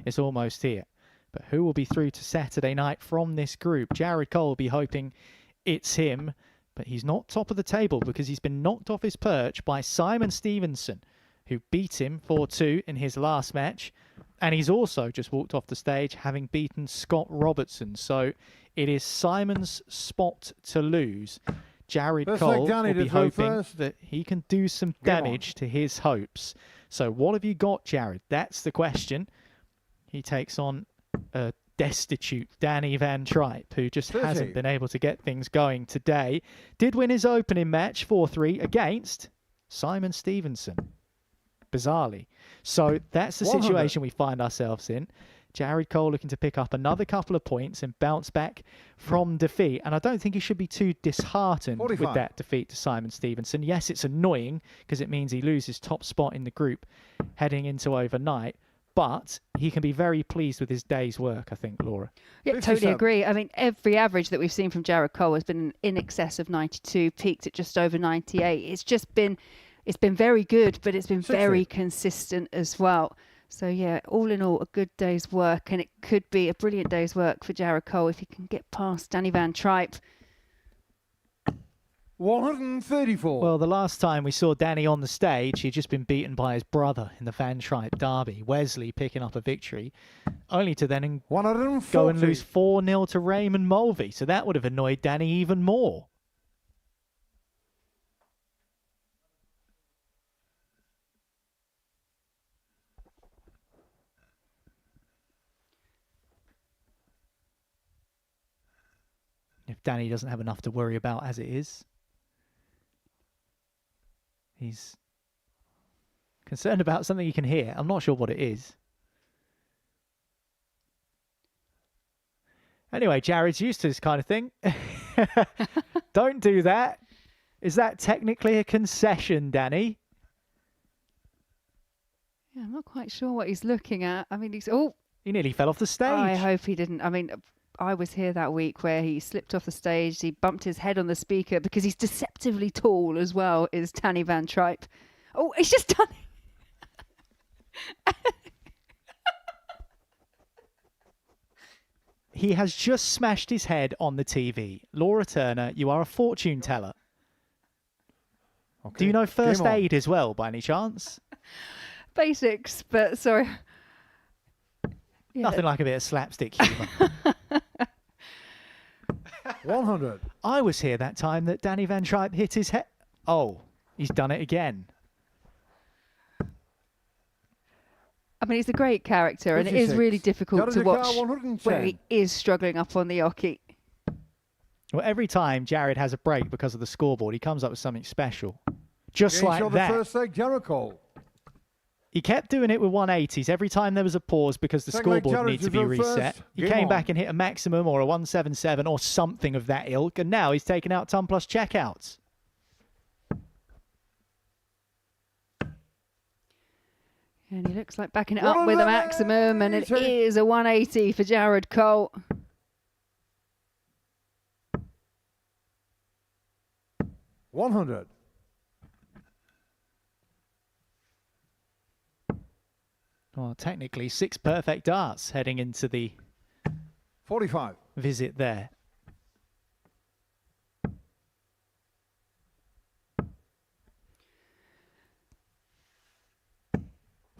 is almost here. But who will be through to Saturday night from this group? Jared Cole will be hoping it's him, but he's not top of the table because he's been knocked off his perch by Simon Stevenson, who beat him 4-2 in his last match. And he's also just walked off the stage having beaten Scott Robertson. So it is Simon's spot to lose. Jared Cole will be hoping that he can do some damage to his hopes. So what have you got, Jared? That's the question. He takes on a destitute Danny Van Tripe, who just hasn't been able to get things going today. Did win his opening match 4-3 against Simon Stevenson, bizarrely. So that's the situation we find ourselves in. Jared Cole looking to pick up another couple of points and bounce back from defeat. And I don't think he should be too disheartened with that defeat to Simon Stevenson. Yes, it's annoying because it means he loses top spot in the group heading into overnight. But he can be very pleased with his day's work, I think, Laura. Yeah, totally agree. I mean, every average that we've seen from Jared Cole has been in excess of 92, peaked at just over 98. It's just been... It's been very good, but it's been very consistent as well. So, yeah, all in all, a good day's work. And it could be a brilliant day's work for Jared Cole if he can get past Danny Van Tripe. 134. Well, the last time we saw Danny on the stage, he'd just been beaten by his brother in the Van Tripe derby, Wesley picking up a victory, only to then go and lose 4-0 to Raymond Mulvy. So that would have annoyed Danny even more. If Danny doesn't have enough to worry about as it is, he's concerned about something he can hear. I'm not sure what it is. Anyway, Jared's used to this kind of thing. Don't do that. Is that technically a concession, Danny? Yeah, I'm not quite sure what he's looking at. I mean, he nearly fell off the stage. I hope he didn't. I mean, I was here that week where he slipped off the stage. He bumped his head on the speaker because he's deceptively tall as well, is Danny Van Tripe. Oh, he's just done it. He has just smashed his head on the TV. Laura Turner, you are a fortune teller. Do you know first aid as well, by any chance? Basics, but sorry. Yeah. Nothing like a bit of slapstick humour. 100. I was here that time that Danny Van Tripe hit his head. Oh, he's done it again. I mean, he's a great character, and it is really difficult to watch where he is struggling up on the oche. Well, every time Jared has a break because of the scoreboard, he comes up with something special. Just like that. The first leg, Jared Cole. He kept doing it with 180s every time there was a pause because the scoreboard needs to be reset. He came back and hit a maximum or a 177 or something of that ilk, and now he's taken out ton plus checkouts. And he looks like backing it up with a maximum, and it is a 180 for Jared Cole. $100. Well, technically 6 perfect darts heading into the 45 visit there.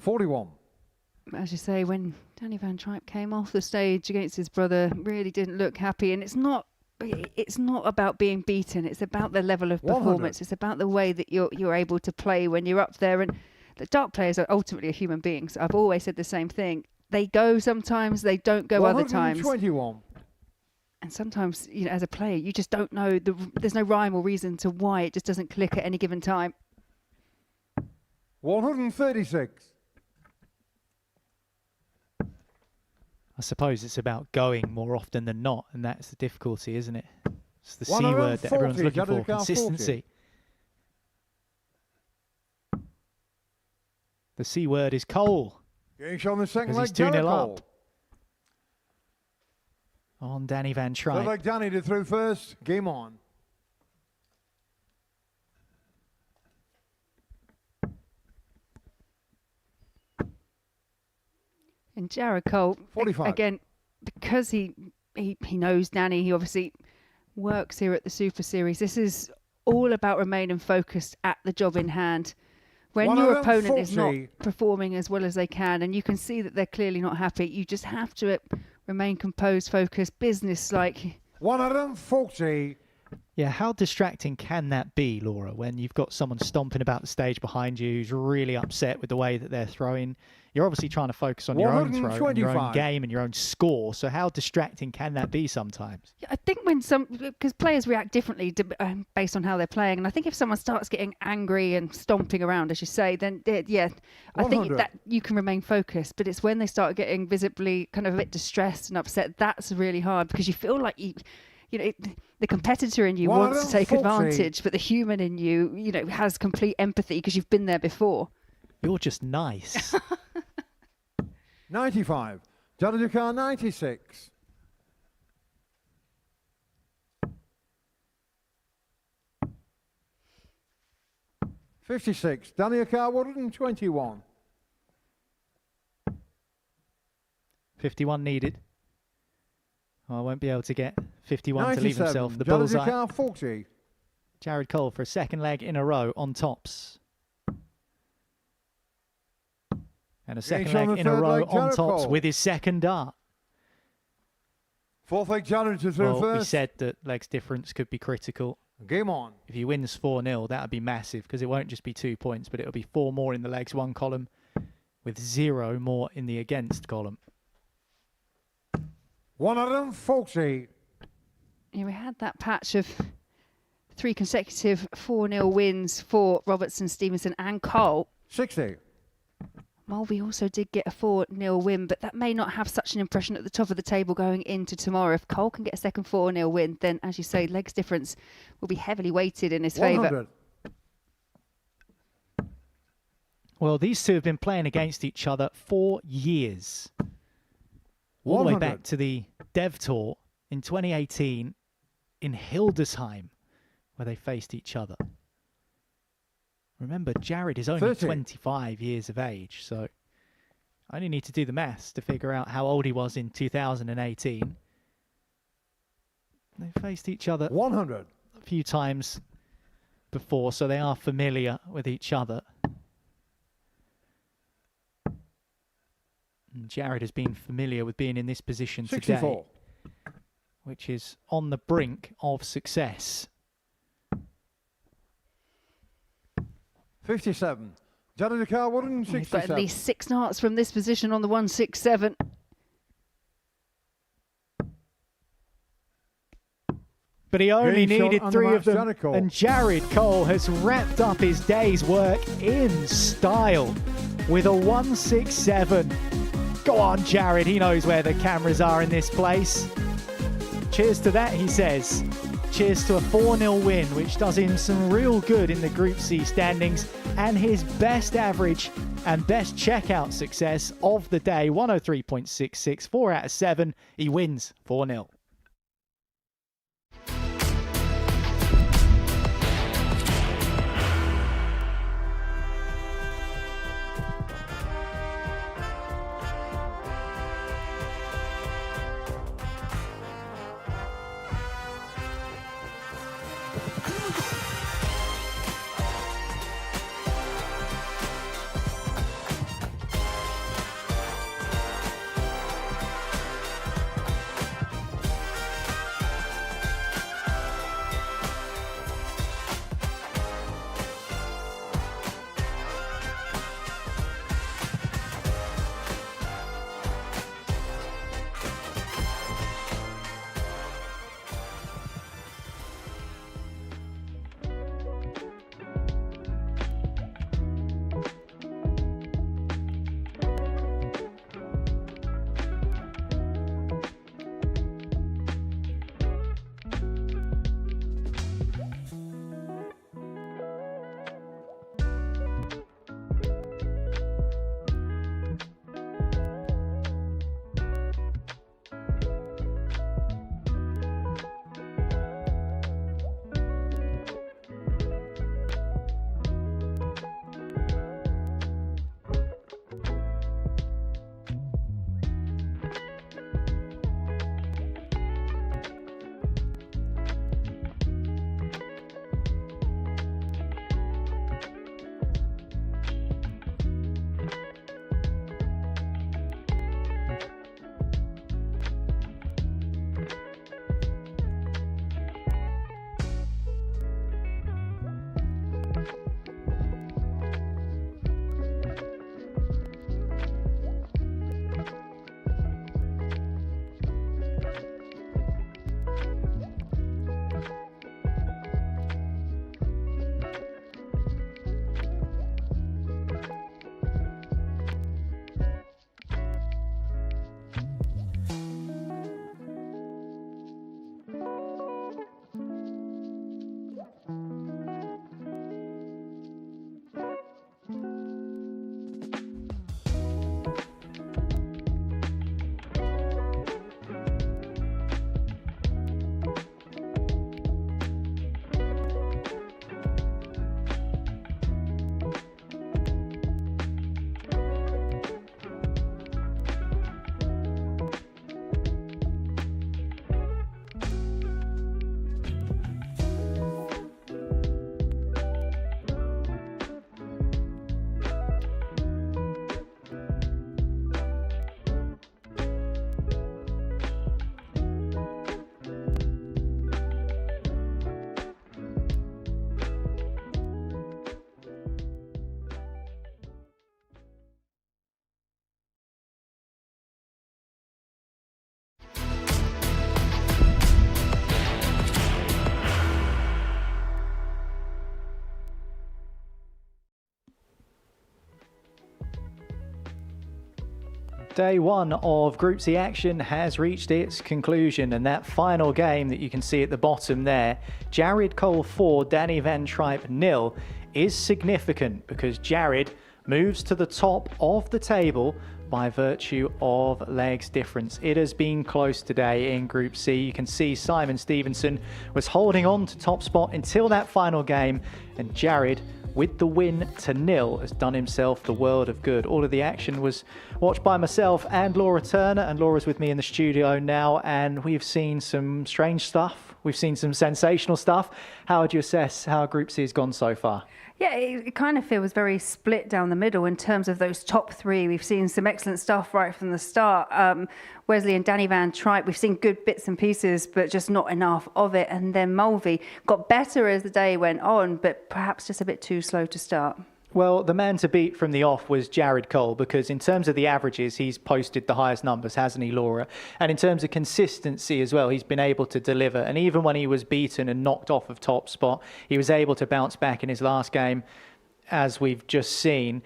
$41. As you say, when Danny Van Tripe came off the stage against his brother, really didn't look happy, and it's not about being beaten. It's about the level of performance. 100. It's about the way that you're able to play when you're up there. And the dart players are ultimately a human beings. I've always said the same thing. They go sometimes, they don't go other times. 121. And sometimes, you know, as a player, you just don't know. There's no rhyme or reason to why it just doesn't click at any given time. 136. I suppose it's about going more often than not, and that's the difficulty, isn't it? It's the C word that everyone's looking for, consistency. The C word is Cole. Getting on the second leg, he's 2-0 up. on Danny Van So Tripe. like Danny to through first. Game on. And Jared Cole, 45. again, because he knows Danny, he obviously works here at the Super Series. This is all about remaining focused at the job in hand. When your opponent is not performing as well as they can, and you can see that they're clearly not happy, you just have to remain composed, focused, business-like. 140. Yeah, how distracting can that be, Laura, when you've got someone stomping about the stage behind you who's really upset with the way that they're throwing? You're obviously trying to focus on your own throw, and your own game and your own score. So how distracting can that be sometimes? I think because players react differently based on how they're playing, and I think if someone starts getting angry and stomping around, as you say, then yeah, I think that you can remain focused. But it's when they start getting visibly kind of a bit distressed and upset, that's really hard, because you feel like the competitor in you wants to take advantage, but the human in you, has complete empathy because you've been there before. You're just nice. 95. Johnny Ducar, 96. $56. Danny Ducar, 121. 51 needed. I won't be able to get 51 to leave himself the Johnny bullseye. Ducar, 40. Jared Cole for a second leg in a row on tops. And a second leg in a row on tops with his second dart. Fourth leg Jared to through Well, we first. said that legs difference could be critical. Game on. If he wins 4-0, that would be massive, because it won't just be 2 points, but it'll be 4 more in the legs one column with 0 more in the against column. 140. Yeah, we had that patch of 3 consecutive 4-0 wins for Robertson, Stevenson and Cole. 60. Mulvy also did get a 4-0 win, but that may not have such an impression at the top of the table going into tomorrow. If Cole can get a second 4-0 win, then, as you say, legs difference will be heavily weighted in his favour. Well, these two have been playing against each other for years. All the way back to the Dev Tour in 2018 in Hildesheim, where they faced each other. Remember, Jared is only 30. 25 years of age, so I only need to do the maths to figure out how old he was in 2018. They faced each other 100. a few times before, so they are familiar with each other. And Jared has been familiar with being in this position 64. today, which is on the brink of success. 57. Johnny Ducar, But 167. at least 6 darts from this position on the 167. But he only Game shot needed on 3 the of them, match, Cole. and Jared Cole has wrapped up his day's work in style with a 167. Go on, Jared, he knows where the cameras are in this place. Cheers to that, he says. Cheers to a 4-0 win, which does him some real good in the Group C standings, and his best average and best checkout success of the day, 103.66, 4 out of 7. He wins 4-0. Day one of Group C action has reached its conclusion, and that final game that you can see at the bottom there, Jared Cole 4, Danny Van Tripe 0, is significant because Jared moves to the top of the table by virtue of legs difference. It has been close today in Group C. You can see Simon Stevenson was holding on to top spot until that final game, and Jared, with the win to 0, has done himself the world of good. All of the action was watched by myself and Laura Turner, and Laura's with me in the studio now, and we've seen some strange stuff. We've seen some sensational stuff. How would you assess how Group C has gone so far? Yeah, it kind of feels very split down the middle in terms of those top three. We've seen some excellent stuff right from the start. Wesley and Danny Van Tripe, we've seen good bits and pieces, but just not enough of it. And then Mulvy got better as the day went on, but perhaps just a bit too slow to start. Well, the man to beat from the off was Jared Cole, because in terms of the averages, he's posted the highest numbers, hasn't he, Laura? And in terms of consistency as well, he's been able to deliver. And even when he was beaten and knocked off of top spot, he was able to bounce back in his last game, as we've just seen.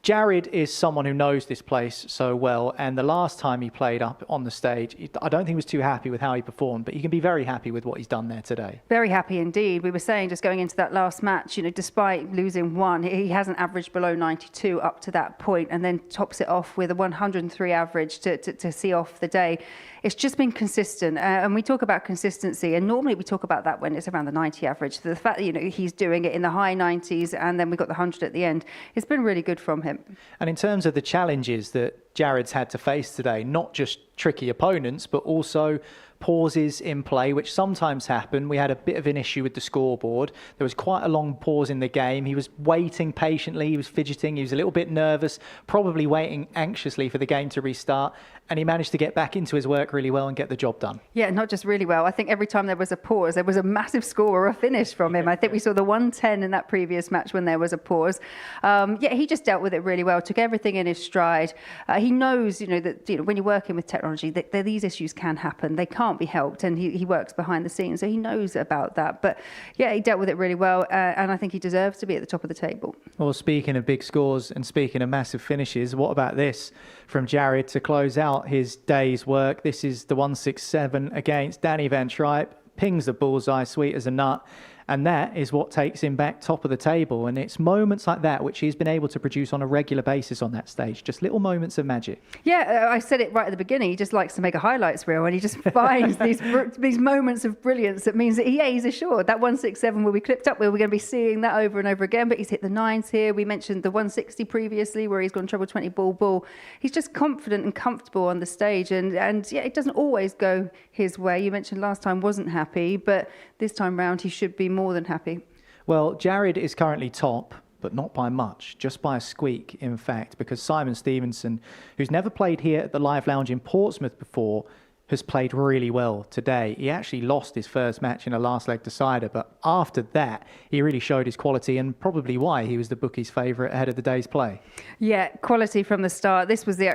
Jared is someone who knows this place so well, and the last time he played up on the stage, I don't think he was too happy with how he performed, but you can be very happy with what he's done there today. Very happy indeed. We were saying just going into that last match, you know, despite losing one, he hasn't averaged below 92 up to that point, and then tops it off with a 103 average to see off the day. It's just been consistent, and we talk about consistency, and normally we talk about that when it's around the 90 average. So the fact that, you know, he's doing it in the high 90s, and then we got the 100 at the end, it's been really good from him. And in terms of the challenges that Jared's had to face today, not just tricky opponents, but also pauses in play, which sometimes happen. We had a bit of an issue with the scoreboard. There was quite a long pause in the game. He was waiting patiently, he was fidgeting, he was a little bit nervous, probably waiting anxiously for the game to restart, and he managed to get back into his work really well and get the job done. Yeah, not just really well. I think every time there was a pause, there was a massive score or a finish from him. I think we saw the 110 in that previous match when there was a pause. Yeah, he just dealt with it really well, took everything in his stride. He knows, you know, that, you know, when you're working with technology, that these issues can happen. They can't be helped, and he works behind the scenes, so he knows about that. But yeah, he dealt with it really well, and I think he deserves to be at the top of the table. Well, speaking of big scores and speaking of massive finishes, what about this from Jared to close out his day's work? This is the 167 against Danny Van Tripe, pings the bullseye, sweet as a nut. And that is what takes him back top of the table. And it's moments like that which he's been able to produce on a regular basis on that stage. Just little moments of magic. Yeah, I said it right at the beginning. He just likes to make a highlights reel, and he just finds these moments of brilliance. That means that he's assured that 167 will be clipped up. We're going to be seeing that over and over again. But he's hit the 9s here. We mentioned the 160 previously, where he's gone treble 20 ball. He's just confident and comfortable on the stage. And yeah, it doesn't always go his way. You mentioned last time wasn't happy, but this time round he should be more than happy. Well, Jared is currently top, but not by much, just by a squeak, in fact, because Simon Stevenson, who's never played here at the Live Lounge in Portsmouth before, has played really well today. He actually lost his first match in a last leg decider, but after that, he really showed his quality, and probably why he was the bookies' favourite ahead of the day's play. Yeah, quality from the start. This was the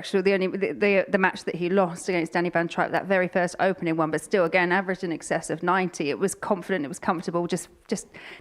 match that he lost against Danny Van Tripe, that very first opening one, but still, again, averaged in excess of 90. It was confident, it was comfortable, just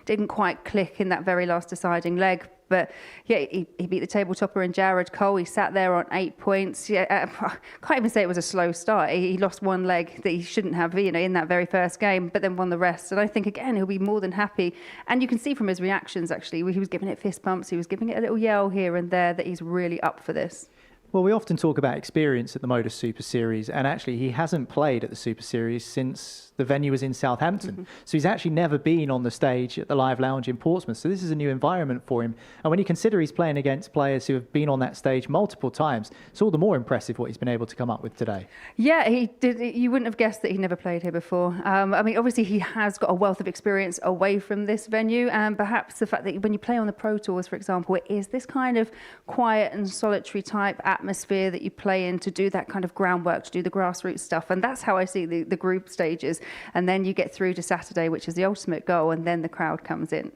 didn't quite click in that very last deciding leg. But yeah, he beat the table topper in Jared Cole. He sat there on 8 points. Yeah, I can't even say it was a slow start. He lost one leg that he shouldn't have, you know, in that very first game, but then won the rest. And I think, again, he'll be more than happy. And you can see from his reactions, actually, he was giving it fist bumps. He was giving it a little yell here and there that he's really up for this. Well, we often talk about experience at the Modus Super Series, and actually he hasn't played at the Super Series since the venue was in Southampton. Mm-hmm. So he's actually never been on the stage at the Live Lounge in Portsmouth. So this is a new environment for him. And when you consider he's playing against players who have been on that stage multiple times, it's all the more impressive what he's been able to come up with today. Yeah, he did. You wouldn't have guessed that he never played here before. I mean, obviously he has got a wealth of experience away from this venue, and perhaps the fact that when you play on the Pro Tours, for example, it is this kind of quiet and solitary type atmosphere that you play in to do that kind of groundwork, to do the grassroots stuff. And that's how I see the group stages. And then you get through to Saturday, which is the ultimate goal, and then the crowd comes in.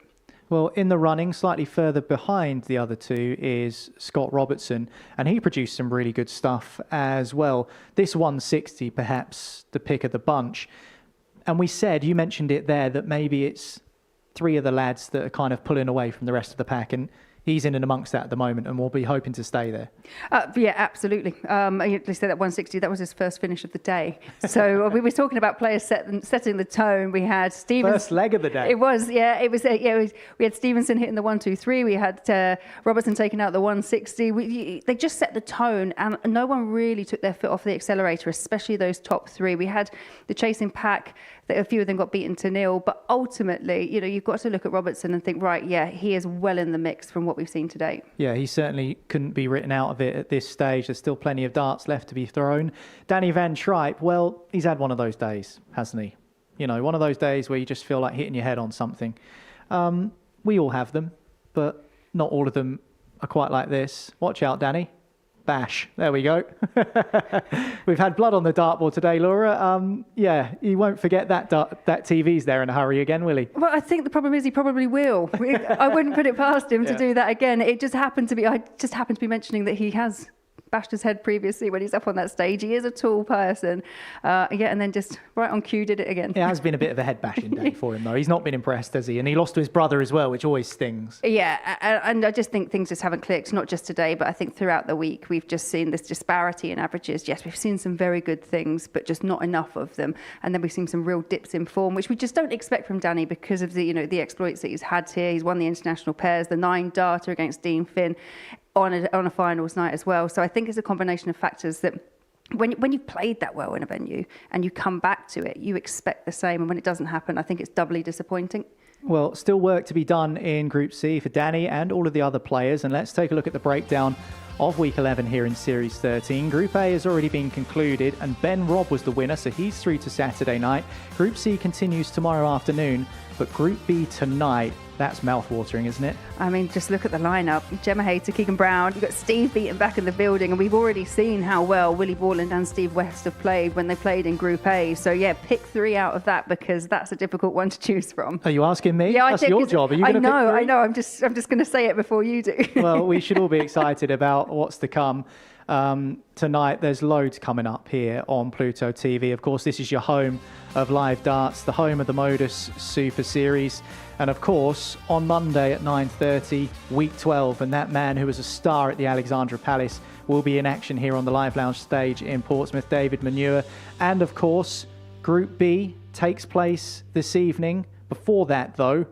Well, in the running, slightly further behind the other two is Scott Robertson, and he produced some really good stuff as well. This 160, perhaps the pick of the bunch. And we said, you mentioned it there, that maybe it's three of the lads that are kind of pulling away from the rest of the pack. And he's in and amongst that at the moment and will be hoping to stay there. Yeah, absolutely. They said that 160, that was his first finish of the day. So we were talking about players setting the tone. We had Stevenson. First leg of the day. It was, yeah. It was. We had Stevenson hitting the 123. We had Robertson taking out the 160. They just set the tone, and no one really took their foot off the accelerator, especially those top three. We had the chasing pack. A few of them got beaten to nil, but ultimately, you've got to look at Robertson and think, right, yeah, he is well in the mix from what we've seen today. Yeah, he certainly couldn't be written out of it at this stage. There's still plenty of darts left to be thrown. Danny Van Tripe, well, he's had one of those days, hasn't he? One of those days where you just feel like hitting your head on something. We all have them, but not all of them are quite like this. Watch out, Danny. Bash. There we go. We've had blood on the dartboard today, Laura. Yeah, you won't forget that TV's there in a hurry again, will he? Well, I think the problem is he probably will. I wouldn't put it past him to do that again. I just happened to be mentioning that he has bashed his head previously when he's up on that stage. He is a tall person. And then just right on cue did it again. It has been a bit of a head bashing day for him, though. He's not been impressed, has he? And he lost to his brother as well, which always stings. Yeah, and I just think things just haven't clicked, not just today, but I think throughout the week we've just seen this disparity in averages. Yes, we've seen some very good things, but just not enough of them. And then we've seen some real dips in form, which we just don't expect from Danny because of the exploits that he's had here. He's won the international pairs, the 9 darter against Dean Finn on a finals night as well. So I think it's a combination of factors that when you've played that well in a venue and you come back to it, you expect the same. And when it doesn't happen, I think it's doubly disappointing. Well, still work to be done in Group C for Danny and all of the other players. And let's take a look at the breakdown of Week 11 here in Series 13. Group A has already been concluded and Ben Robb was the winner, so he's through to Saturday night. Group C continues tomorrow afternoon, but Group B tonight, that's mouth-watering, isn't it? I mean, just look at the lineup. Gemma Hayter, Keegan Brown, you've got Steve Beaton back in the building, and we've already seen how well Willie Borland and Steve West have played when they played in Group A. So yeah, pick 3 out of that because that's a difficult one to choose from. Are you asking me? Yeah, that's your job. Are you I going to pick 3? I know. I'm just going to say it before you do. Well, we should all be excited about what's to come. Tonight, there's loads coming up here on Pluto TV. Of course, this is your home of live darts, the home of the Modus Super Series. And of course, on Monday at 9:30, Week 12, and that man who was a star at the Alexandra Palace will be in action here on the Live Lounge stage in Portsmouth, David Manure. And of course, Group B takes place this evening. Before that, though,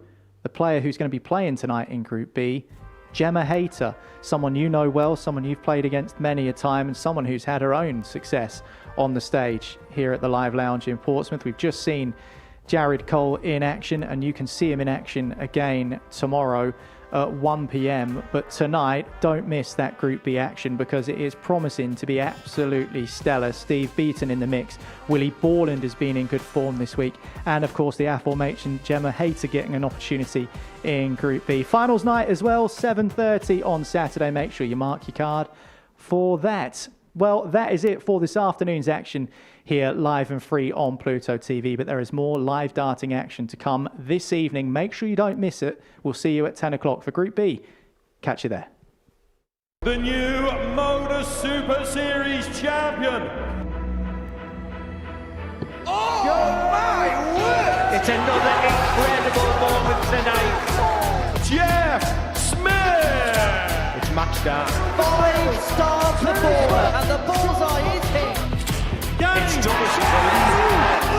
the player who's going to be playing tonight in Group B, Gemma Hayter, someone you know well, someone you've played against many a time, and someone who's had her own success on the stage here at the Live Lounge in Portsmouth. We've just seen Jared Cole in action, and you can see him in action again tomorrow at 1 p.m. But tonight, don't miss that Group B action because it is promising to be absolutely stellar. Steve Beaton in the mix. Willie Borland has been in good form this week. And of course, the aforementioned Gemma Hayter getting an opportunity in Group B. Finals night as well, 7:30 on Saturday. Make sure you mark your card for that. Well, that is it for this afternoon's action here live and free on Pluto TV, but there is more live darting action to come this evening. Make sure you don't miss it. We'll see you at 10 o'clock for Group B. Catch you there. The new Modus Super Series champion. Oh my word! It's another incredible moment tonight. Jeff Smith. It's match dart. 5 stars for 4, and the bullseye is hit. It's Johnny Vanri.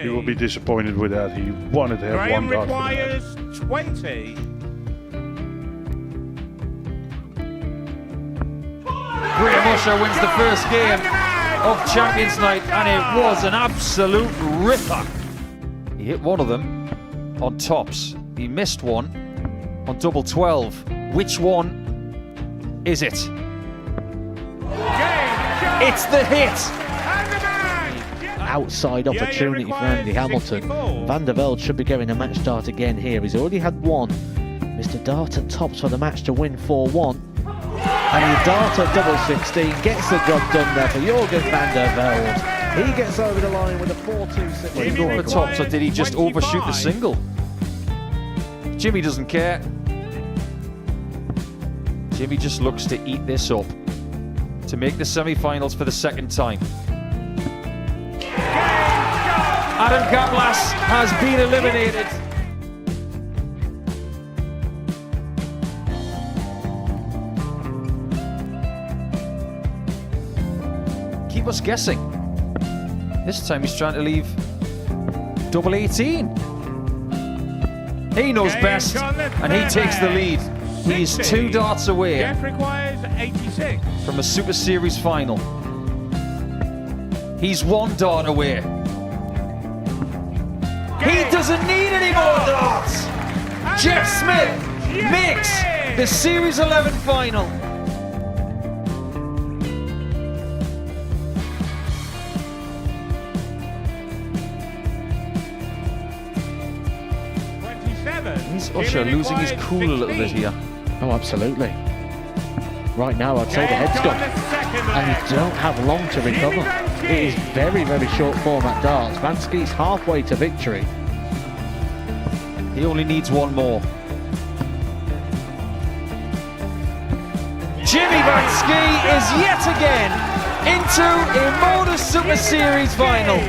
You will be disappointed with that. He wanted to have Graham one dart. requires 20. Graham Usher wins the first game of Champions Night, and it was an absolute ripper. He hit one of them on tops. He missed one on double 12. Which one is it? It's the hit. Outside opportunity for Andy Hamilton. Van der Velde should be getting a match start again here. He's already had one. Mr. Dart at tops for the match to win 4-1. And the Dart at double 16 gets the job done there for Jorgen van der Velde. He gets over the line with a 4-2. Did he go for the tops or did he just overshoot the single? Jimmy doesn't care. Jimmy just looks to eat this up to make the semi-finals for the second time. Adam Kaplas has been eliminated. Keep us guessing. This time he's trying to leave double 18. He knows best, and he takes the lead. He is 2 darts away Jeff requires 86. from a Super Series final. He's 1 dart away. He doesn't need any more darts. Jeff Smith makes the Series 11 final. He's Usher losing his cool a little bit here. Oh, absolutely. Right now, I'd say the head's gone. And you don't have long to recover. It is very, very short form at darts. Vansky's halfway to victory. He only needs 1 more. Jimmy Vansky is yet again into a Modus Super Series final.